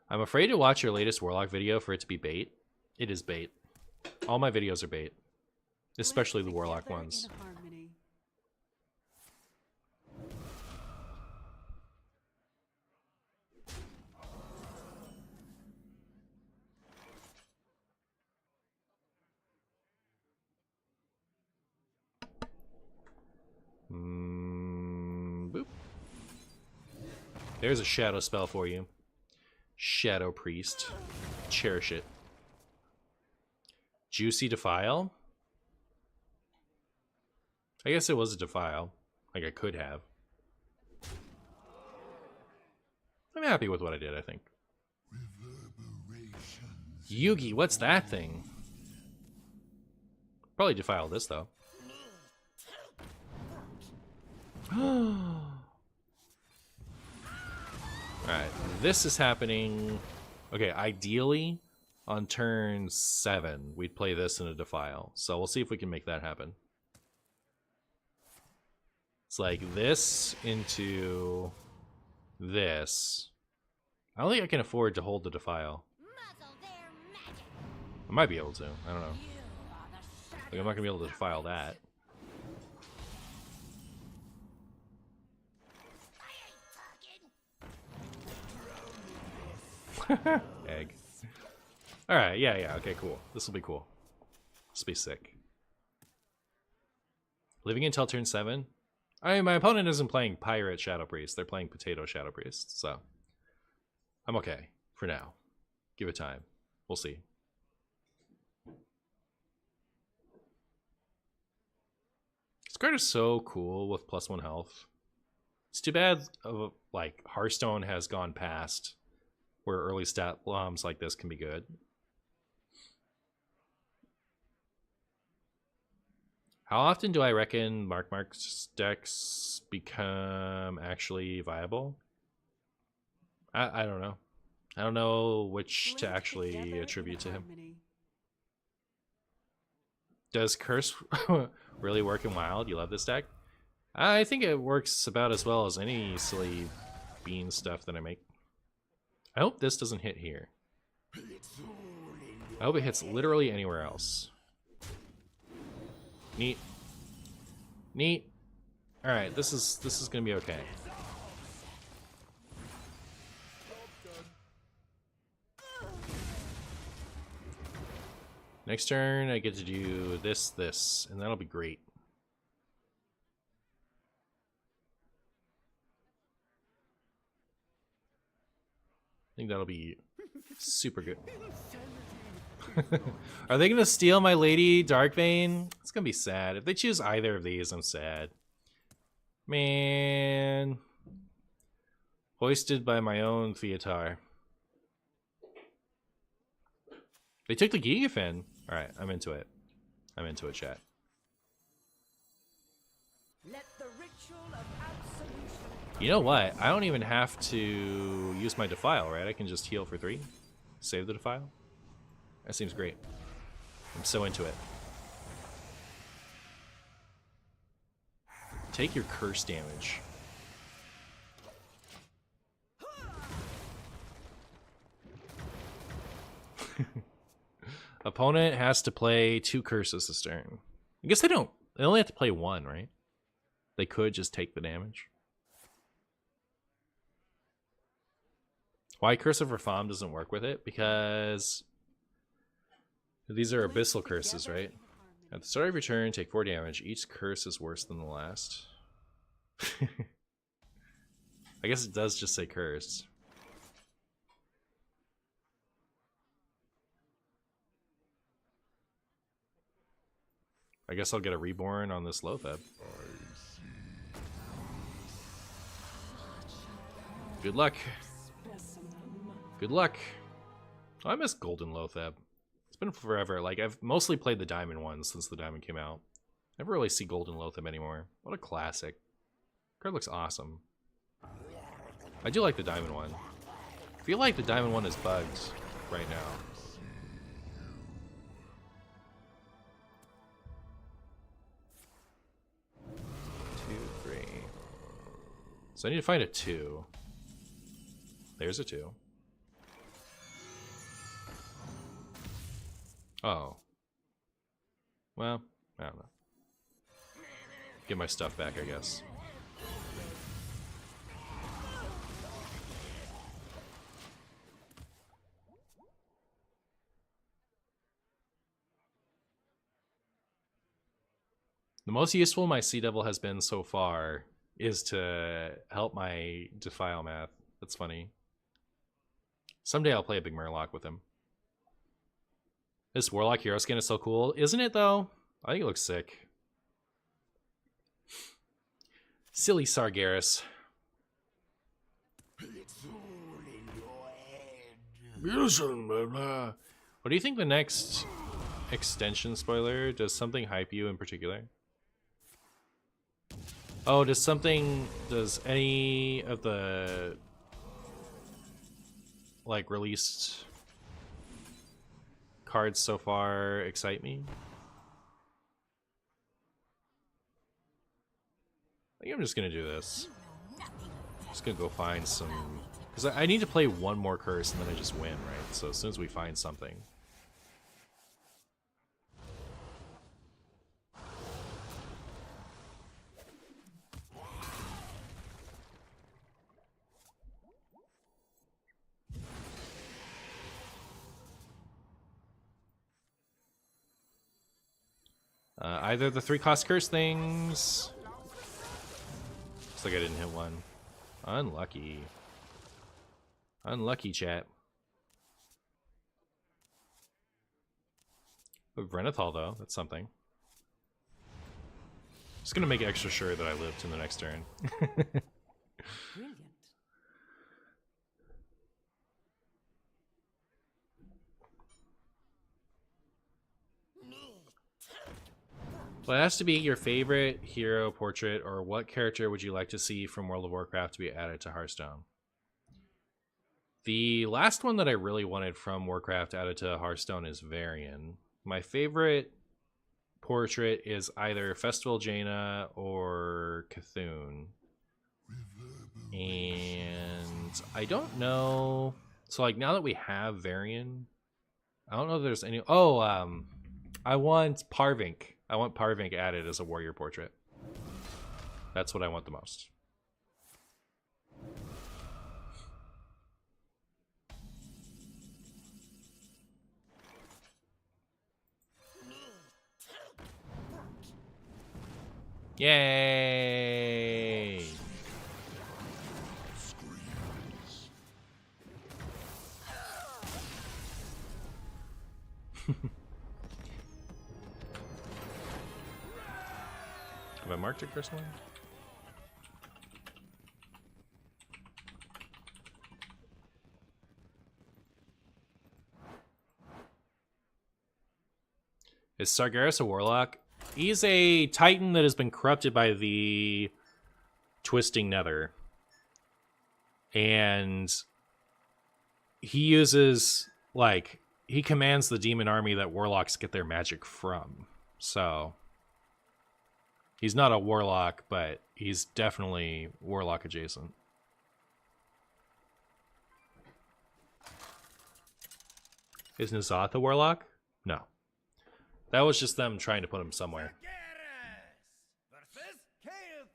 I'm afraid to watch your latest Warlock video for it to be bait. It is bait. All my videos are bait. Especially the Warlock ones. Boop. There's a shadow spell for you. Shadow Priest. Cherish it. Juicy Defile? I guess it was a Defile. Like I could have. I'm happy with what I did, I think. Yugi, what's that thing? Probably Defile this, though. Alright, this is happening. Okay, ideally, on turn 7, we'd play this in a Defile. So we'll see if we can make that happen. It's like this into this. I don't think I can afford to hold the Defile. I might be able to. I don't know. Like, I'm not going to be able to Defile that. Egg. Alright, yeah, okay, cool. This will be cool. This will be sick. Living until turn 7? I mean, my opponent isn't playing Pirate Shadow Priest. They're playing Potato Shadow Priest, so I'm okay for now. Give it time. We'll see. This card is so cool with +1 health. It's too bad, like, Hearthstone has gone past where early stat bombs like this can be good. How often do I reckon Mark's decks become actually viable? I don't know. I don't know which to actually attribute to him. Does Curse really work in Wild? You love this deck? I think it works about as well as any silly bean stuff that I make. I hope this doesn't hit here. I hope it hits literally anywhere else. Neat. Neat. Alright, this is gonna be okay. Next turn I get to do this, and that'll be great. I think that'll be super good. Are they going to steal my Lady Darkbane? It's going to be sad. If they choose either of these, I'm sad. Man. Hoisted by my own Theatar. They took the Gigafin. Alright, I'm into it. I'm into it, chat. Let the ritual of absolution. You know what? I don't even have to use my Defile, right? I can just heal for 3. Save the Defile. That seems great. I'm so into it. Take your curse damage. Opponent has to play 2 curses this turn. I guess they don't. They only have to play 1, right? They could just take the damage. Why Curse of Rapham doesn't work with it? Because these are abyssal curses, right? At the start of your turn, take 4 damage. Each curse is worse than the last. I guess it does just say curse. I guess I'll get a reborn on this Lotheb. Good luck. Good luck. Oh, I miss Golden Lotheb. It's been forever. Like, I've mostly played the Diamond ones since the Diamond came out. Never really see Golden Lotheb anymore. What a classic. Card looks awesome. I do like the Diamond one. I feel like the Diamond one is bugged right now. So I need to find a 2. There's a 2. Oh. Well, I don't know. Get my stuff back, I guess. The most useful my Sea Devil has been so far is to help my Defile math. That's funny. Someday I'll play a big Murloc with him. This Warlock hero skin is so cool. Isn't it, though? I think it looks sick. Silly Sargeras. What do you think the next extension spoiler? Does something hype you in particular? Oh, does any of the like released cards so far excite me? I think I'm just gonna do this. Just gonna go find some, because I need to play one more curse and then I just win, right? So as soon as we find something. Either the 3-cost curse things. Looks like I didn't hit one. Unlucky. Unlucky, chat. But Renathal, though, that's something. Just gonna make extra sure that I live to the next turn. Brilliant. Well, it has to be your favorite hero portrait, or what character would you like to see from World of Warcraft to be added to Hearthstone? The last one that I really wanted from Warcraft added to Hearthstone is Varian. My favorite portrait is either Festival Jaina or Cthulhu. And I don't know. So, like, now that we have Varian, I don't know if there's any. Oh, I want Parvink. I want Parvink added as a warrior portrait. That's what I want the most. Yay! Have I marked it personally? Is Sargeras a warlock? He's a titan that has been corrupted by the Twisting Nether. And he uses, like, he commands the demon army that warlocks get their magic from. So he's not a warlock, but he's definitely warlock adjacent. Is N'Zoth a warlock? No. That was just them trying to put him somewhere. Sargeras versus Chaos.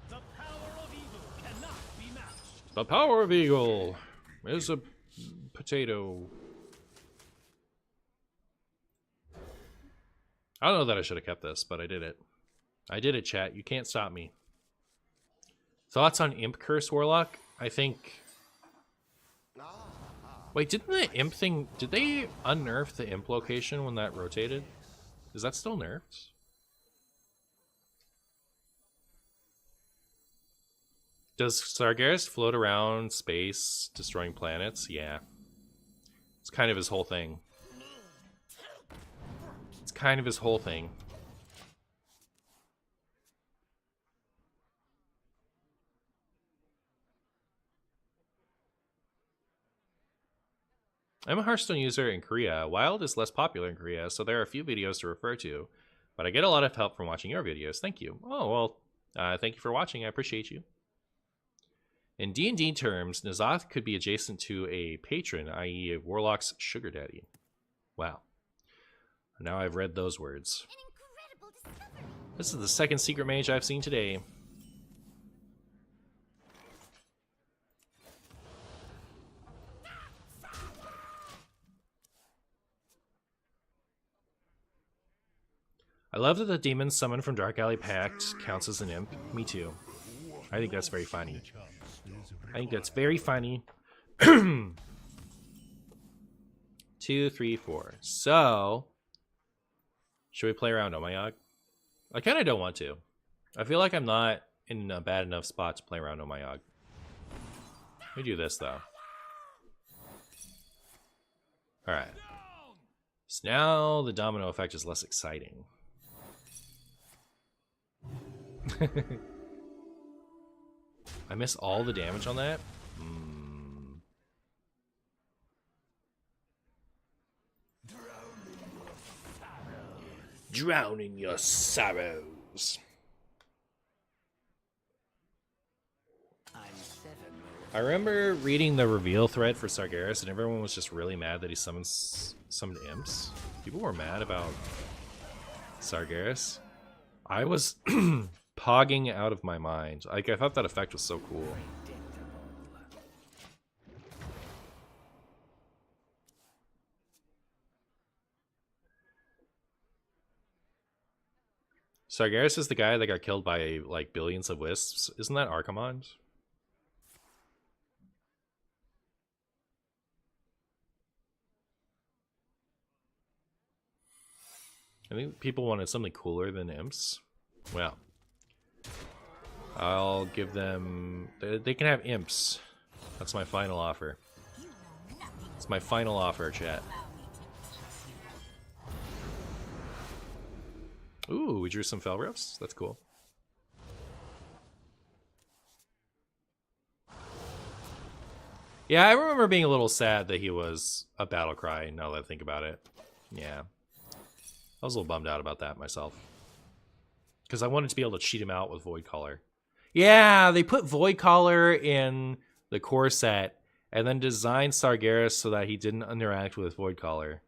The power of evil cannot be matched. The power of eagle is a potato. I don't know that I should have kept this, but I did it. I did it, chat. You can't stop me. Thoughts on Imp Curse Warlock? I think... Wait, didn't the Imp thing... Did they unnerf the Imp location when that rotated? Is that still nerfed? Does Sargeras float around space, destroying planets? Yeah. It's kind of his whole thing. It's kind of his whole thing. I'm a Hearthstone user in Korea. Wild is less popular in Korea, so there are a few videos to refer to. But I get a lot of help from watching your videos. Thank you. Oh, well, thank you for watching. I appreciate you. In D&D terms, N'Zoth could be adjacent to a patron, i.e. a warlock's sugar daddy. Wow. Now I've read those words. This is the second secret mage I've seen today. I love that the demon summoned from Dark Alley Pact counts as an imp. Me too. I think that's very funny. I think that's very funny. 2, 3, 4. So, should we play around Omayog? I kind of don't want to. I feel like I'm not in a bad enough spot to play around Omayog. Let me do this, though. Alright. So now the domino effect is less exciting. I miss all the damage on that? Drown in your sorrows. I remember reading the reveal thread for Sargeras, and everyone was just really mad that he summoned imps. People were mad about Sargeras. I was pogging out of my mind. Like, I thought that effect was so cool. Sargeras is the guy that got killed by, like, billions of wisps. Isn't that Archimonde? I think people wanted something cooler than imps. Well, I'll give them... They can have imps. That's my final offer. It's my final offer, chat. Ooh, we drew some Fell Rifts. That's cool. Yeah, I remember being a little sad that he was a battle cry, now that I think about it. Yeah. I was a little bummed out about that myself. Because I wanted to be able to cheat him out with Void Caller. Yeah, they put Void Caller in the core set and then designed Sargeras so that he didn't interact with Void Caller.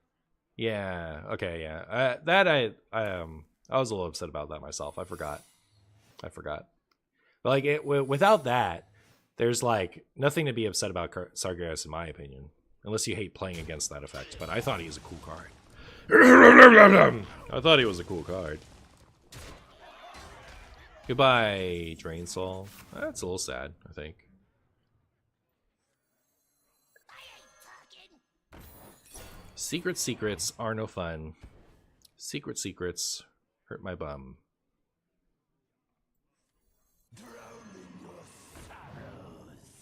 Yeah, okay, yeah. I was a little upset about that myself. I forgot. But like, without that, there's like nothing to be upset about Sargeras in my opinion. Unless you hate playing against that effect. But I thought he was a cool card. I thought he was a cool card. Goodbye, Drain Soul. That's a little sad, I think. Secrets are no fun. Secrets hurt my bum.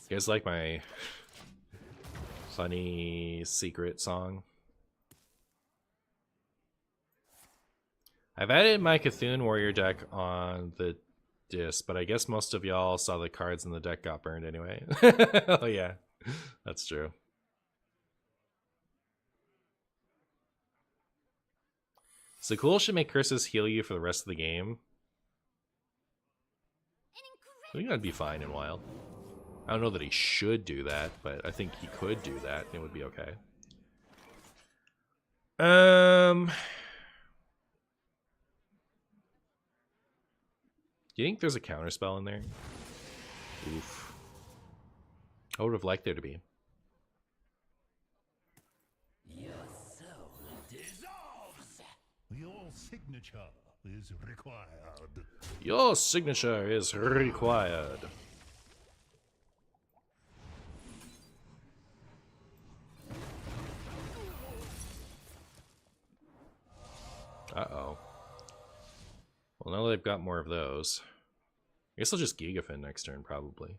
You guys like my funny secret song? I've added my Mechathun warrior deck on the disc, but I guess most of y'all saw the cards in the deck got burned anyway. Oh yeah, that's true. So cool should make curses heal you for the rest of the game. I think that'd be fine in Wild. I don't know that he should do that, but I think he could do that and it would be okay. Do you think there's a counterspell in there? Oof. I would have liked there to be. Your soul dissolves. Your signature is required. Your signature is required. Uh-oh. Well, now that they've got more of those, I guess I'll just Gigafin next turn, probably.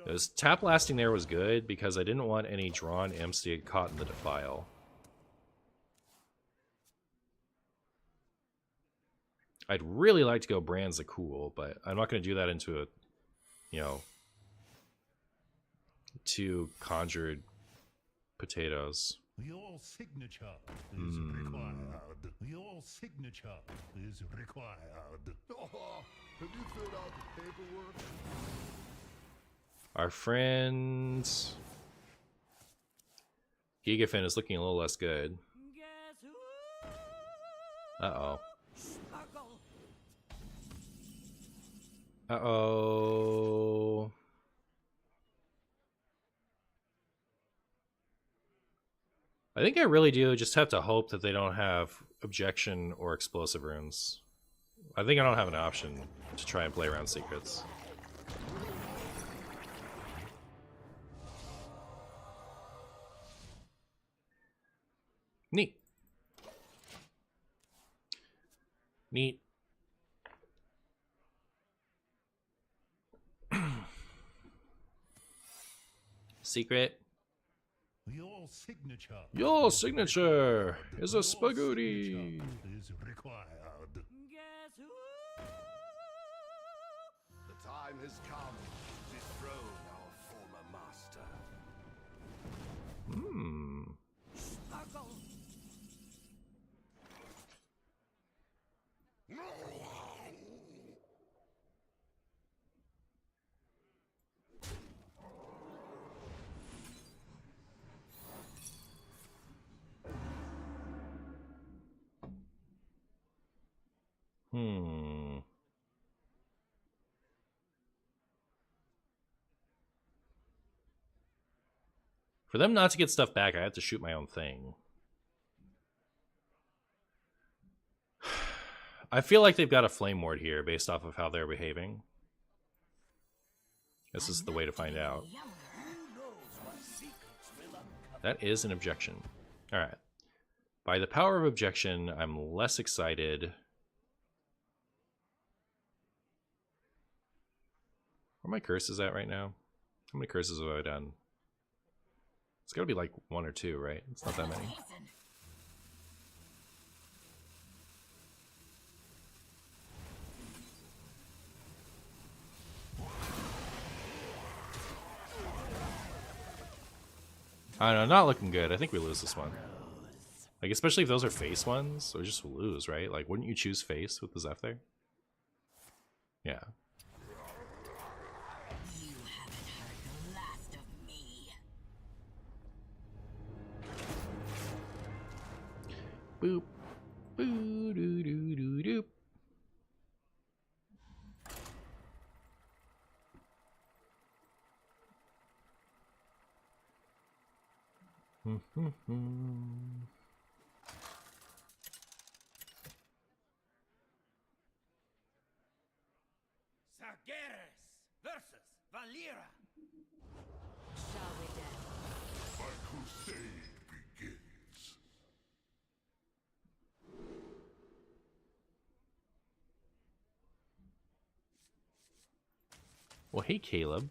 This tap lasting there was good because I didn't want any drawn imps to get caught in the defile. I'd really like to go Brands a Cool, but I'm not going to do that into a, you know, 2 conjured potatoes. Your signature is required. Your signature is required. Oh, have you filled out the paperwork? Our friend Gigafin is looking a little less good. Guess who? Uh-oh. Sparkle. Uh-oh. I think I really do just have to hope that they don't have objection or explosive runes. I think I don't have an option to try and play around secrets. Neat. Neat. Secret. Your signature. Your signature is a spaghetti. Is required. Guess who? The time has come to dethrone our former master. Hmm. Sparkle. Hmm. For them not to get stuff back, I have to shoot my own thing. I feel like they've got a flame ward here based off of how they're behaving. This is the way to find out. That is an objection. Alright. By the power of objection, I'm less excited. Where are my curses at right now? How many curses have I done? It's gotta be like 1 or 2, right? It's not that many. I don't know, not looking good. I think we lose this one. Like, especially if those are face ones, or just lose, right? Like, wouldn't you choose face with the Zeph there? Yeah. You haven't heard the last of me. Boop. Boo doo doo doo doop. Sargeras versus Valera. Shall we dance? My crusade begins. Well, hey, Caleb.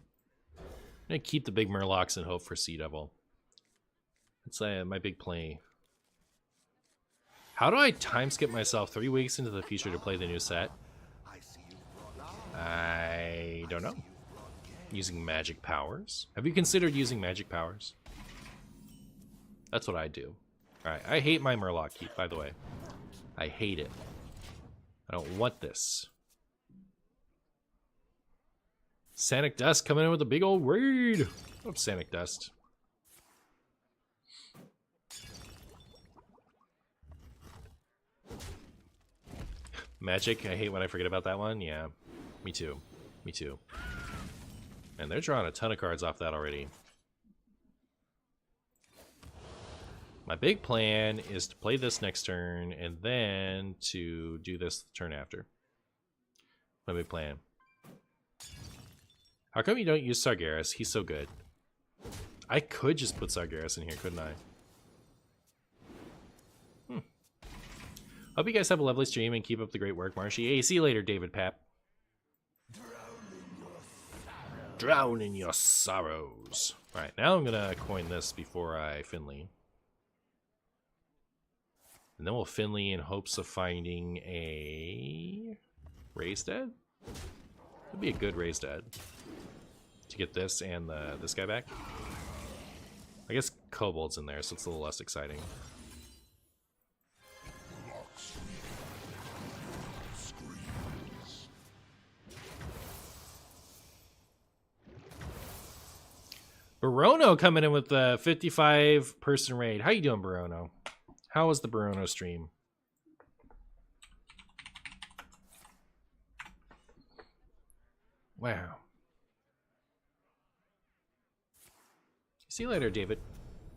I'm gonna keep the big Murlocs and hope for Sea Devil. That's my big play. How do I time skip myself 3 weeks into the future to play the new set? I don't know. Using magic powers? Have you considered using magic powers? That's what I do. Alright, I hate my Murloc keep, by the way. I hate it. I don't want this. Sanic Dust coming in with a big old raid. Oh, Sanic Dust. Magic, I hate when I forget about that one. Yeah, me too. Me too. And they're drawing a ton of cards off that already. My big plan is to play this next turn and then to do this the turn after. My big plan. How come you don't use Sargeras? He's so good. I could just put Sargeras in here, couldn't I? Hope you guys have a lovely stream and keep up the great work, Marshy. Hey, see you later, David Pap. Drown in your sorrows. Alright, now I'm gonna coin this before I Finley. And then we'll Finley in hopes of finding a Raised Dead? That'd be a good Raised Dead. To get this and this guy back. I guess Kobold's in there, so it's a little less exciting. Barono coming in with the 55-person raid. How you doing, Barono? How was the Barono stream? Wow. See you later, David.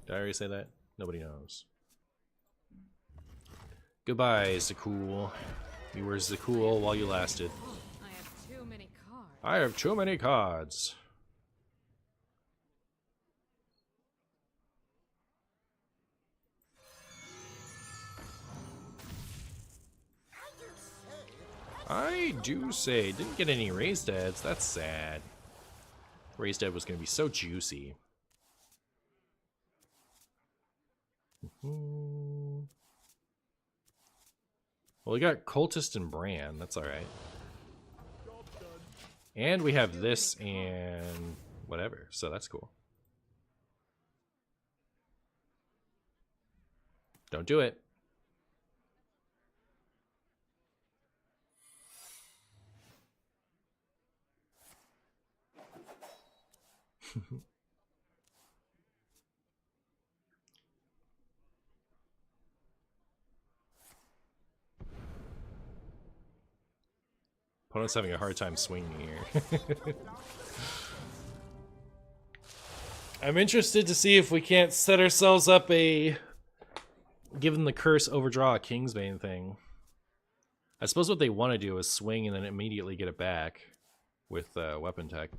Did I already say that? Nobody knows. Goodbye, Zakul. You were Zakul while you lasted. I have too many cards. I have too many cards. I do say, didn't get any Raised Deads. That's sad. Raised Dead was going to be so juicy. Well, we got Cultist and Bran. That's alright. And we have this and whatever. So that's cool. Don't do it. Opponent's having a hard time swinging here. I'm interested to see if we can't set ourselves up a given the curse overdraw a Kingsbane thing. I suppose what they want to do is swing and then immediately get it back with weapon tech.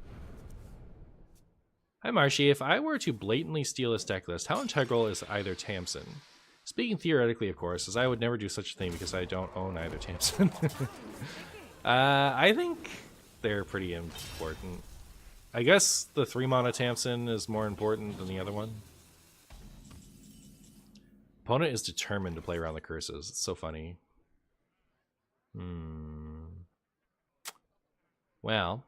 Hi Marshy, if I were to blatantly steal this deck list, how integral is either Tamsin? Speaking theoretically, of course, as I would never do such a thing because I don't own either Tamsin. I think they're pretty important. I guess the 3-mana Tamsin is more important than the other one. Opponent is determined to play around the curses. It's so funny. Well.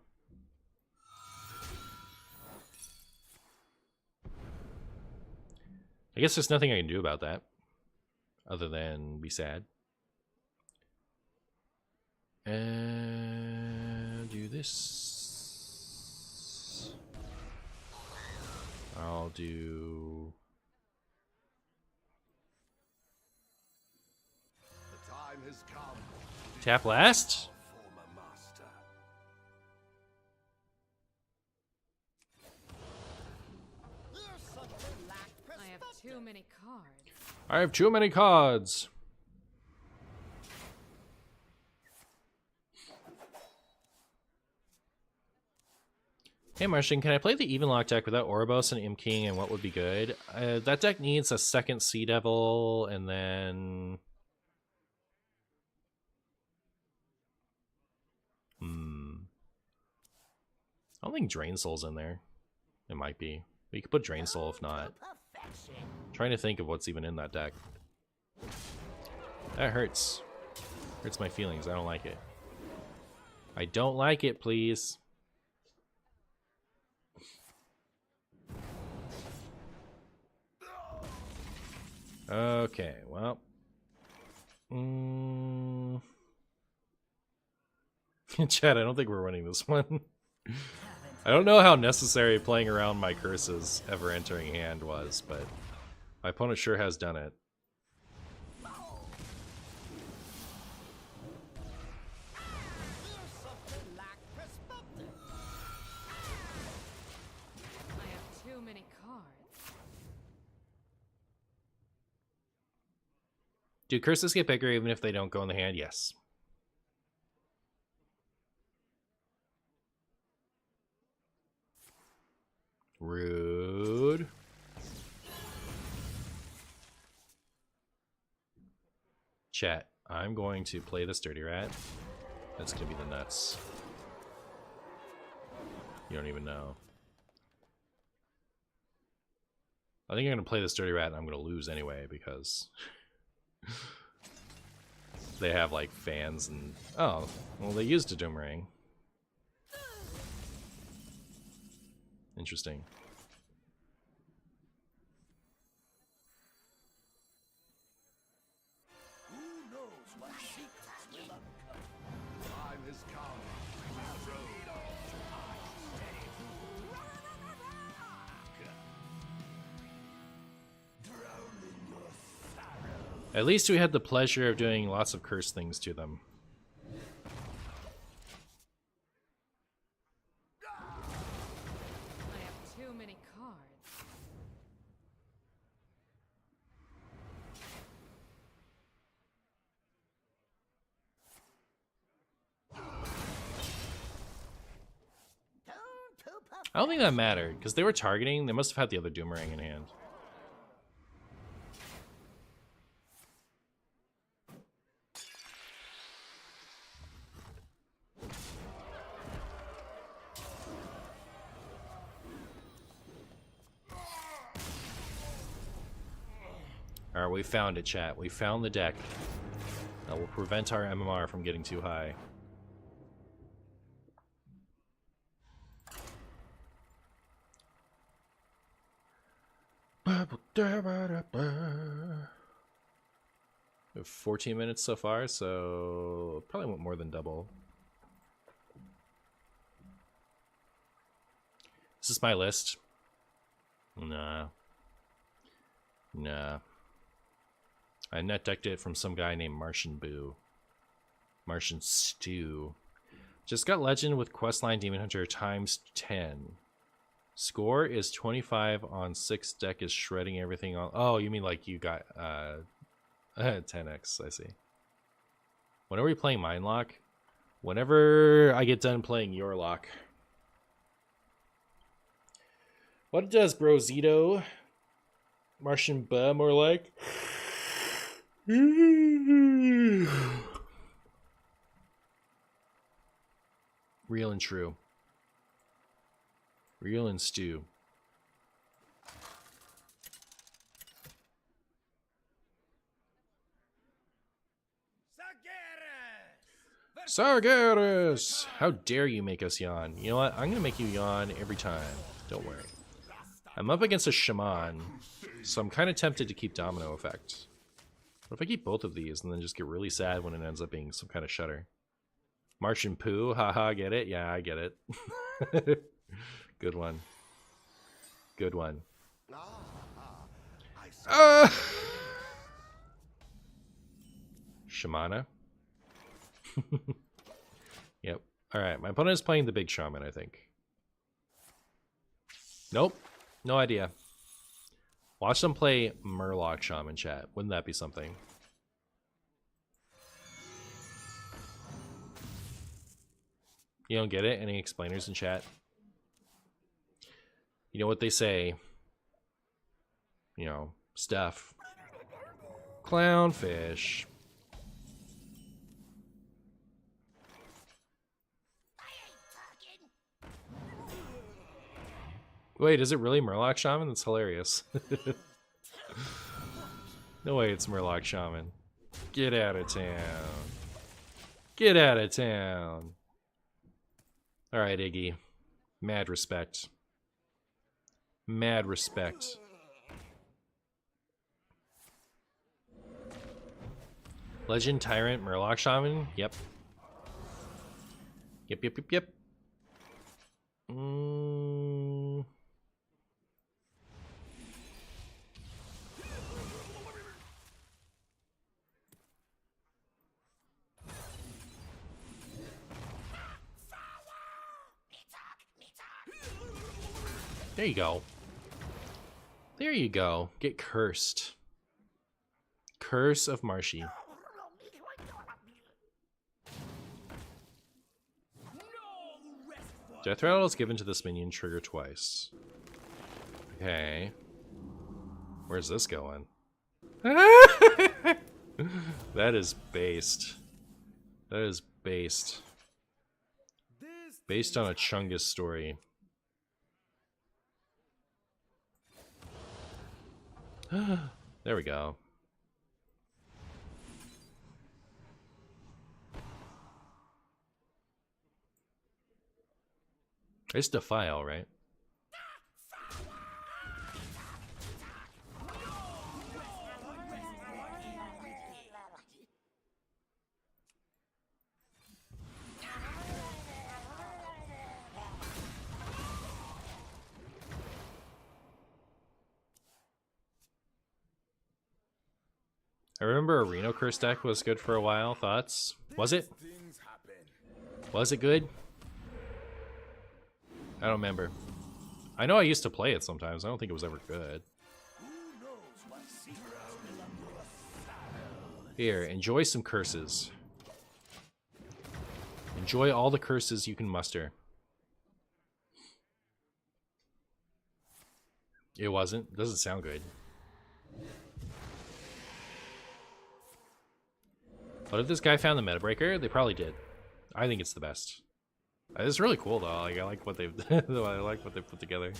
I guess there's nothing I can do about that. Other than be sad. And do this. I'll do... The time has come. Tap last? Former master. I have too many cards. I have too many cards. Hey Martian, can I play the Even Lock deck without Ouroboros and Imp King, and what would be good? That deck needs a second Sea Devil, and then... I don't think Drain Soul's in there. It might be. But you could put Drain Soul if not. Trying to think of what's even in that deck. That hurts. Hurts my feelings. I don't like it. I don't like it, please. Okay, well. Chad, I don't think we're winning this one. I don't know how necessary playing around my curses ever entering hand was, but my opponent sure has done it. Do curses get bigger even if they don't go in the hand? Yes. Rude. Chat, I'm going to play this dirty rat. That's gonna be the nuts. You don't even know. I think I'm gonna play this dirty rat and I'm gonna lose anyway because they have like fans and oh, well they used a doomerang. Interesting. Who knows what secrets will uncover? Time has come. Aggro. Drown in your sorrow. At least we had the pleasure of doing lots of curse things to them. I have too many cards. I don't think that mattered, because they were targeting, they must have had the other doomerang in hand. Alright, we found it, chat. We found the deck that will prevent our MMR from getting too high. We have 14 minutes so far, so probably went more than double. Is this my list? Nah. Nah. I net decked it from some guy named MartianBuu. Martian Stew. Just got legend with Questline Demon Hunter times 10. Score is 25 on 6. Deck is shredding everything on. Oh, you mean like you got 10x, I see. When are we playing Mindlock? Whenever I get done playing your lock. What does Brozito? MartianBuu more like? Real and true. Real and stew. Sargeras! How dare you make us yawn? You know what? I'm gonna make you yawn every time. Don't worry. I'm up against a shaman, so I'm kind of tempted to keep domino effect. What if I keep both of these and then just get really sad when it ends up being some kind of shutter? MartianBuu, haha, get it? Yeah, I get it. Good one. Good one. Shamana. Yep. Alright, my opponent is playing the big shaman, I think. Nope. No idea. Watch them play Murloc shaman, chat. Wouldn't that be something? You don't get it? Any explainers in chat? You know what they say? You know, stuff. Clownfish. Wait, is it really Murloc Shaman? That's hilarious. No way it's Murloc Shaman. Get out of town. Get out of town. Alright, Iggy. Mad respect. Mad respect. Legend Tyrant Murloc Shaman? Yep. Yep. There you go. There you go. Get cursed. Curse of Marshy. Death rattle is given to this minion, trigger twice. Okay. Where's this going? That is based. That is based. Based on a Chungus story. There we go. It's Defile, right? I remember a Reno curse deck was good for a while. Thoughts? Was it? Was it good? I don't remember. I know I used to play it sometimes. I don't think it was ever good. Here, enjoy some curses. Enjoy all the curses you can muster. It wasn't. It doesn't sound good. What if this guy found the meta breaker? They probably did. I think it's the best. It's really cool though. Like, I like what they've I like what they've put together.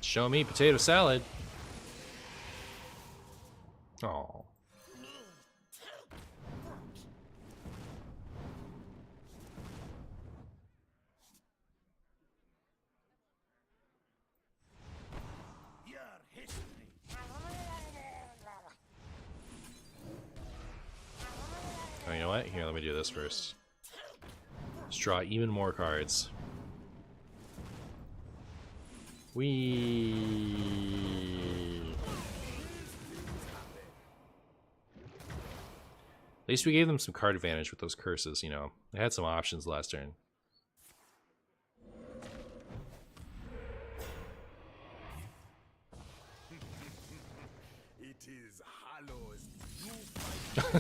Show me potato salad. Oh. Oh, you know what? Here, let me do this first. Let's draw even more cards. At least we gave them some card advantage with those curses, you know. They had some options last turn.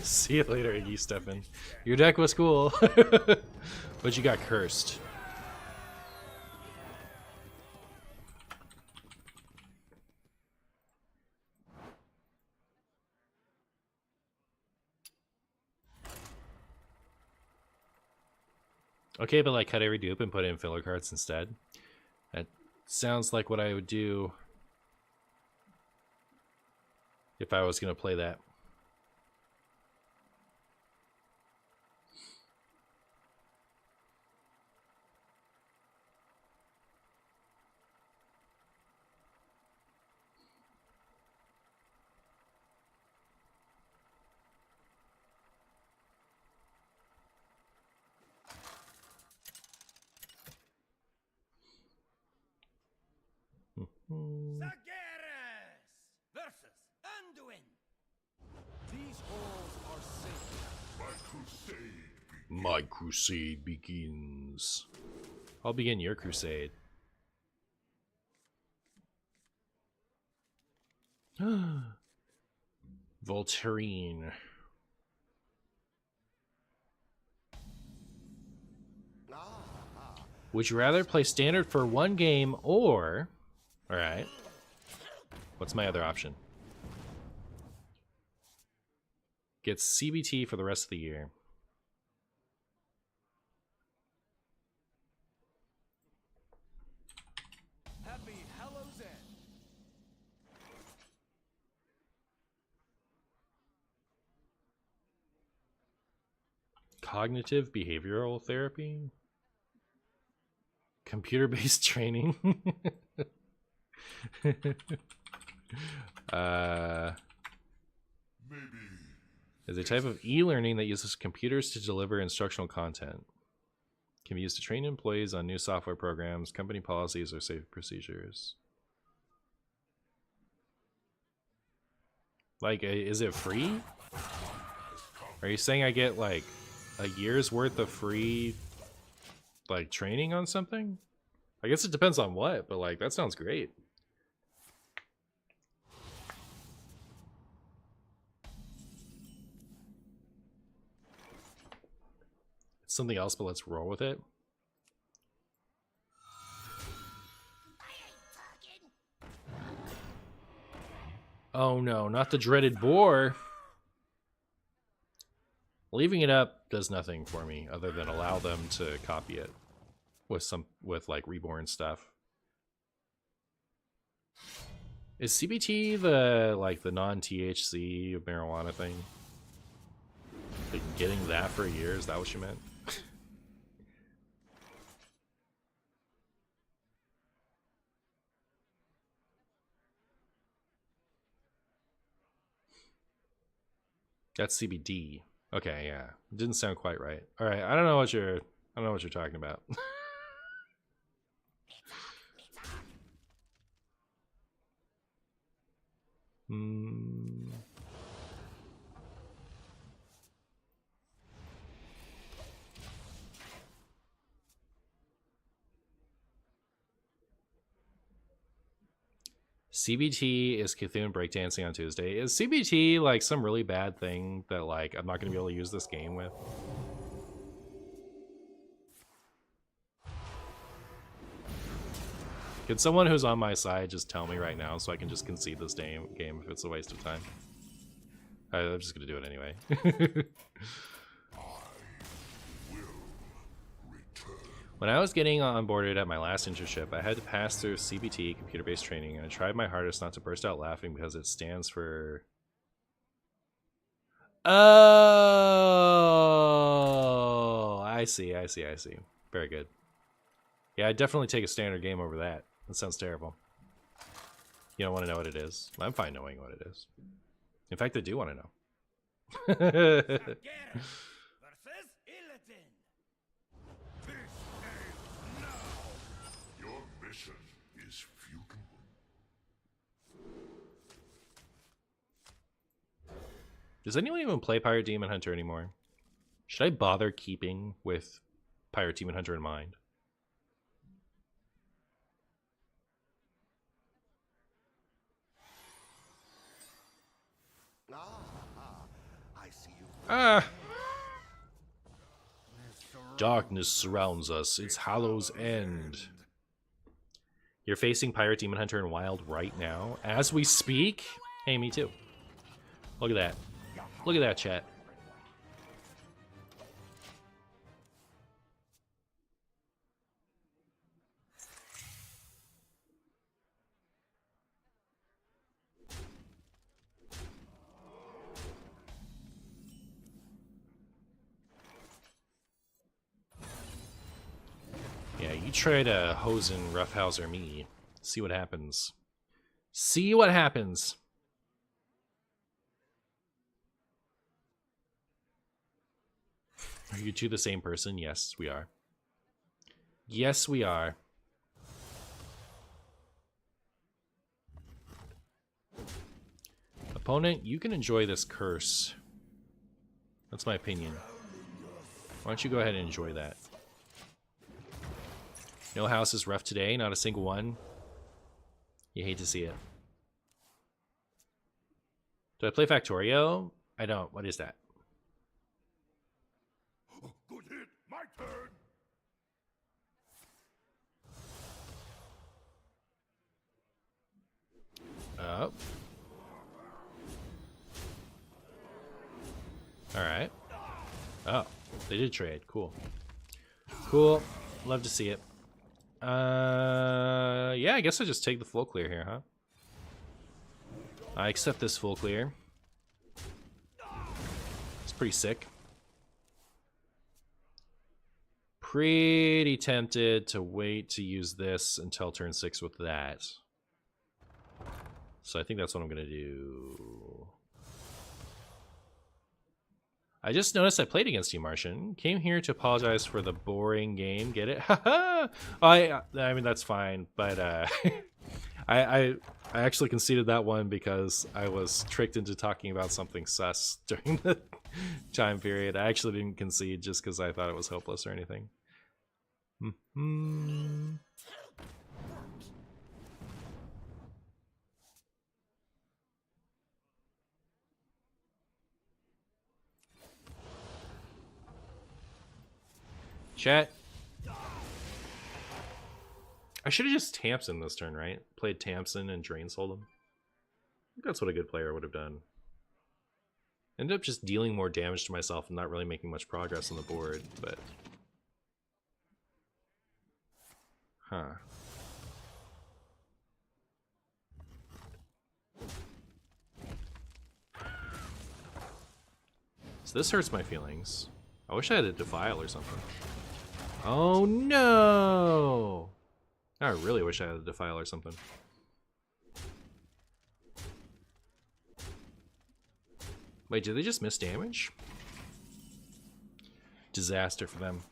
See you later, Iggy Stefan. Your deck was cool, but you got cursed. Okay, but like cut every dupe and put in filler cards instead. That sounds like what I would do if I was going to play that. Sargeras versus Anduin. These halls are safe. My crusade begins. I'll begin your crusade. Volturine. Would you rather play standard for one game or... Alright. What's my other option? Get CBT for the rest of the year. Happy Hallows End. Cognitive behavioral therapy? Computer-based training? Is a type of e-learning that uses computers to deliver instructional content. Can be used to train employees on new software programs, company policies, or safe procedures. Like, is it free? Are you saying I get, like, a year's worth of free, like, training on something? I guess it depends on what, but, like, that sounds great. It's something else, but let's roll with it. Oh no, not the dreaded boar. Leaving it up does nothing for me other than allow them to copy it with like reborn stuff. Is CBT the non-THC marijuana thing? Like getting that for a year, is that what you meant? That's CBD. Okay, yeah. Didn't sound quite right. All right, I don't know what you're talking about. CBT is Cthulhu breakdancing on Tuesday. Is CBT like some really bad thing that like I'm not going to be able to use this game with? Could someone who's on my side just tell me right now so I can just concede this game if it's a waste of time? I'm just going to do it anyway. When I was getting onboarded at my last internship, I had to pass through CBT, computer-based training, and I tried my hardest not to burst out laughing because it stands for... Oh, I see. Very good. Yeah, I'd definitely take a standard game over that. That sounds terrible. You don't want to know what it is? I'm fine knowing what it is. In fact, I do want to know. Sargeras versus Illidan. This is now. Your mission is futile. Does anyone even play Pirate Demon Hunter anymore? Should I bother keeping with Pirate Demon Hunter in mind? I see you. Ah! Darkness surrounds us. It's Hallow's End. You're facing Pirate Demon Hunter in Wild right now, as we speak? Hey, me too. Look at that. Look at that, chat. Yeah, you try to hose and roughhouser me. See what happens. See what happens. Are you two the same person? Yes, we are. Yes, we are. Opponent, you can enjoy this curse. That's my opinion. Why don't you go ahead and enjoy that? No house is rough today, not a single one. You hate to see it. Do I play Factorio? I don't. What is that? Good hit, my turn. Oh. Alright. Oh, they did trade. Cool. Cool. Love to see it. Yeah, I guess I just take the full clear here, huh? I accept this full clear. It's pretty sick. Pretty tempted to wait to use this until turn 6 with that. So I think that's what I'm gonna do. I just noticed I played against you, Martian. Came here to apologize for the boring game. Get it? Haha. I mean that's fine, but I I actually conceded that one because I was tricked into talking about something sus during the time period. I actually didn't concede just because I thought it was hopeless or anything. Chat. I should have just Tamsin this turn, right? Played Tamsin and Drain Sold him. I think that's what a good player would have done. Ended up just dealing more damage to myself and not really making much progress on the board, but... Huh. So this hurts my feelings. I wish I had a Defile or something. Oh no! I really wish I had a Defile or something. Wait, did they just miss damage? Disaster for them.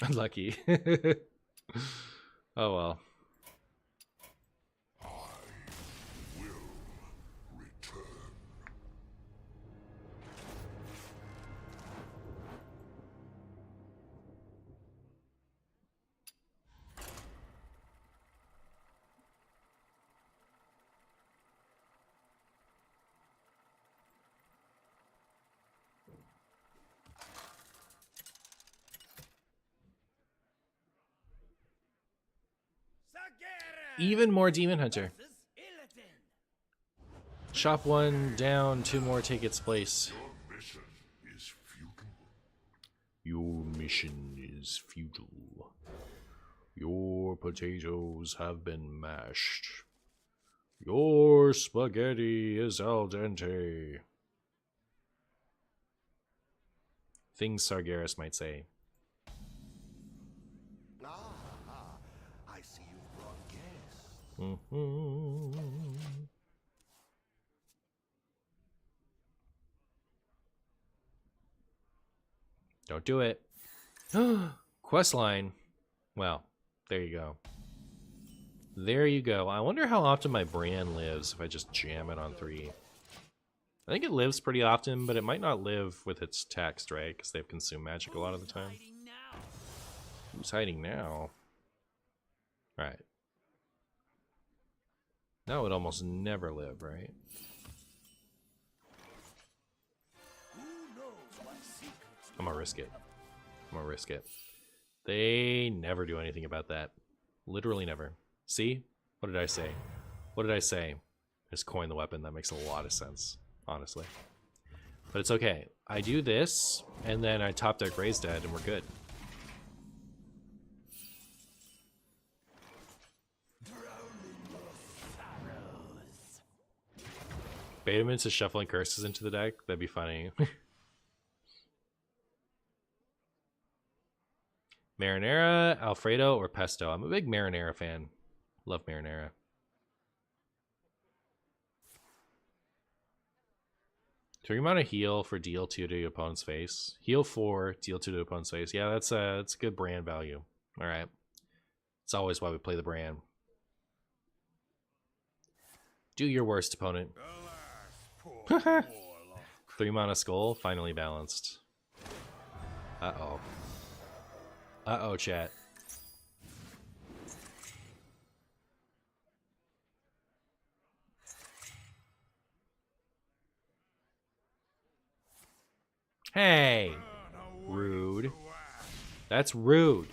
Unlucky. Oh well. I will return. Sargeras Even more Demon Hunter. versus Illidan. Shop one down, two more take its place. Your mission is futile. Your mission is futile. Your potatoes have been mashed. Your spaghetti is al dente. Things Sargeras might say. I see you've brought guests. Don't do it. Questline. Well, there you go. There you go. I wonder how often my brand lives if I just jam it on 3. I think it lives pretty often, but it might not live with its text, right? Because they've consumed magic a lot of the time. Who's hiding now? Right. That would almost never live, right? I'm gonna risk it. I'm gonna risk it. They never do anything about that. Literally never. See? What did I say? What did I say? Just coin the weapon. That makes a lot of sense, honestly. But it's okay. I do this, and then I top deck Raise Dead, and we're good. Betamin's is shuffling curses into the deck? That'd be funny. Marinara, Alfredo, or Pesto? I'm a big Marinara fan. Love Marinara. So you want to heal for deal 2 to your opponent's face. Heal 4, deal 2 to the opponent's face. Yeah, that's a good brand value. Alright. It's always why we play the brand. Do your worst, opponent. Alas, poor warlock. 3 mana skull, finally balanced. Uh-oh. Uh-oh, chat. Hey! Rude. That's rude.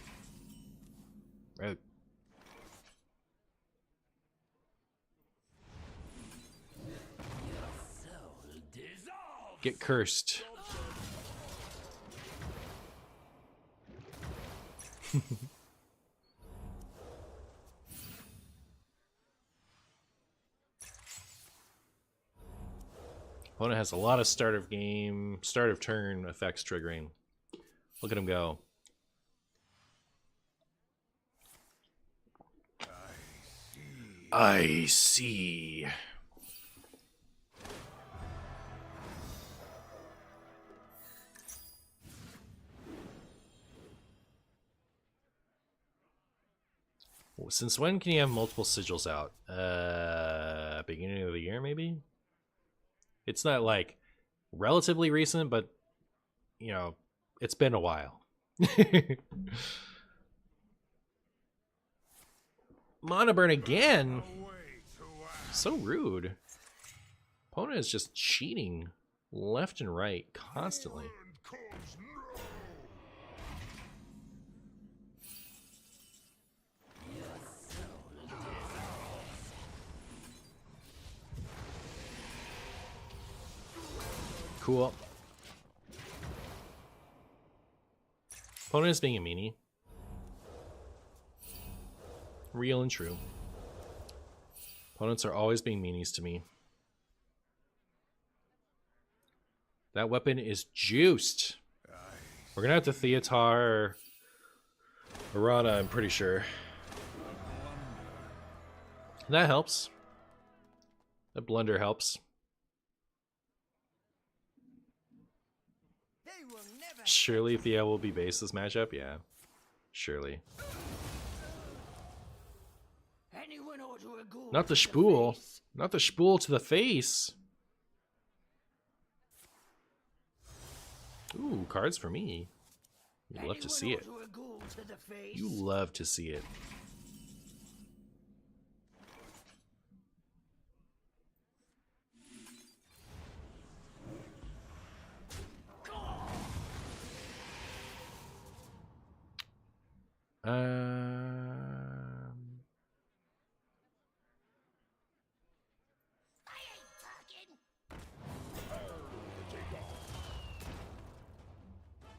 Get cursed. Opponent has a lot of start of turn effects triggering. Look at him go. I see. Since when can you have multiple sigils out? Beginning of the year, maybe? It's not like relatively recent, but you know, it's been a while. Mana burn again? So rude. Opponent is just cheating left and right constantly. Cool. Opponent is being a meanie. Real and true. Opponents are always being meanies to me. That weapon is juiced. We're gonna have to Theatar Arana, I'm pretty sure. That helps. That blunder helps. Surely Thea will be base this matchup? Yeah. Surely. Not the spool. Not the spool to the face. Ooh, cards for me. You love to see it. You love to see it.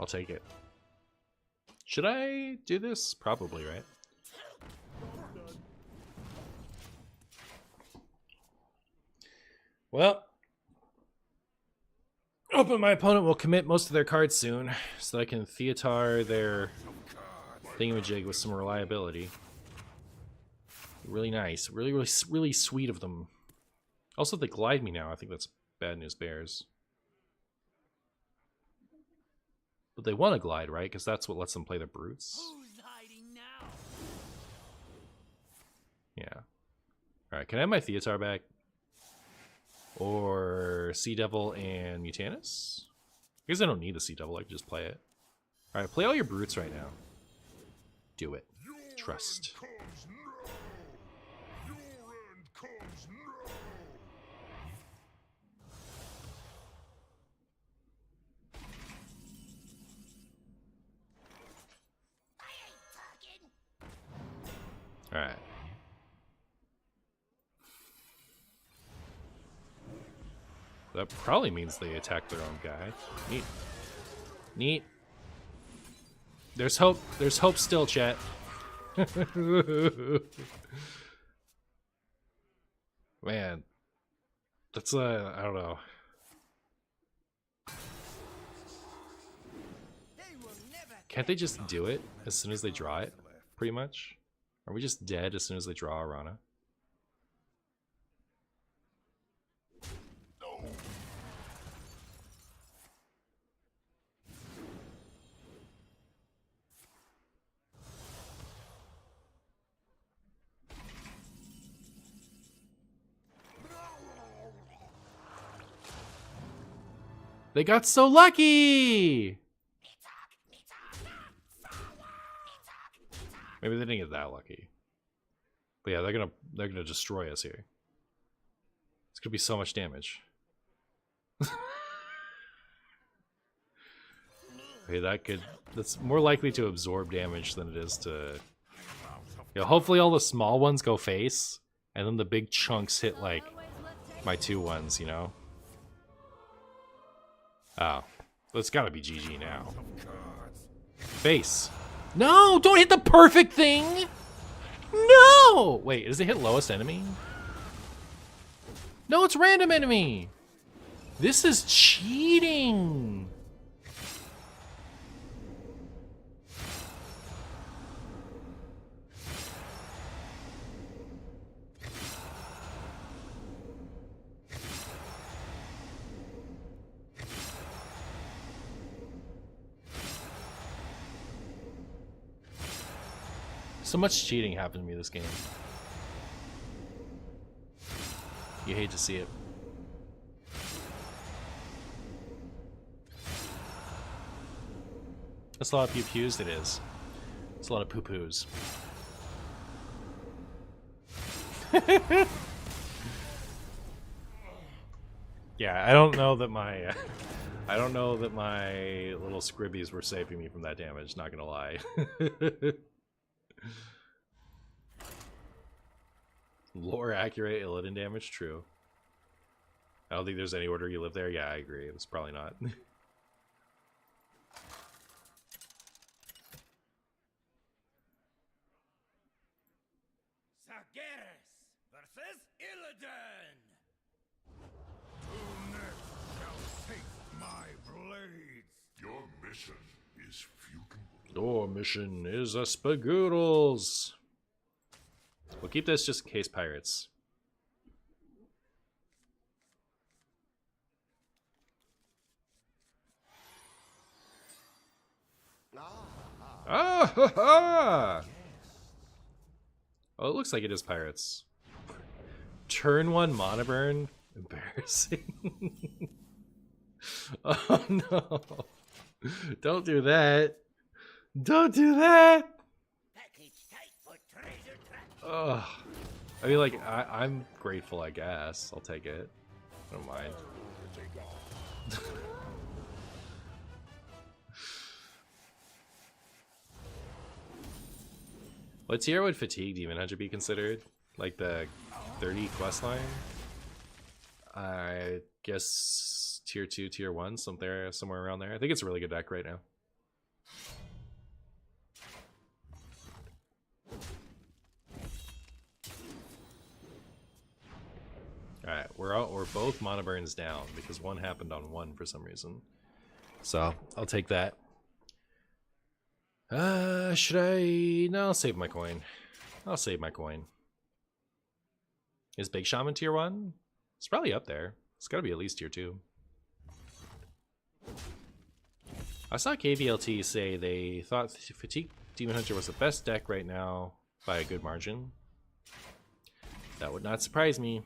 I'll take it. Should I do this? Probably, right? Well, hoping my opponent will commit most of their cards soon, so I can Theatar their thingamajig with some reliability. Really nice. Really sweet of them. Also, they glide me now. I think that's bad news bears. But they want to glide, right? Because that's what lets them play the brutes. Who's hiding now? Yeah. Alright, can I have my Theatar back? Or Sea Devil and Mutanus? I guess I don't need the Sea Devil, I can just play it. Alright, play all your brutes right now. Do it. Trust. Alright. That probably means they attack their own guy. Neat. Neat. There's hope. There's hope still, chat. Man. That's I don't know. Can't they just do it as soon as they draw it? Pretty much? Are we just dead as soon as they draw Arana? They got so lucky! Maybe they didn't get that lucky. But yeah, they're gonna destroy us here. It's gonna be so much damage. Okay, that's more likely to absorb damage than it is to... Yeah, hopefully all the small ones go face, and then the big chunks hit, like, my 2-1s, you know? Oh. It's gotta be GG now. Face. No! Don't hit the perfect thing! No! Wait, does it hit lowest enemy? No, it's random enemy! This is cheating! So much cheating happened to me this game. You hate to see it. That's a lot of pew-pews, it is. It's a lot of poo-poos. Yeah, I don't know that my I don't know that my little scribbies were saving me from that damage, not gonna lie. Lore accurate, Illidan damage, true. I don't think there's any order you live there. Yeah, I agree. It was probably not. Sargeras versus Illidan. Who next shall take my blades? Your mission is futile. Your mission is a spagoodles. We'll keep this just in case pirates. Ah ha ha! Oh, it looks like it is pirates. Turn 1 mana burn? Embarrassing. Oh no. Don't do that. Don't do that! Package tight for treasure trap. Ugh. I mean, like, I'm grateful, I guess. I'll take it. I don't mind. What tier would Fatigue Demon Hunter be considered? Like the 30 questline? I guess tier 2, tier 1, somewhere around there. I think it's a really good deck right now. Alright, we're both mana burns down because one happened on one for some reason. So I'll take that. Should I? No, I'll save my coin. I'll save my coin. Is Big Shaman tier 1? It's probably up there. It's gotta be at least tier 2. I saw KBLT say they thought Fatigue Demon Hunter was the best deck right now by a good margin. That would not surprise me.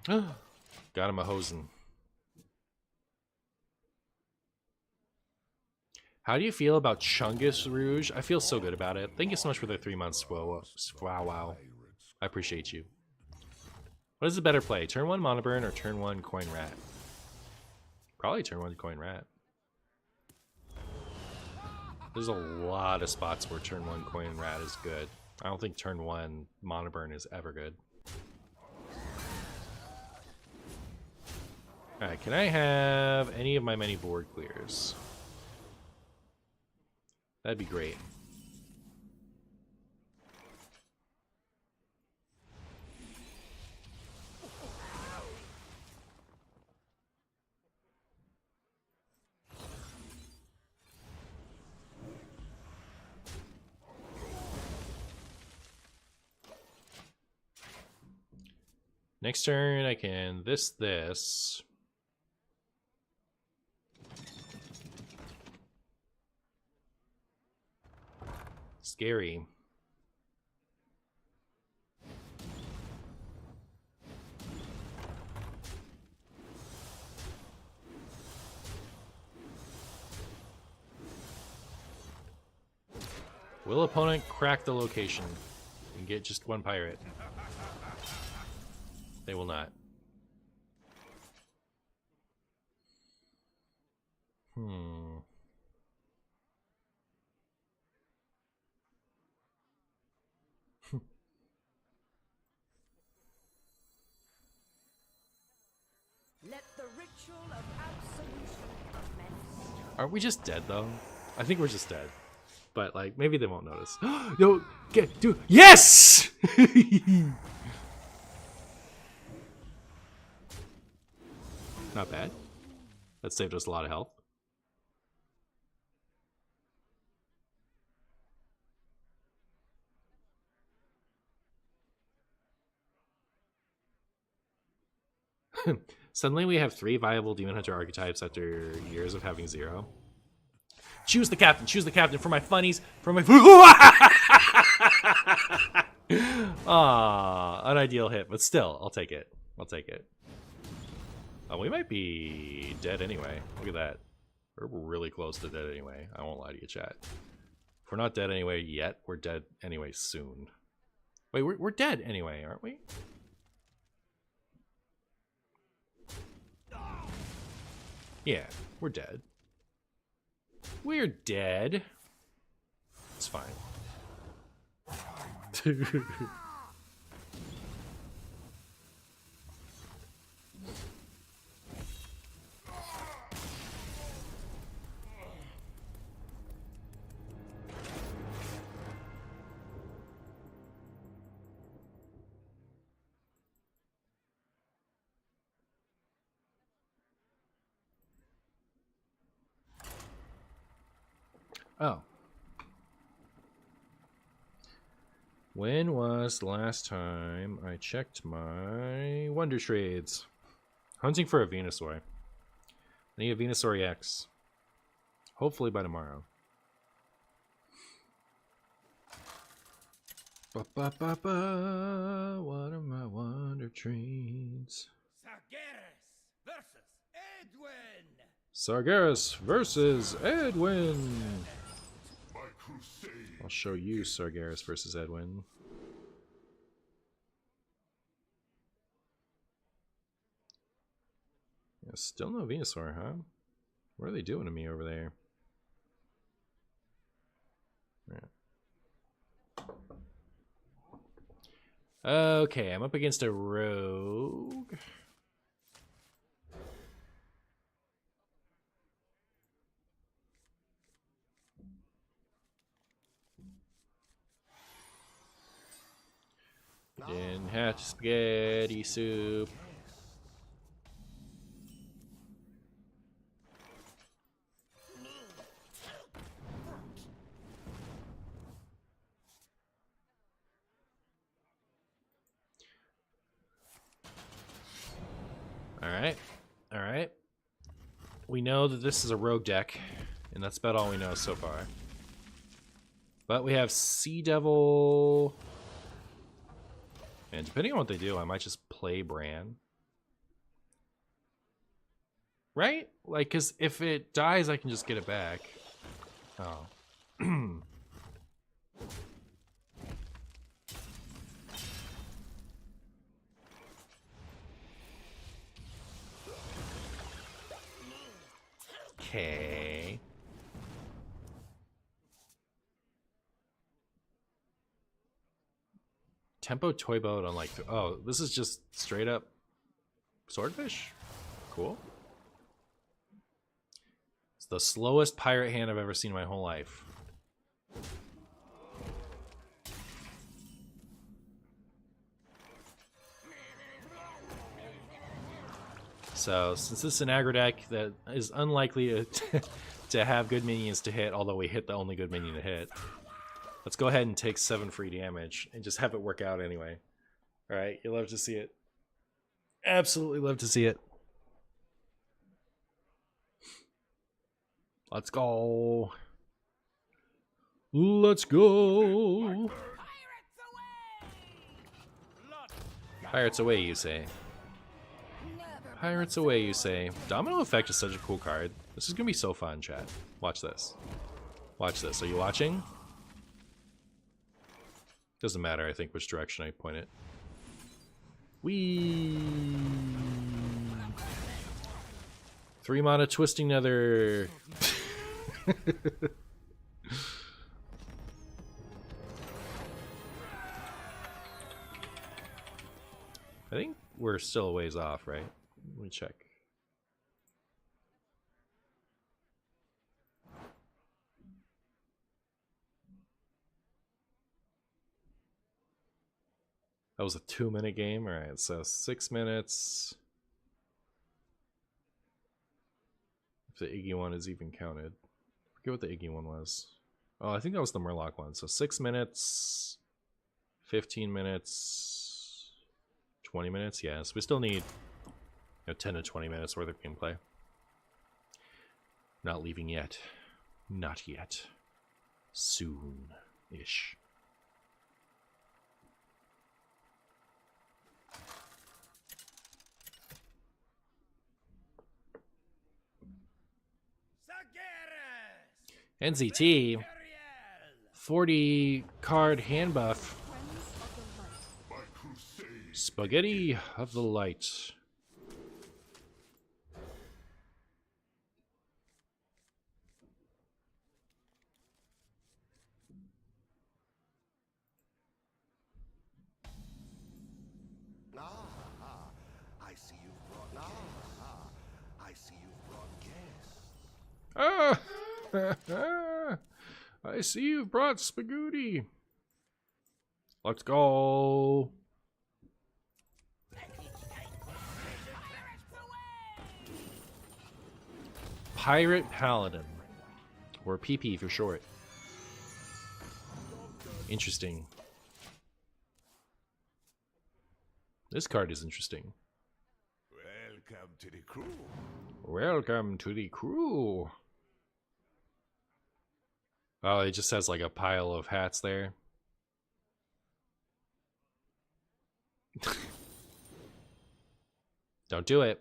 Got him a hosen. How do you feel about Chungus Rouge? I feel so good about it. Thank you so much for the 3 months. Wow, wow. I appreciate you. What is the better play? Turn 1 Mana Burn or turn 1 Coin Rat? Probably turn 1 Coin Rat. There's a lot of spots where turn 1 Coin Rat is good. I don't think turn 1 Mana Burn is ever good. Alright, can I have any of my many board clears? That'd be great. Next turn I can this. Scary. Will opponent crack the location and get just one pirate? They will not. Let the ritual of absolution commence. Aren't we just dead though? I think we're just dead. But like maybe they won't notice. No, dude. Yes! Not bad. That saved us a lot of health. Suddenly we have 3 viable Demon Hunter archetypes after years of having 0. Choose the captain for my funnies, for my Ah, unideal hit, but still, I'll take it. I'll take it. Oh, we might be dead anyway. Look at that. We're really close to dead anyway. I won't lie to you, chat. If we're not dead anyway yet, we're dead anyway soon. Wait, we're dead anyway, aren't we? Yeah, we're dead. We're dead. It's fine. Oh. When was the last time I checked my Wonder Trades? Hunting for a Venusaur. I need a Venusaur EX. Hopefully by tomorrow. Ba ba ba ba. What are my Wonder Trades? Sargeras versus Edwin. Sargeras versus Edwin. My crusade. I'll show you Sargeras versus Edwin. Yeah, still no Venusaur, huh? What are they doing to me over there? Yeah. Okay, I'm up against a rogue. Didn't have spaghetti soup. Alright. Alright. We know that this is a rogue deck, and that's about all we know so far. But we have Sea Devil. And depending on what they do, I might just play Bran. Right? Like, because if it dies, I can just get it back. Oh. Okay. Tempo toy boat on like, oh, this is just straight up swordfish. Cool. It's the slowest pirate hand I've ever seen in my whole life. So, since this is an aggro deck that is unlikely to have good minions to hit, although we hit the only good minion to hit, let's go ahead and take 7 free damage and just have it work out anyway. Alright, you love to see it. Absolutely love to see it. Let's go. Let's go. Pirates away, you say. Pirates away, you say. Domino Effect is such a cool card. This is gonna be so fun, chat. Watch this. Watch this. Are you watching? Doesn't matter, I think, which direction I point it. Whee! 3 mana Twisting Nether. I think we're still a ways off, right? Let me check. That was a 2-minute game. All right, so 6 minutes. If the Iggy one is even counted. I forget what the Iggy one was. Oh, I think that was the Murloc one. So 6 minutes, 15 minutes, 20 minutes. Yes, we still need 10 to 20 minutes worth of gameplay. Not leaving yet. Not yet. Soon-ish. Sargeras! NZT, Ariel! 40 card hand buff. My crusade. Spaghetti of the Light. I see you've brought. I see you've brought guests. Ah! I see you've brought spaghetti. Let's go. Pirate Paladin, or PP for short. Interesting. This card is interesting. Welcome to the crew. Welcome to the crew. Oh, it just has like a pile of hats there. Don't do it.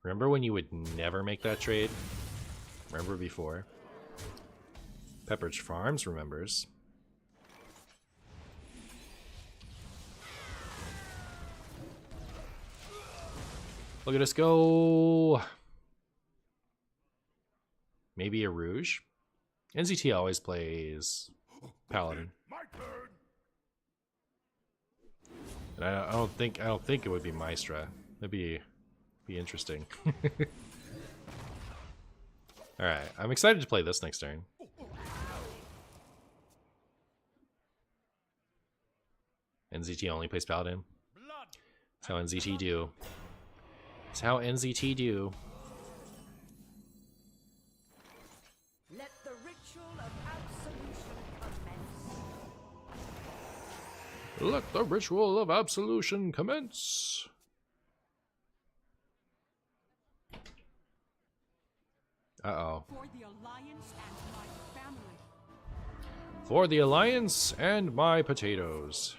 Remember when you would never make that trade? Remember before? Pepperidge Farms remembers. Look at us go. Maybe a Rouge. NZT always plays Paladin. My turn. And I don't think it would be Maestra. That'd be interesting. Alright, I'm excited to play this next turn. NZT only plays Paladin. That's how NZT do. That's how NZT do. Let the ritual of absolution commence. Let the ritual of absolution commence. Uh-oh. For the Alliance and my family. For the Alliance and my potatoes.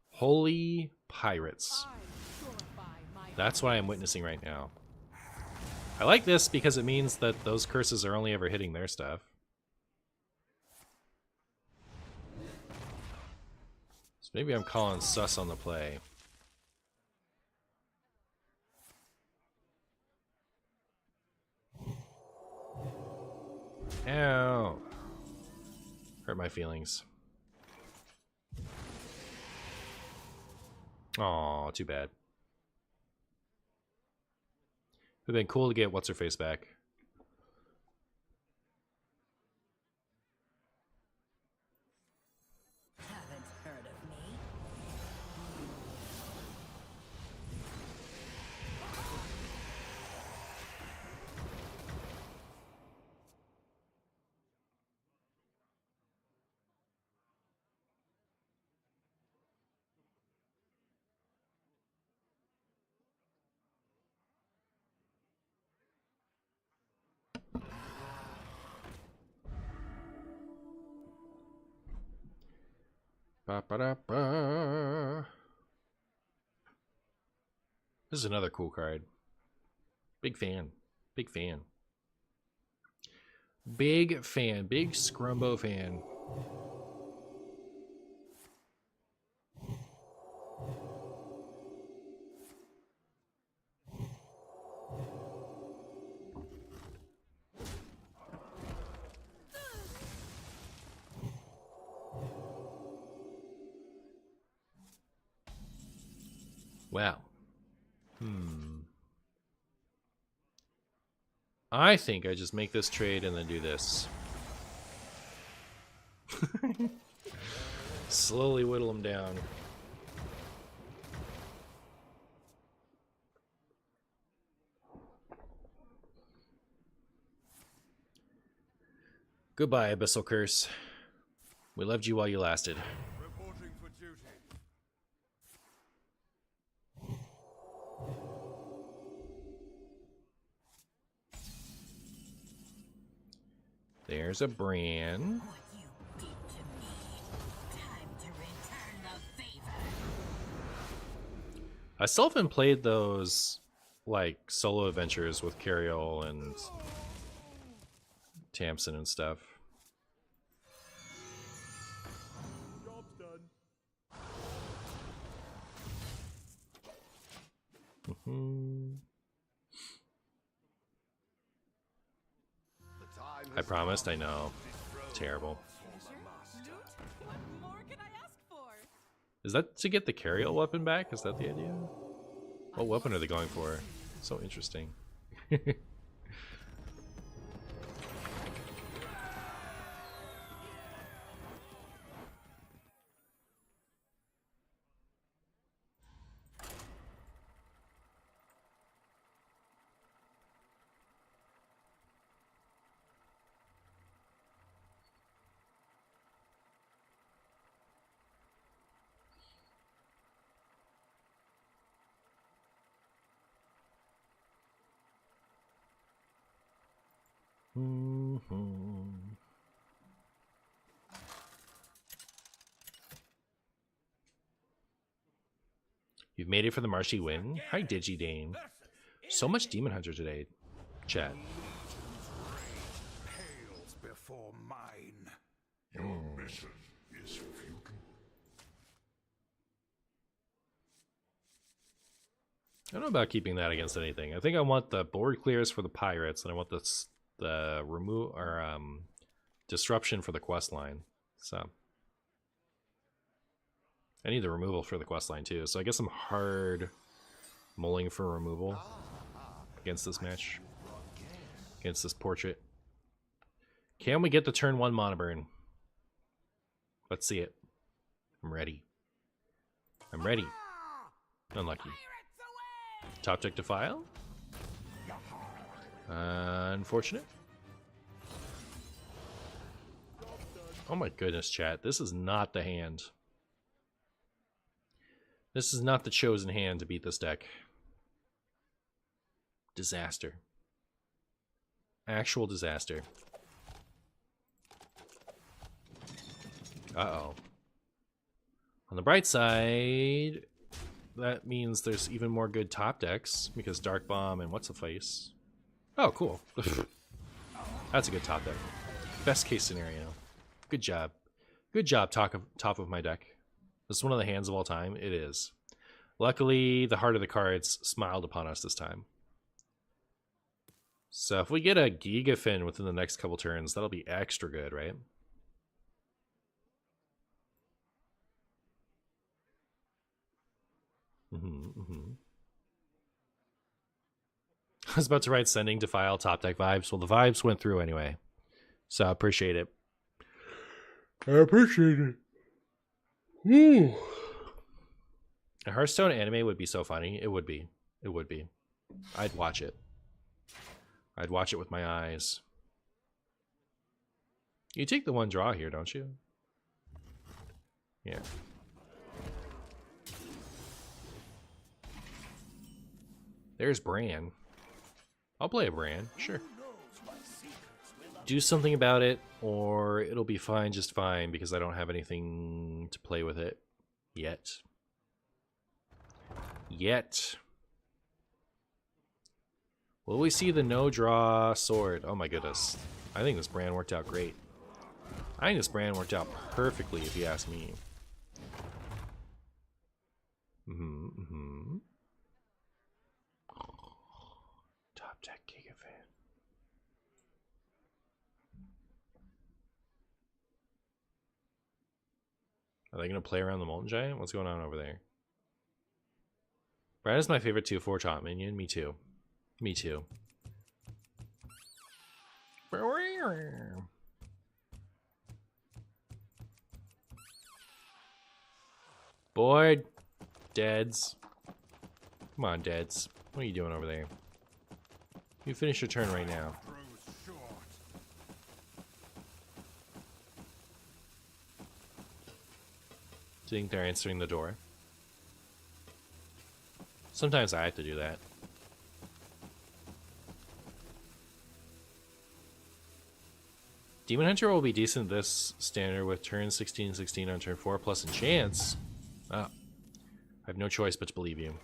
Holy pirates. That's what I'm witnessing right now. I like this because it means that those curses are only ever hitting their stuff. So maybe I'm calling sus on the play. Ow. Hurt my feelings. Aw, too bad. It would have been cool to get What's-Her-Face back. Haven't heard of me? Ba-ba-da-ba. This is another cool card. Big fan. Big fan. Big fan. Big Scrumbo fan. Wow. I think I just make this trade and then do this. Slowly whittle them down. Goodbye, Abyssal Curse. We loved you while you lasted. There's a Bran. What you did to me. Time to return the favor. I still haven't played those like solo adventures with Carriol and Tamsin and stuff. Job's done. The time I has promised, come I know. to dethrone Terrible. the former master. What more could I ask for? Is that to get the Carriol weapon back? Is that the idea? What weapon are they going for? So interesting. You've made it for the Marshy win? Hi, Digidane. So much Demon Hunter today. Chat. Pales before mine. Your mission is futile. I don't know about keeping that against anything. I think I want the board clears for the pirates, and I want the remove or disruption for the quest line. So I need the removal for the quest line too. So I guess I'm hard mulling for removal against this match, against this portrait. Can we get the turn 1 mana burn? Let's see it. I'm ready. I'm ready. Unlucky. Top deck Defile. Unfortunate. Oh my goodness, chat. This is not the hand. This is not the chosen hand to beat this deck. Disaster. Actual disaster. Uh-oh. On the bright side, that means there's even more good top decks, because Dark Bomb and what's a face? Oh, cool. That's a good top deck. Best case scenario. Good job. Good job, top of my deck. This is one of the hands of all time. It is. Luckily, the heart of the cards smiled upon us this time. So if we get a Gigafin within the next couple turns, that'll be extra good, right? I was about to write sending to file top deck vibes. Well, the vibes went through anyway. So I appreciate it. I appreciate it. Woo. A Hearthstone anime would be so funny. It would be. It would be. I'd watch it. I'd watch it with my eyes. You take the one draw here, don't you? Yeah. There's Bran. I'll play a Bran, sure. Do something about it, or it'll be fine, just fine, because I don't have anything to play with it yet. Will we see the no-draw sword? Oh my goodness. I think this Bran worked out great. I think this Bran worked out perfectly, if you ask me. Top deck Gigafan. Are they going to play around the Molten Giant? What's going on over there? Brad is my favorite 2/4 top minion. Me too. Me too. Boyd. Deads. Come on, Deads. What are you doing over there? You finish your turn right now. Do you think they're answering the door? Sometimes I have to do that. Demon Hunter will be decent this standard with turn 16/16 on turn 4 plus enchants. Ah, I have no choice but to believe you.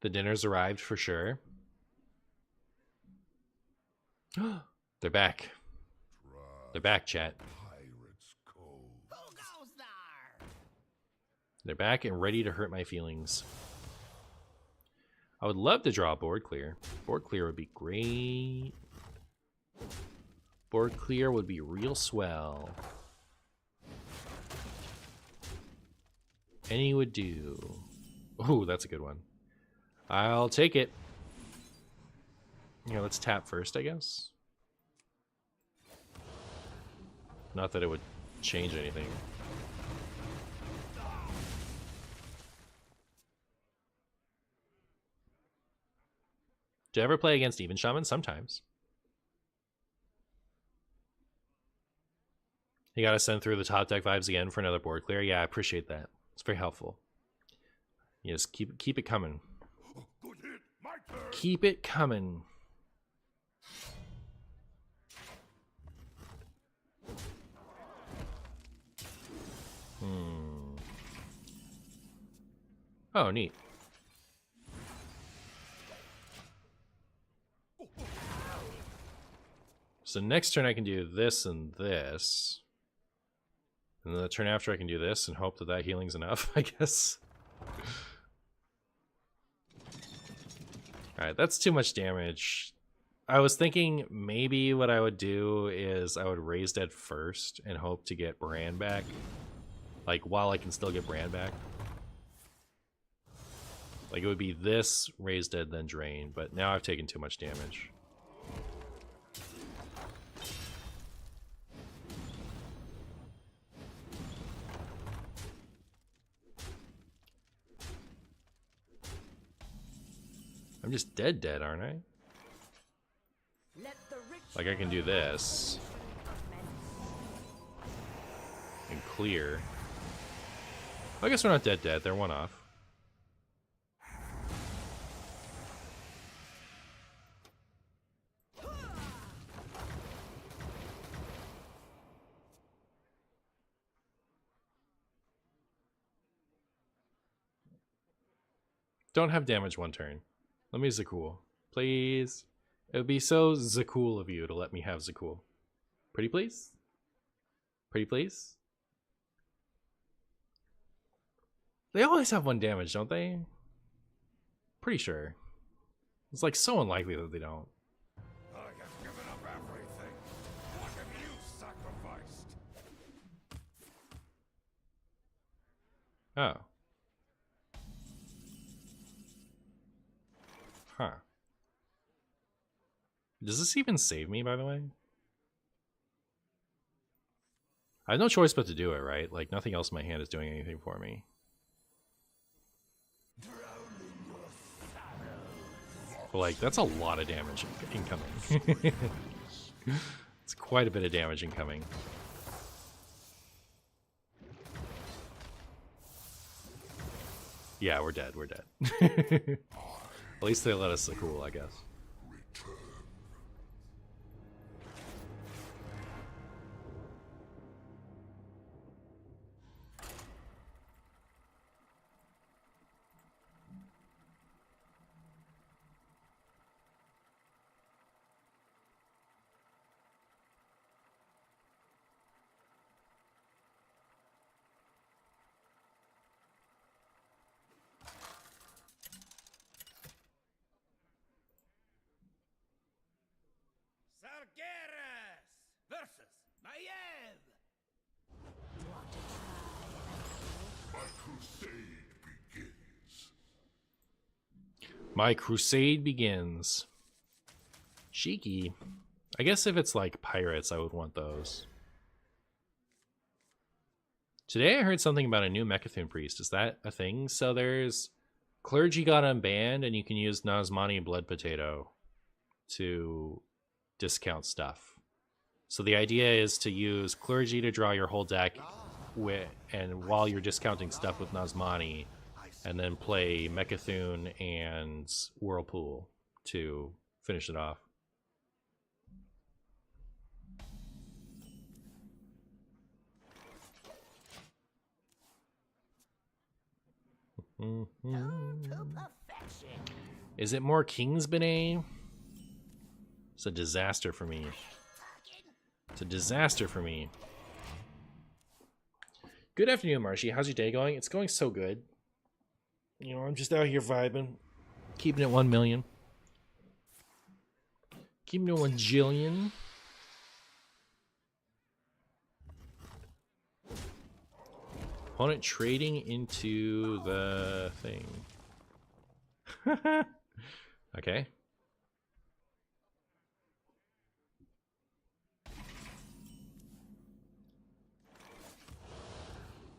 The dinner's arrived for sure. They're back. They're back, chat. Pirate's Cove. Who goes there? They're back and ready to hurt my feelings. I would love to draw a board clear. Board clear would be great. Board clear would be real swell. Any would do. Ooh, that's a good one. I'll take it. Yeah, let's tap first, I guess. Not that it would change anything. Do you ever play against even shaman? Sometimes. You gotta send through the top deck vibes again for another board clear. Yeah, I appreciate that. It's very helpful. You just keep it coming. Good hit. My turn. Keep it coming. Oh, neat. So next turn I can do this and this. And then the turn after I can do this and hope that that healing's enough, I guess. Alright, that's too much damage. I was thinking maybe what I would do is I would raise dead first and hope to get Brand back. Like, while I can still get Brand back. Like, it would be this, raise dead, then drain, but now I've taken too much damage. I'm just dead, aren't I? Like, I can do this. And clear. I guess we're not dead. They're one off. Don't have damage one turn. Let me Zakul. Please. It would be so Zakul of you to let me have Zakul. Pretty please? Pretty please? They always have one damage, don't they? Pretty sure. It's like so unlikely that they don't. I have given up everything. What have you sacrificed? Oh. Huh. Does this even save me, by the way? I have no choice but to do it, right? Like, nothing else in my hand is doing anything for me. But, like, that's a lot of damage incoming. It's quite a bit of damage incoming. Yeah, we're dead. We're dead. At least they let us look cool, I guess. Sargeras versus Naive. My crusade begins. My crusade begins. Cheeky. I guess if it's like pirates, I would want those. Today I heard something about a new Mechathun priest. Is that a thing? So there's clergy got unbanned, and you can use Nazmani Blood Potato to discount stuff. So the idea is to use clergy to draw your whole deck, and while you're discounting stuff with Nazmani, and then play Mechathun and Whirlpool to finish it off. Is it more Kingsbane? It's a disaster for me. It's a disaster for me. Good afternoon, Marshy. How's your day going? It's going so good. You know, I'm just out here vibing. Keeping it 1 million. Keeping it 1 jillion. Opponent trading into the thing. Okay.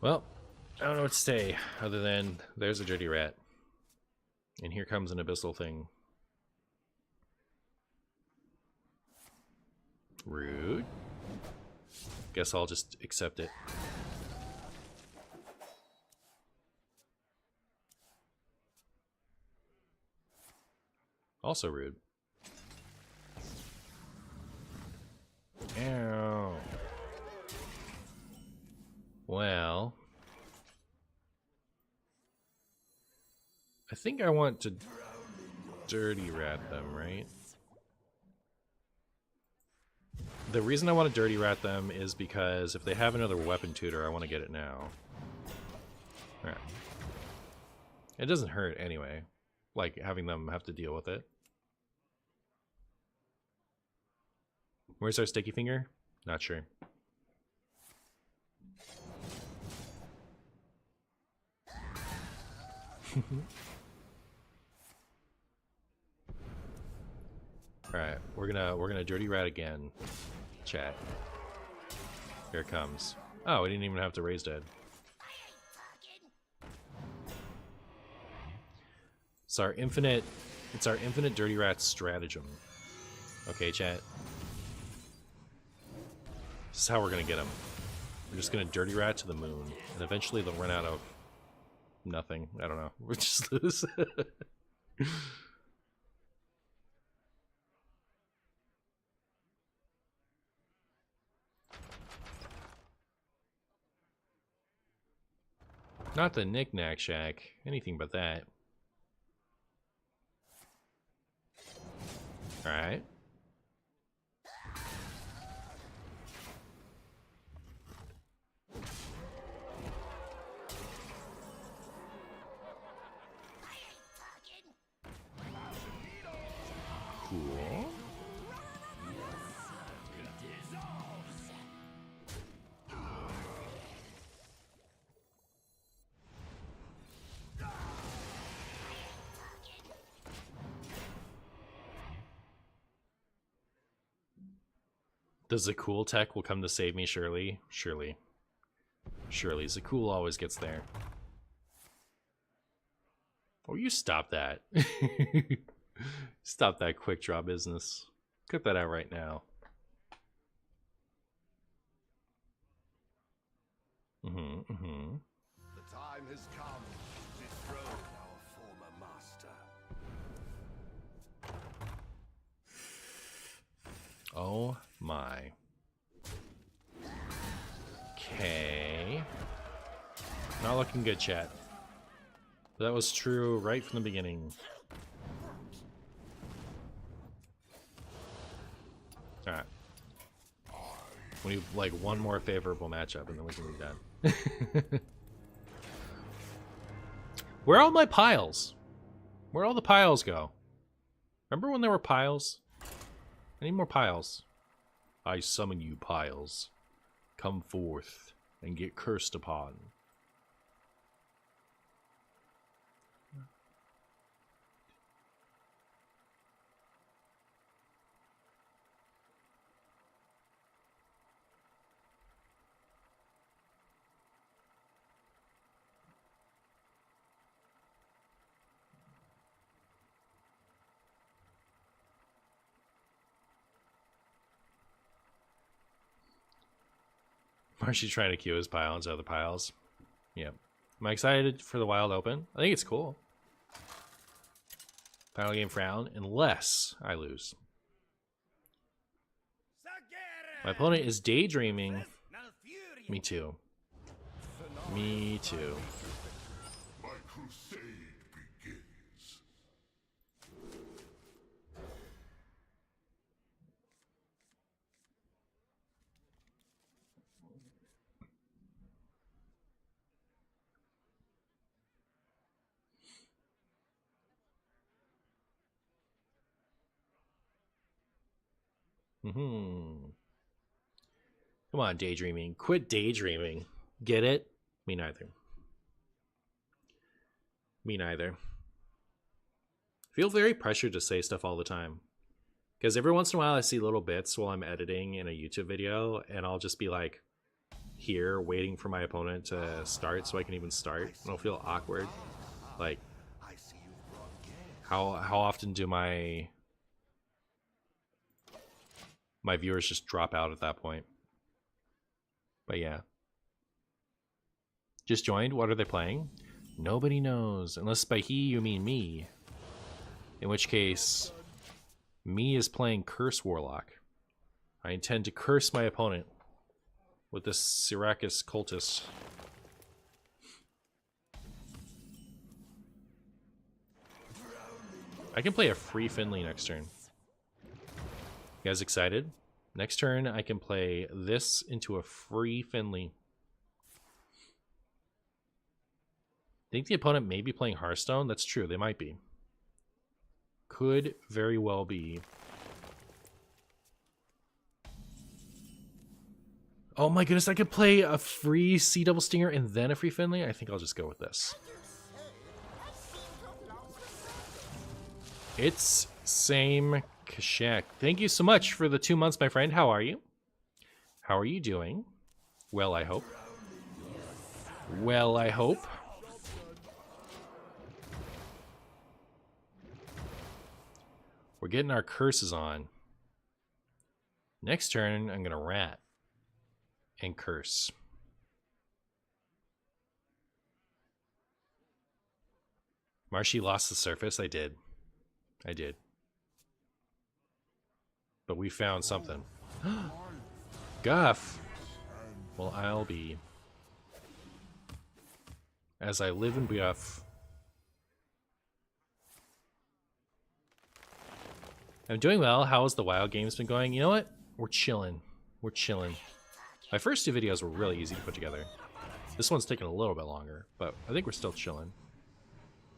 Well, I don't know what to say other than there's a dirty rat. And here comes an abyssal thing. Rude. Guess I'll just accept it. Also rude. Ow. Well, I think I want to dirty rat them, right? The reason I want to dirty rat them is because if they have another weapon tutor, I want to get it now. Alright. It doesn't hurt anyway, like having them have to deal with it. Where's our sticky finger? Not sure. Alright, we're gonna dirty rat again. Chat. Here it comes. Oh, we didn't even have to raise dead. It's our infinite dirty rat stratagem. Okay, chat. This is how we're gonna get them. We're just gonna dirty rat to the moon, and eventually they'll run out of nothing. I don't know. We'll just lose. Not the knick-knack shack. Anything but that. Alright. Cool. Does the cool tech will come to save me, surely? Surely. Surely. Zakul always gets there. Oh, you stop that. Stop that quick draw business. Cut that out right now. The time has come to dethrone our former master. Oh my. Okay. Not looking good, chat. That was true right from the beginning. Alright. We need like one more favorable matchup and then we can be done. Where are all my piles? Where'd all the piles go? Remember when there were piles? I need more piles. I summon you, piles. Come forth and get cursed upon. Marshy's trying to queue his pile into other piles. Yep. Am I excited for the wild open? I think it's cool. Final game frown, unless I lose. Sargeras! My opponent is daydreaming. Malfurion! Me too. Me too. My crusade begins. Come on, daydreaming. Quit daydreaming. Get it? Me neither. Me neither. Feel very pressured to say stuff all the time. Because every once in a while I see little bits while I'm editing in a YouTube video, and I'll just be like here waiting for my opponent to start so I can even start. And I'll feel awkward. Like, I see you've brought gas. how often do my viewers just drop out at that point? But yeah. Just joined? What are they playing? Nobody knows. Unless by he you mean me. In which case, me is playing Curse Warlock. I intend to curse my opponent with this Sargeras cultist. I can play a free Finley next turn. You guys excited? Next turn, I can play this into a free Finley. Think the opponent may be playing Hearthstone? That's true, they might be. Could very well be. Oh my goodness, I could play a free Sea Double Stinger and then a free Finley? I think I'll just go with this. It's same Kashak. Thank you so much for the 2 months, my friend. How are you? How are you doing? Well, I hope. Well, I hope. We're getting our curses on. Next turn, I'm going to rat and curse. Marshy lost the surface. I did. I did. But we found something. Guff. Well, I'll be. As I live in Guff. I'm doing well. How has the wild games been going? You know what? We're chilling. We're chilling. My first 2 videos were really easy to put together. This one's taking a little bit longer, but I think we're still chilling.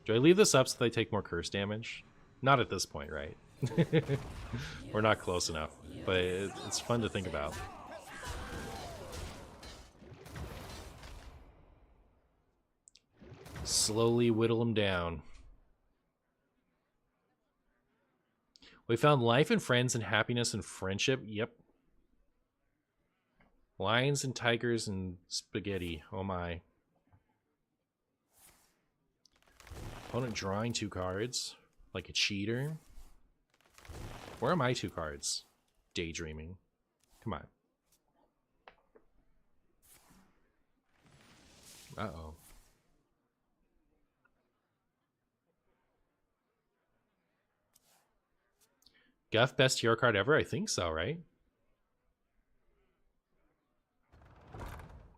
Do I leave this up so they take more curse damage? Not at this point, right? We're not close enough, but it's fun to think about. Slowly whittle them down. We found life and friends and happiness and friendship. Yep. Lions and tigers and spaghetti. Oh my. Opponent drawing 2 cards. Like a cheater. Where are my 2 cards? Daydreaming. Come on. Uh-oh. Guff, best hero card ever? I think so, right?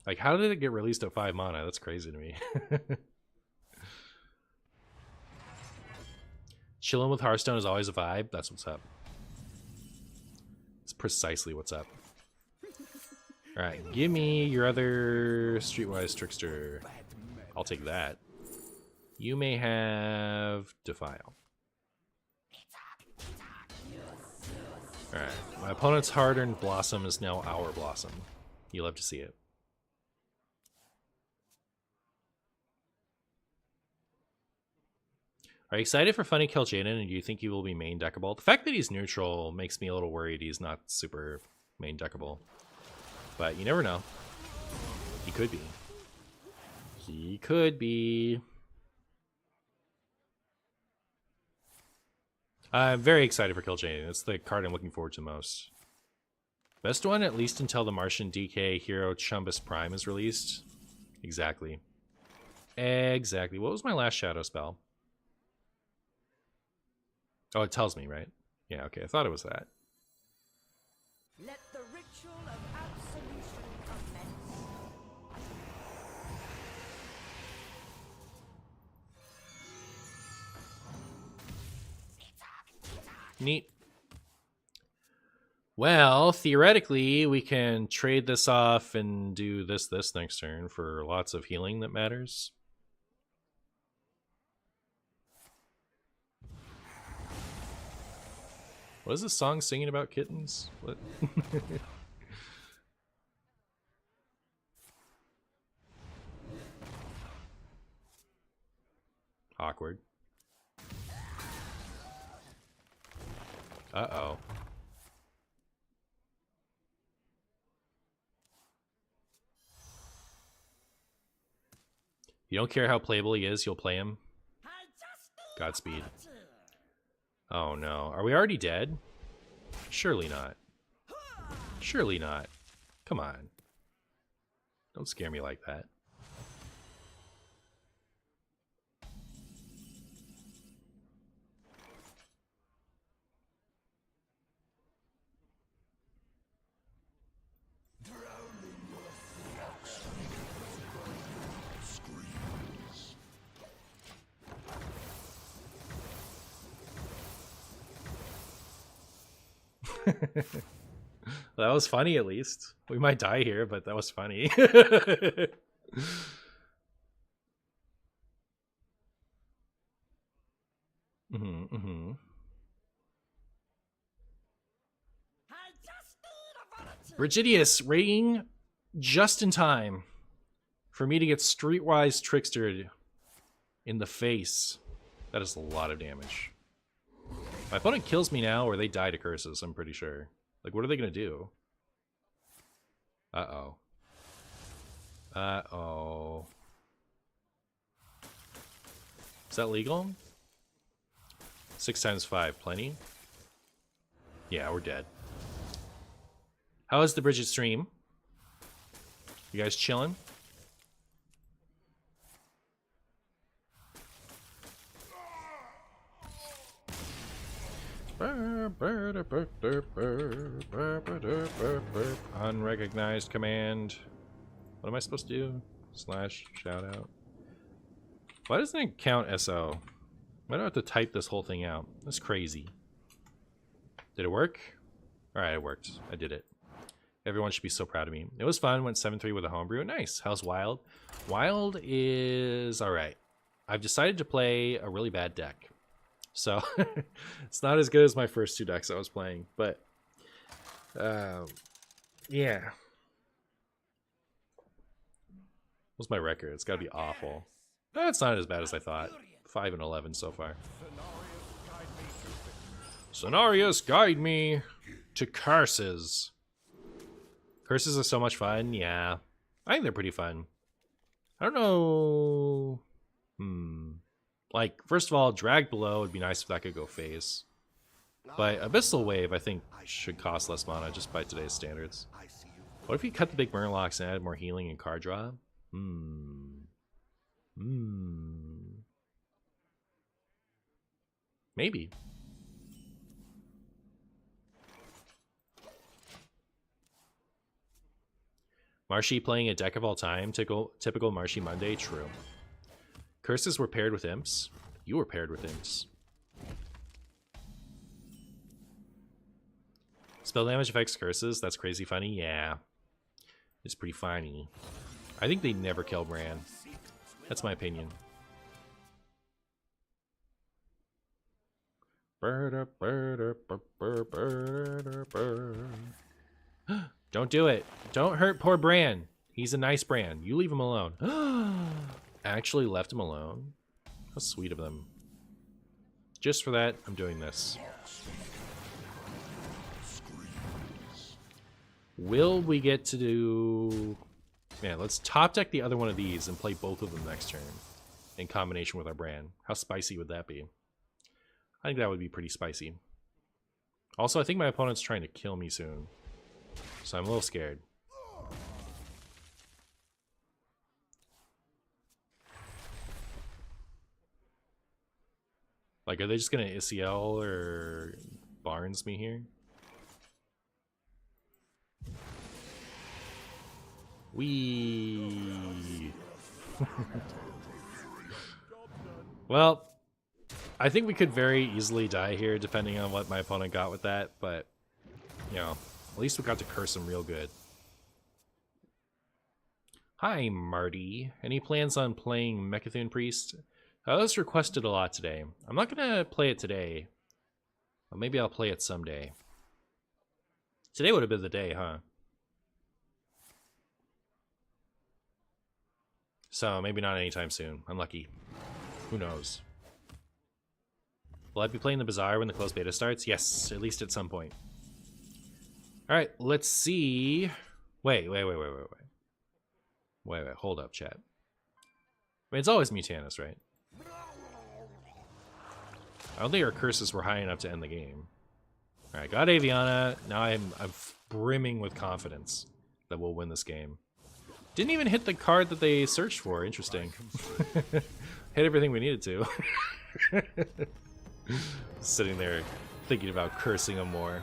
Like, how did it get released at 5 mana? That's crazy to me. Chilling with Hearthstone is always a vibe. That's what's up. It's precisely what's up. Alright, give me your other Streetwise Trickster. I'll take that. You may have Defile. Alright, my opponent's hard-earned Blossom is now our Blossom. You love to see it. Are you excited for Funny Kill Jaden, and do you think he will be main deckable? The fact that he's neutral makes me a little worried he's not super main deckable. But you never know. He could be. He could be. I'm very excited for Kill Jaden. It's the card I'm looking forward to most. Best one at least until the Martian DK hero Chumbus Prime is released. Exactly. Exactly. What was my last shadow spell? Oh, it tells me, right? Yeah, okay. I thought it was that. Let the ritual of absolution commence. Neat. Well, theoretically, we can trade this off and do this next turn for lots of healing that matters. What is this song singing about kittens? What? Awkward. Uh-oh. You don't care how playable he is, you'll play him? Godspeed. Oh no. Are we already dead? Surely not. Surely not. Come on. Don't scare me like that. That was funny, at least. We might die here, but that was funny. Brigidius raiding just in time for me to get streetwise trickstered in the face. That is a lot of damage. My opponent kills me now or they die to curses, I'm pretty sure. Like, what are they going to do? Uh-oh. Uh-oh. Is that legal? 6 times 5, plenty? Yeah, we're dead. How is the Bridget stream? You guys chilling? Unrecognized command. What am I supposed to do? Slash shout out. Why doesn't it count SO? Why do I have to type this whole thing out? That's crazy. Did it work? Alright, it worked. I did it. Everyone should be so proud of me. It was fun. Went 7-3 with a homebrew. Nice. How's Wild? Wild is alright. I've decided to play a really bad deck. So, it's not as good as my first 2 decks I was playing. But, yeah. What's my record? It's gotta be awful. It's not as bad as I thought. 5-11 so far. Scenarios guide me to curses. Curses are so much fun, yeah. I think they're pretty fun. I don't know. Like, first of all, Drag Below would be nice if that could go phase. But Abyssal Wave, I think, should cost less mana just by today's standards. What if you cut the big Murlocs and added more healing and card draw? Maybe. Marshy playing a deck of all time. Typical Marshy Monday. True. Curses were paired with imps. You were paired with imps. Spell damage affects curses. That's crazy funny. Yeah. It's pretty funny. I think they never kill Bran. That's my opinion. Don't do it. Don't hurt poor Bran. He's a nice Bran. You leave him alone. Actually left him alone? How sweet of them. Just for that, I'm doing this. Will we get to do... Yeah, let's top deck the other one of these and play both of them next turn. In combination with our Bran. How spicy would that be? I think that would be pretty spicy. Also, I think my opponent's trying to kill me soon. So I'm a little scared. Like, are they just gonna ICL or Barnes me here? Wee. Well, I think we could very easily die here depending on what my opponent got with that, but, you know, at least we got to curse him real good. Hi, Marty. Any plans on playing Mechathun Priest? I was requested a lot today. I'm not gonna play it today. But maybe I'll play it someday. Today would have been the day, huh? So maybe not anytime soon. Unlucky. Who knows? Will I be playing the Bazaar when the closed beta starts? Yes, at least at some point. Alright, let's see. Wait. Hold up, chat. I mean, it's always Mutanus, right? I don't think our curses were high enough to end the game. Alright, got Aviana. Now I'm brimming with confidence that we'll win this game. Didn't even hit the card that they searched for. Interesting. Hit everything we needed to. Sitting there thinking about cursing them more.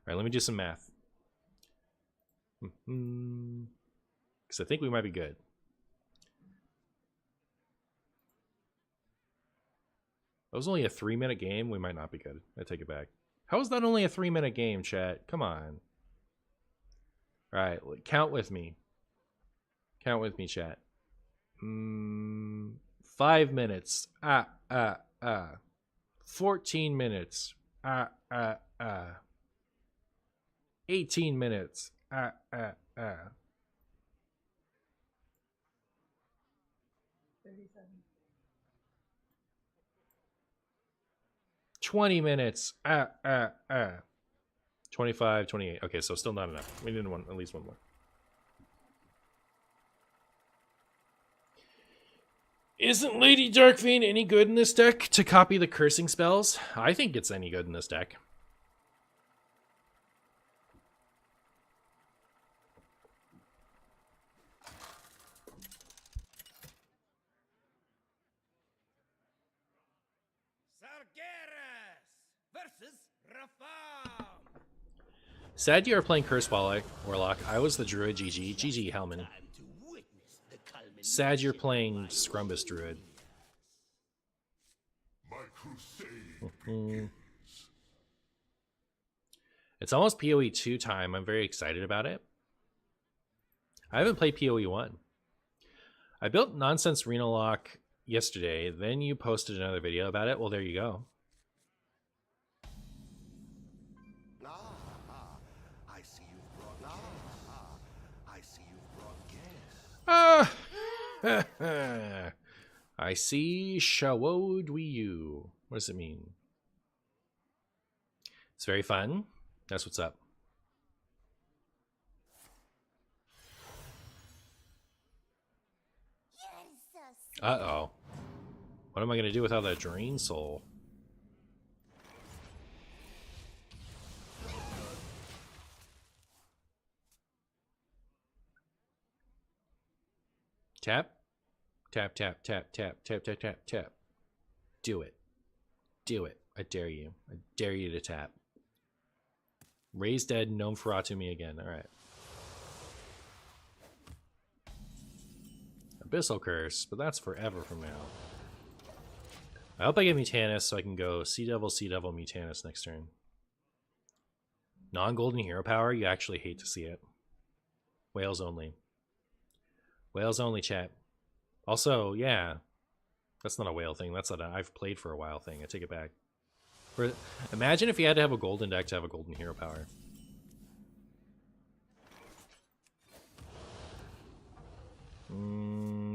Alright, let me do some math. Because I think we might be good. That was only a 3-minute game. We might not be good. I take it back. How is that only a 3-minute game, chat? Come on. Alright, count with me. Count with me, chat. 5 minutes. 14 minutes. 18 minutes. 20 minutes. 25, 28. Okay, so still not enough. We need one, at least one more. Isn't Lady Darkfiend any good in this deck to copy the cursing spells? I think it's any good in this deck. Sargeras versus Reform. Sad you are playing Curse Warlock. I was the Druid. GG. GG, Hellman. Sad you're playing Scrumbus Druid. My crusade begins. It's almost PoE 2 time. I'm very excited about it. I haven't played PoE 1. I built Nonsense Reno Lock yesterday. Then you posted another video about it. Well, there you go. I see you've brought I see you've brought guests. I see Shawod Wii. What does it mean? It's very fun. That's what's up. Uh-oh. What am I going to do without that Drain Soul? Tap. Tap, tap, tap, tap, tap, tap, tap, tap. Do it. Do it. I dare you. I dare you to tap. Raise dead, Gnome Feratu me again. Alright. Abyssal Curse, but that's forever from now. I hope I get Mutanus so I can go Sea Devil, Mutanus next turn. Non-golden hero power, you actually hate to see it. Whales only. Whales only, chat. Also, yeah, that's not a whale thing. That's not a I've played for a while thing. I take it back. Imagine if you had to have a golden deck to have a golden hero power.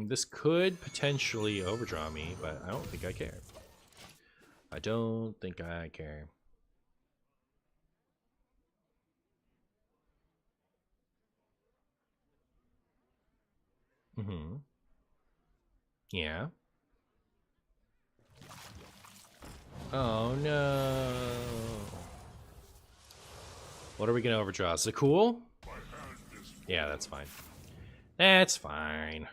This could potentially overdraw me, but I don't think I care. I don't think I care. Yeah. Oh no. What are we gonna overdraw? Is it cool? Yeah, that's fine. That's fine.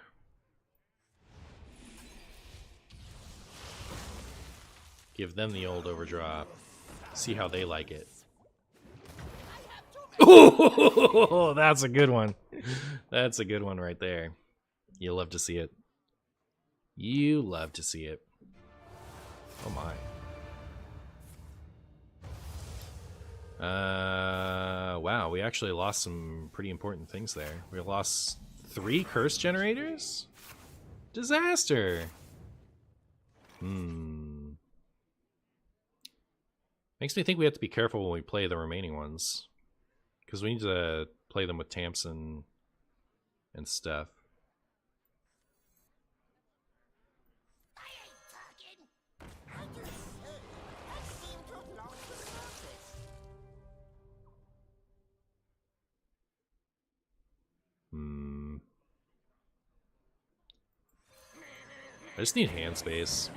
Give them the old overdraw. See how they like it. Oh, that's a good one. That's a good one right there. You love to see it. You love to see it. Oh my. Wow, we actually lost some pretty important things there. We lost 3 curse generators? Disaster! Makes me think we have to be careful when we play the remaining ones. Because we need to play them with Tamps and stuff. I ain't talking. I just said I seem to have lost the surface. I just need hand space.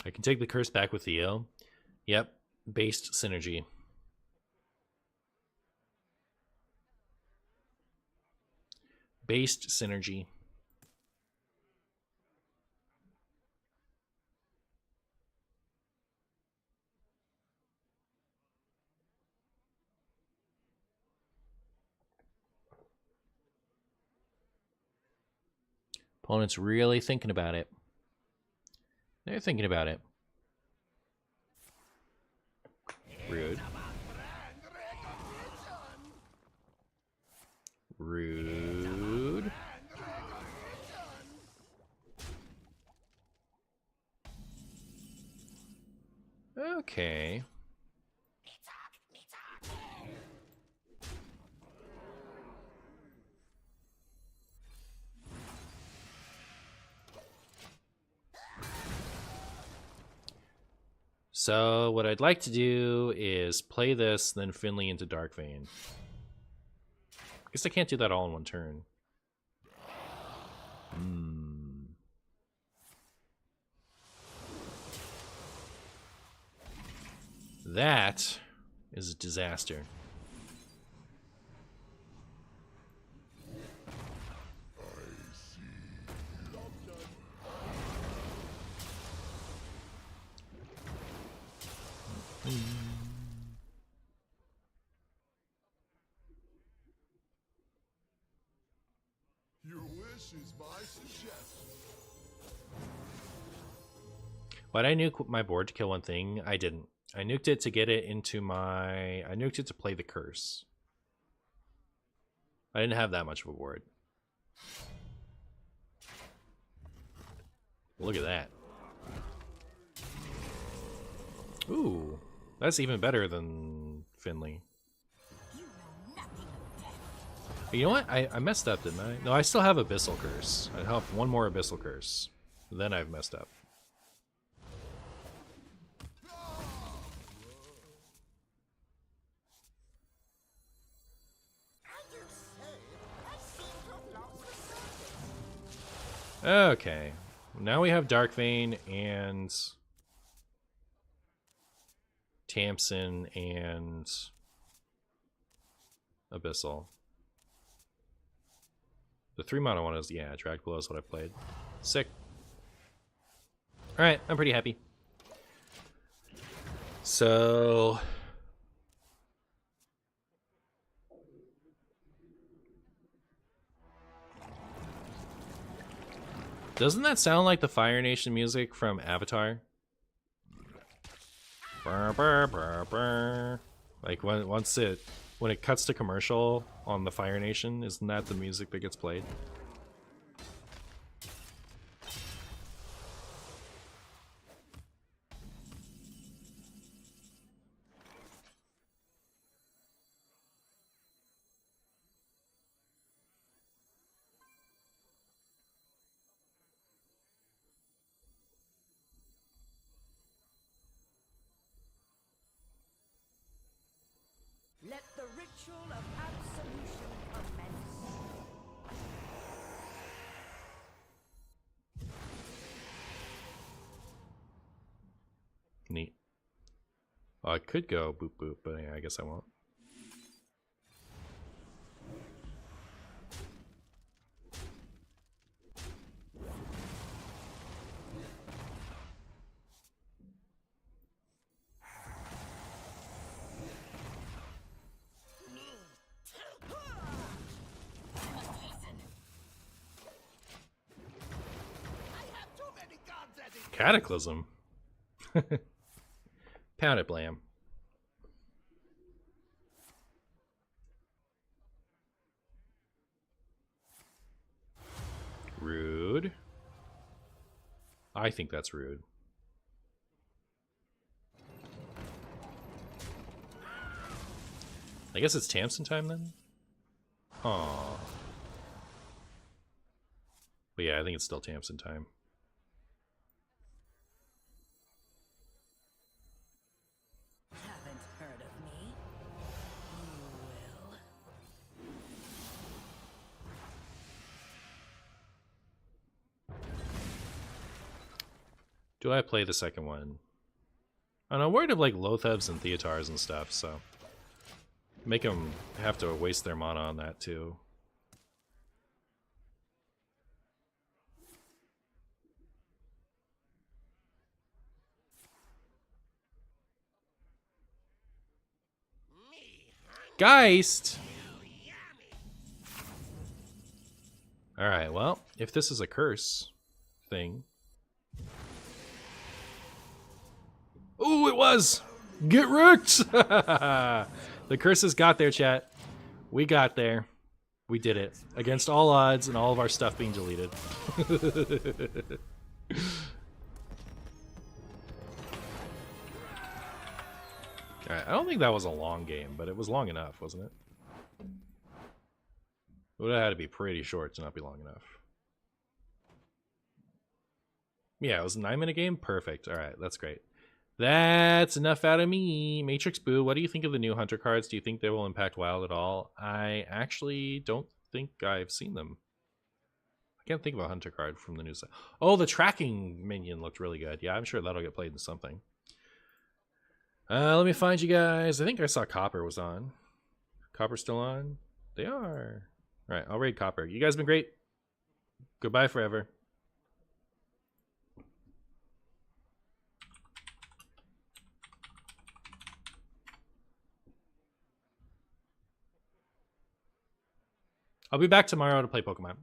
I can take the curse back with Theo. Yep, based synergy. Based synergy. Opponent's really thinking about it. They're thinking about it. Rude. Rude. Okay. So what I'd like to do is play this, then Finley into Dark Vein. I guess I can't do that all in one turn. That is a disaster. Your wish is my suggestion. Why'd I nuke my board to kill one thing? I didn't. I nuked it to get it into my... I nuked it to play the curse. I didn't have that much of a board. Look at that. Ooh. That's even better than Finley. You know what? I messed up, didn't I? No, I still have Abyssal Curse. I have one more Abyssal Curse. Then I've messed up. Okay. Now we have Dark Vein and Tamsin and Abyssal. The 3-mana one is, yeah, Drag Below is what I played. Sick. Alright, I'm pretty happy. So... doesn't that sound like the Fire Nation music from Avatar? Brr, brr, brr, brr. Like when it cuts to commercial on the Fire Nation, isn't that the music that gets played? Let the ritual of absolution commence. Neat. Well, I could go boop boop, but yeah, I guess I won't. Cataclysm. Pound it, Blam. Rude. I think that's rude. I guess it's Tamsin time then? Aww. But yeah, I think it's still Tamsin time. Haven't heard of me? You will. Do I play the second one? And I'm worried of like Lothevs and Theatars and stuff, so make them have to waste their mana on that too. Geist! Alright, well, if this is a curse thing. Ooh, it was! Get wrecked! The curses got there, chat. We got there. We did it. Against all odds and all of our stuff being deleted. Alright, I don't think that was a long game, but it was long enough, wasn't it? It would have had to be pretty short to not be long enough. Yeah, it was a 9-minute game? Perfect. Alright, that's great. That's enough out of me. MatrixBuu, what do you think of the new Hunter cards? Do you think they will impact Wild at all? I actually don't think I've seen them. I can't think of a Hunter card from the new set. Oh, the tracking minion looked really good. Yeah, I'm sure that'll get played in something. Let me find you guys. I think I saw Copper was on. Copper still on? They are. All right, I'll raid Copper. You guys been great. Goodbye forever. I'll be back tomorrow to play Pokemon.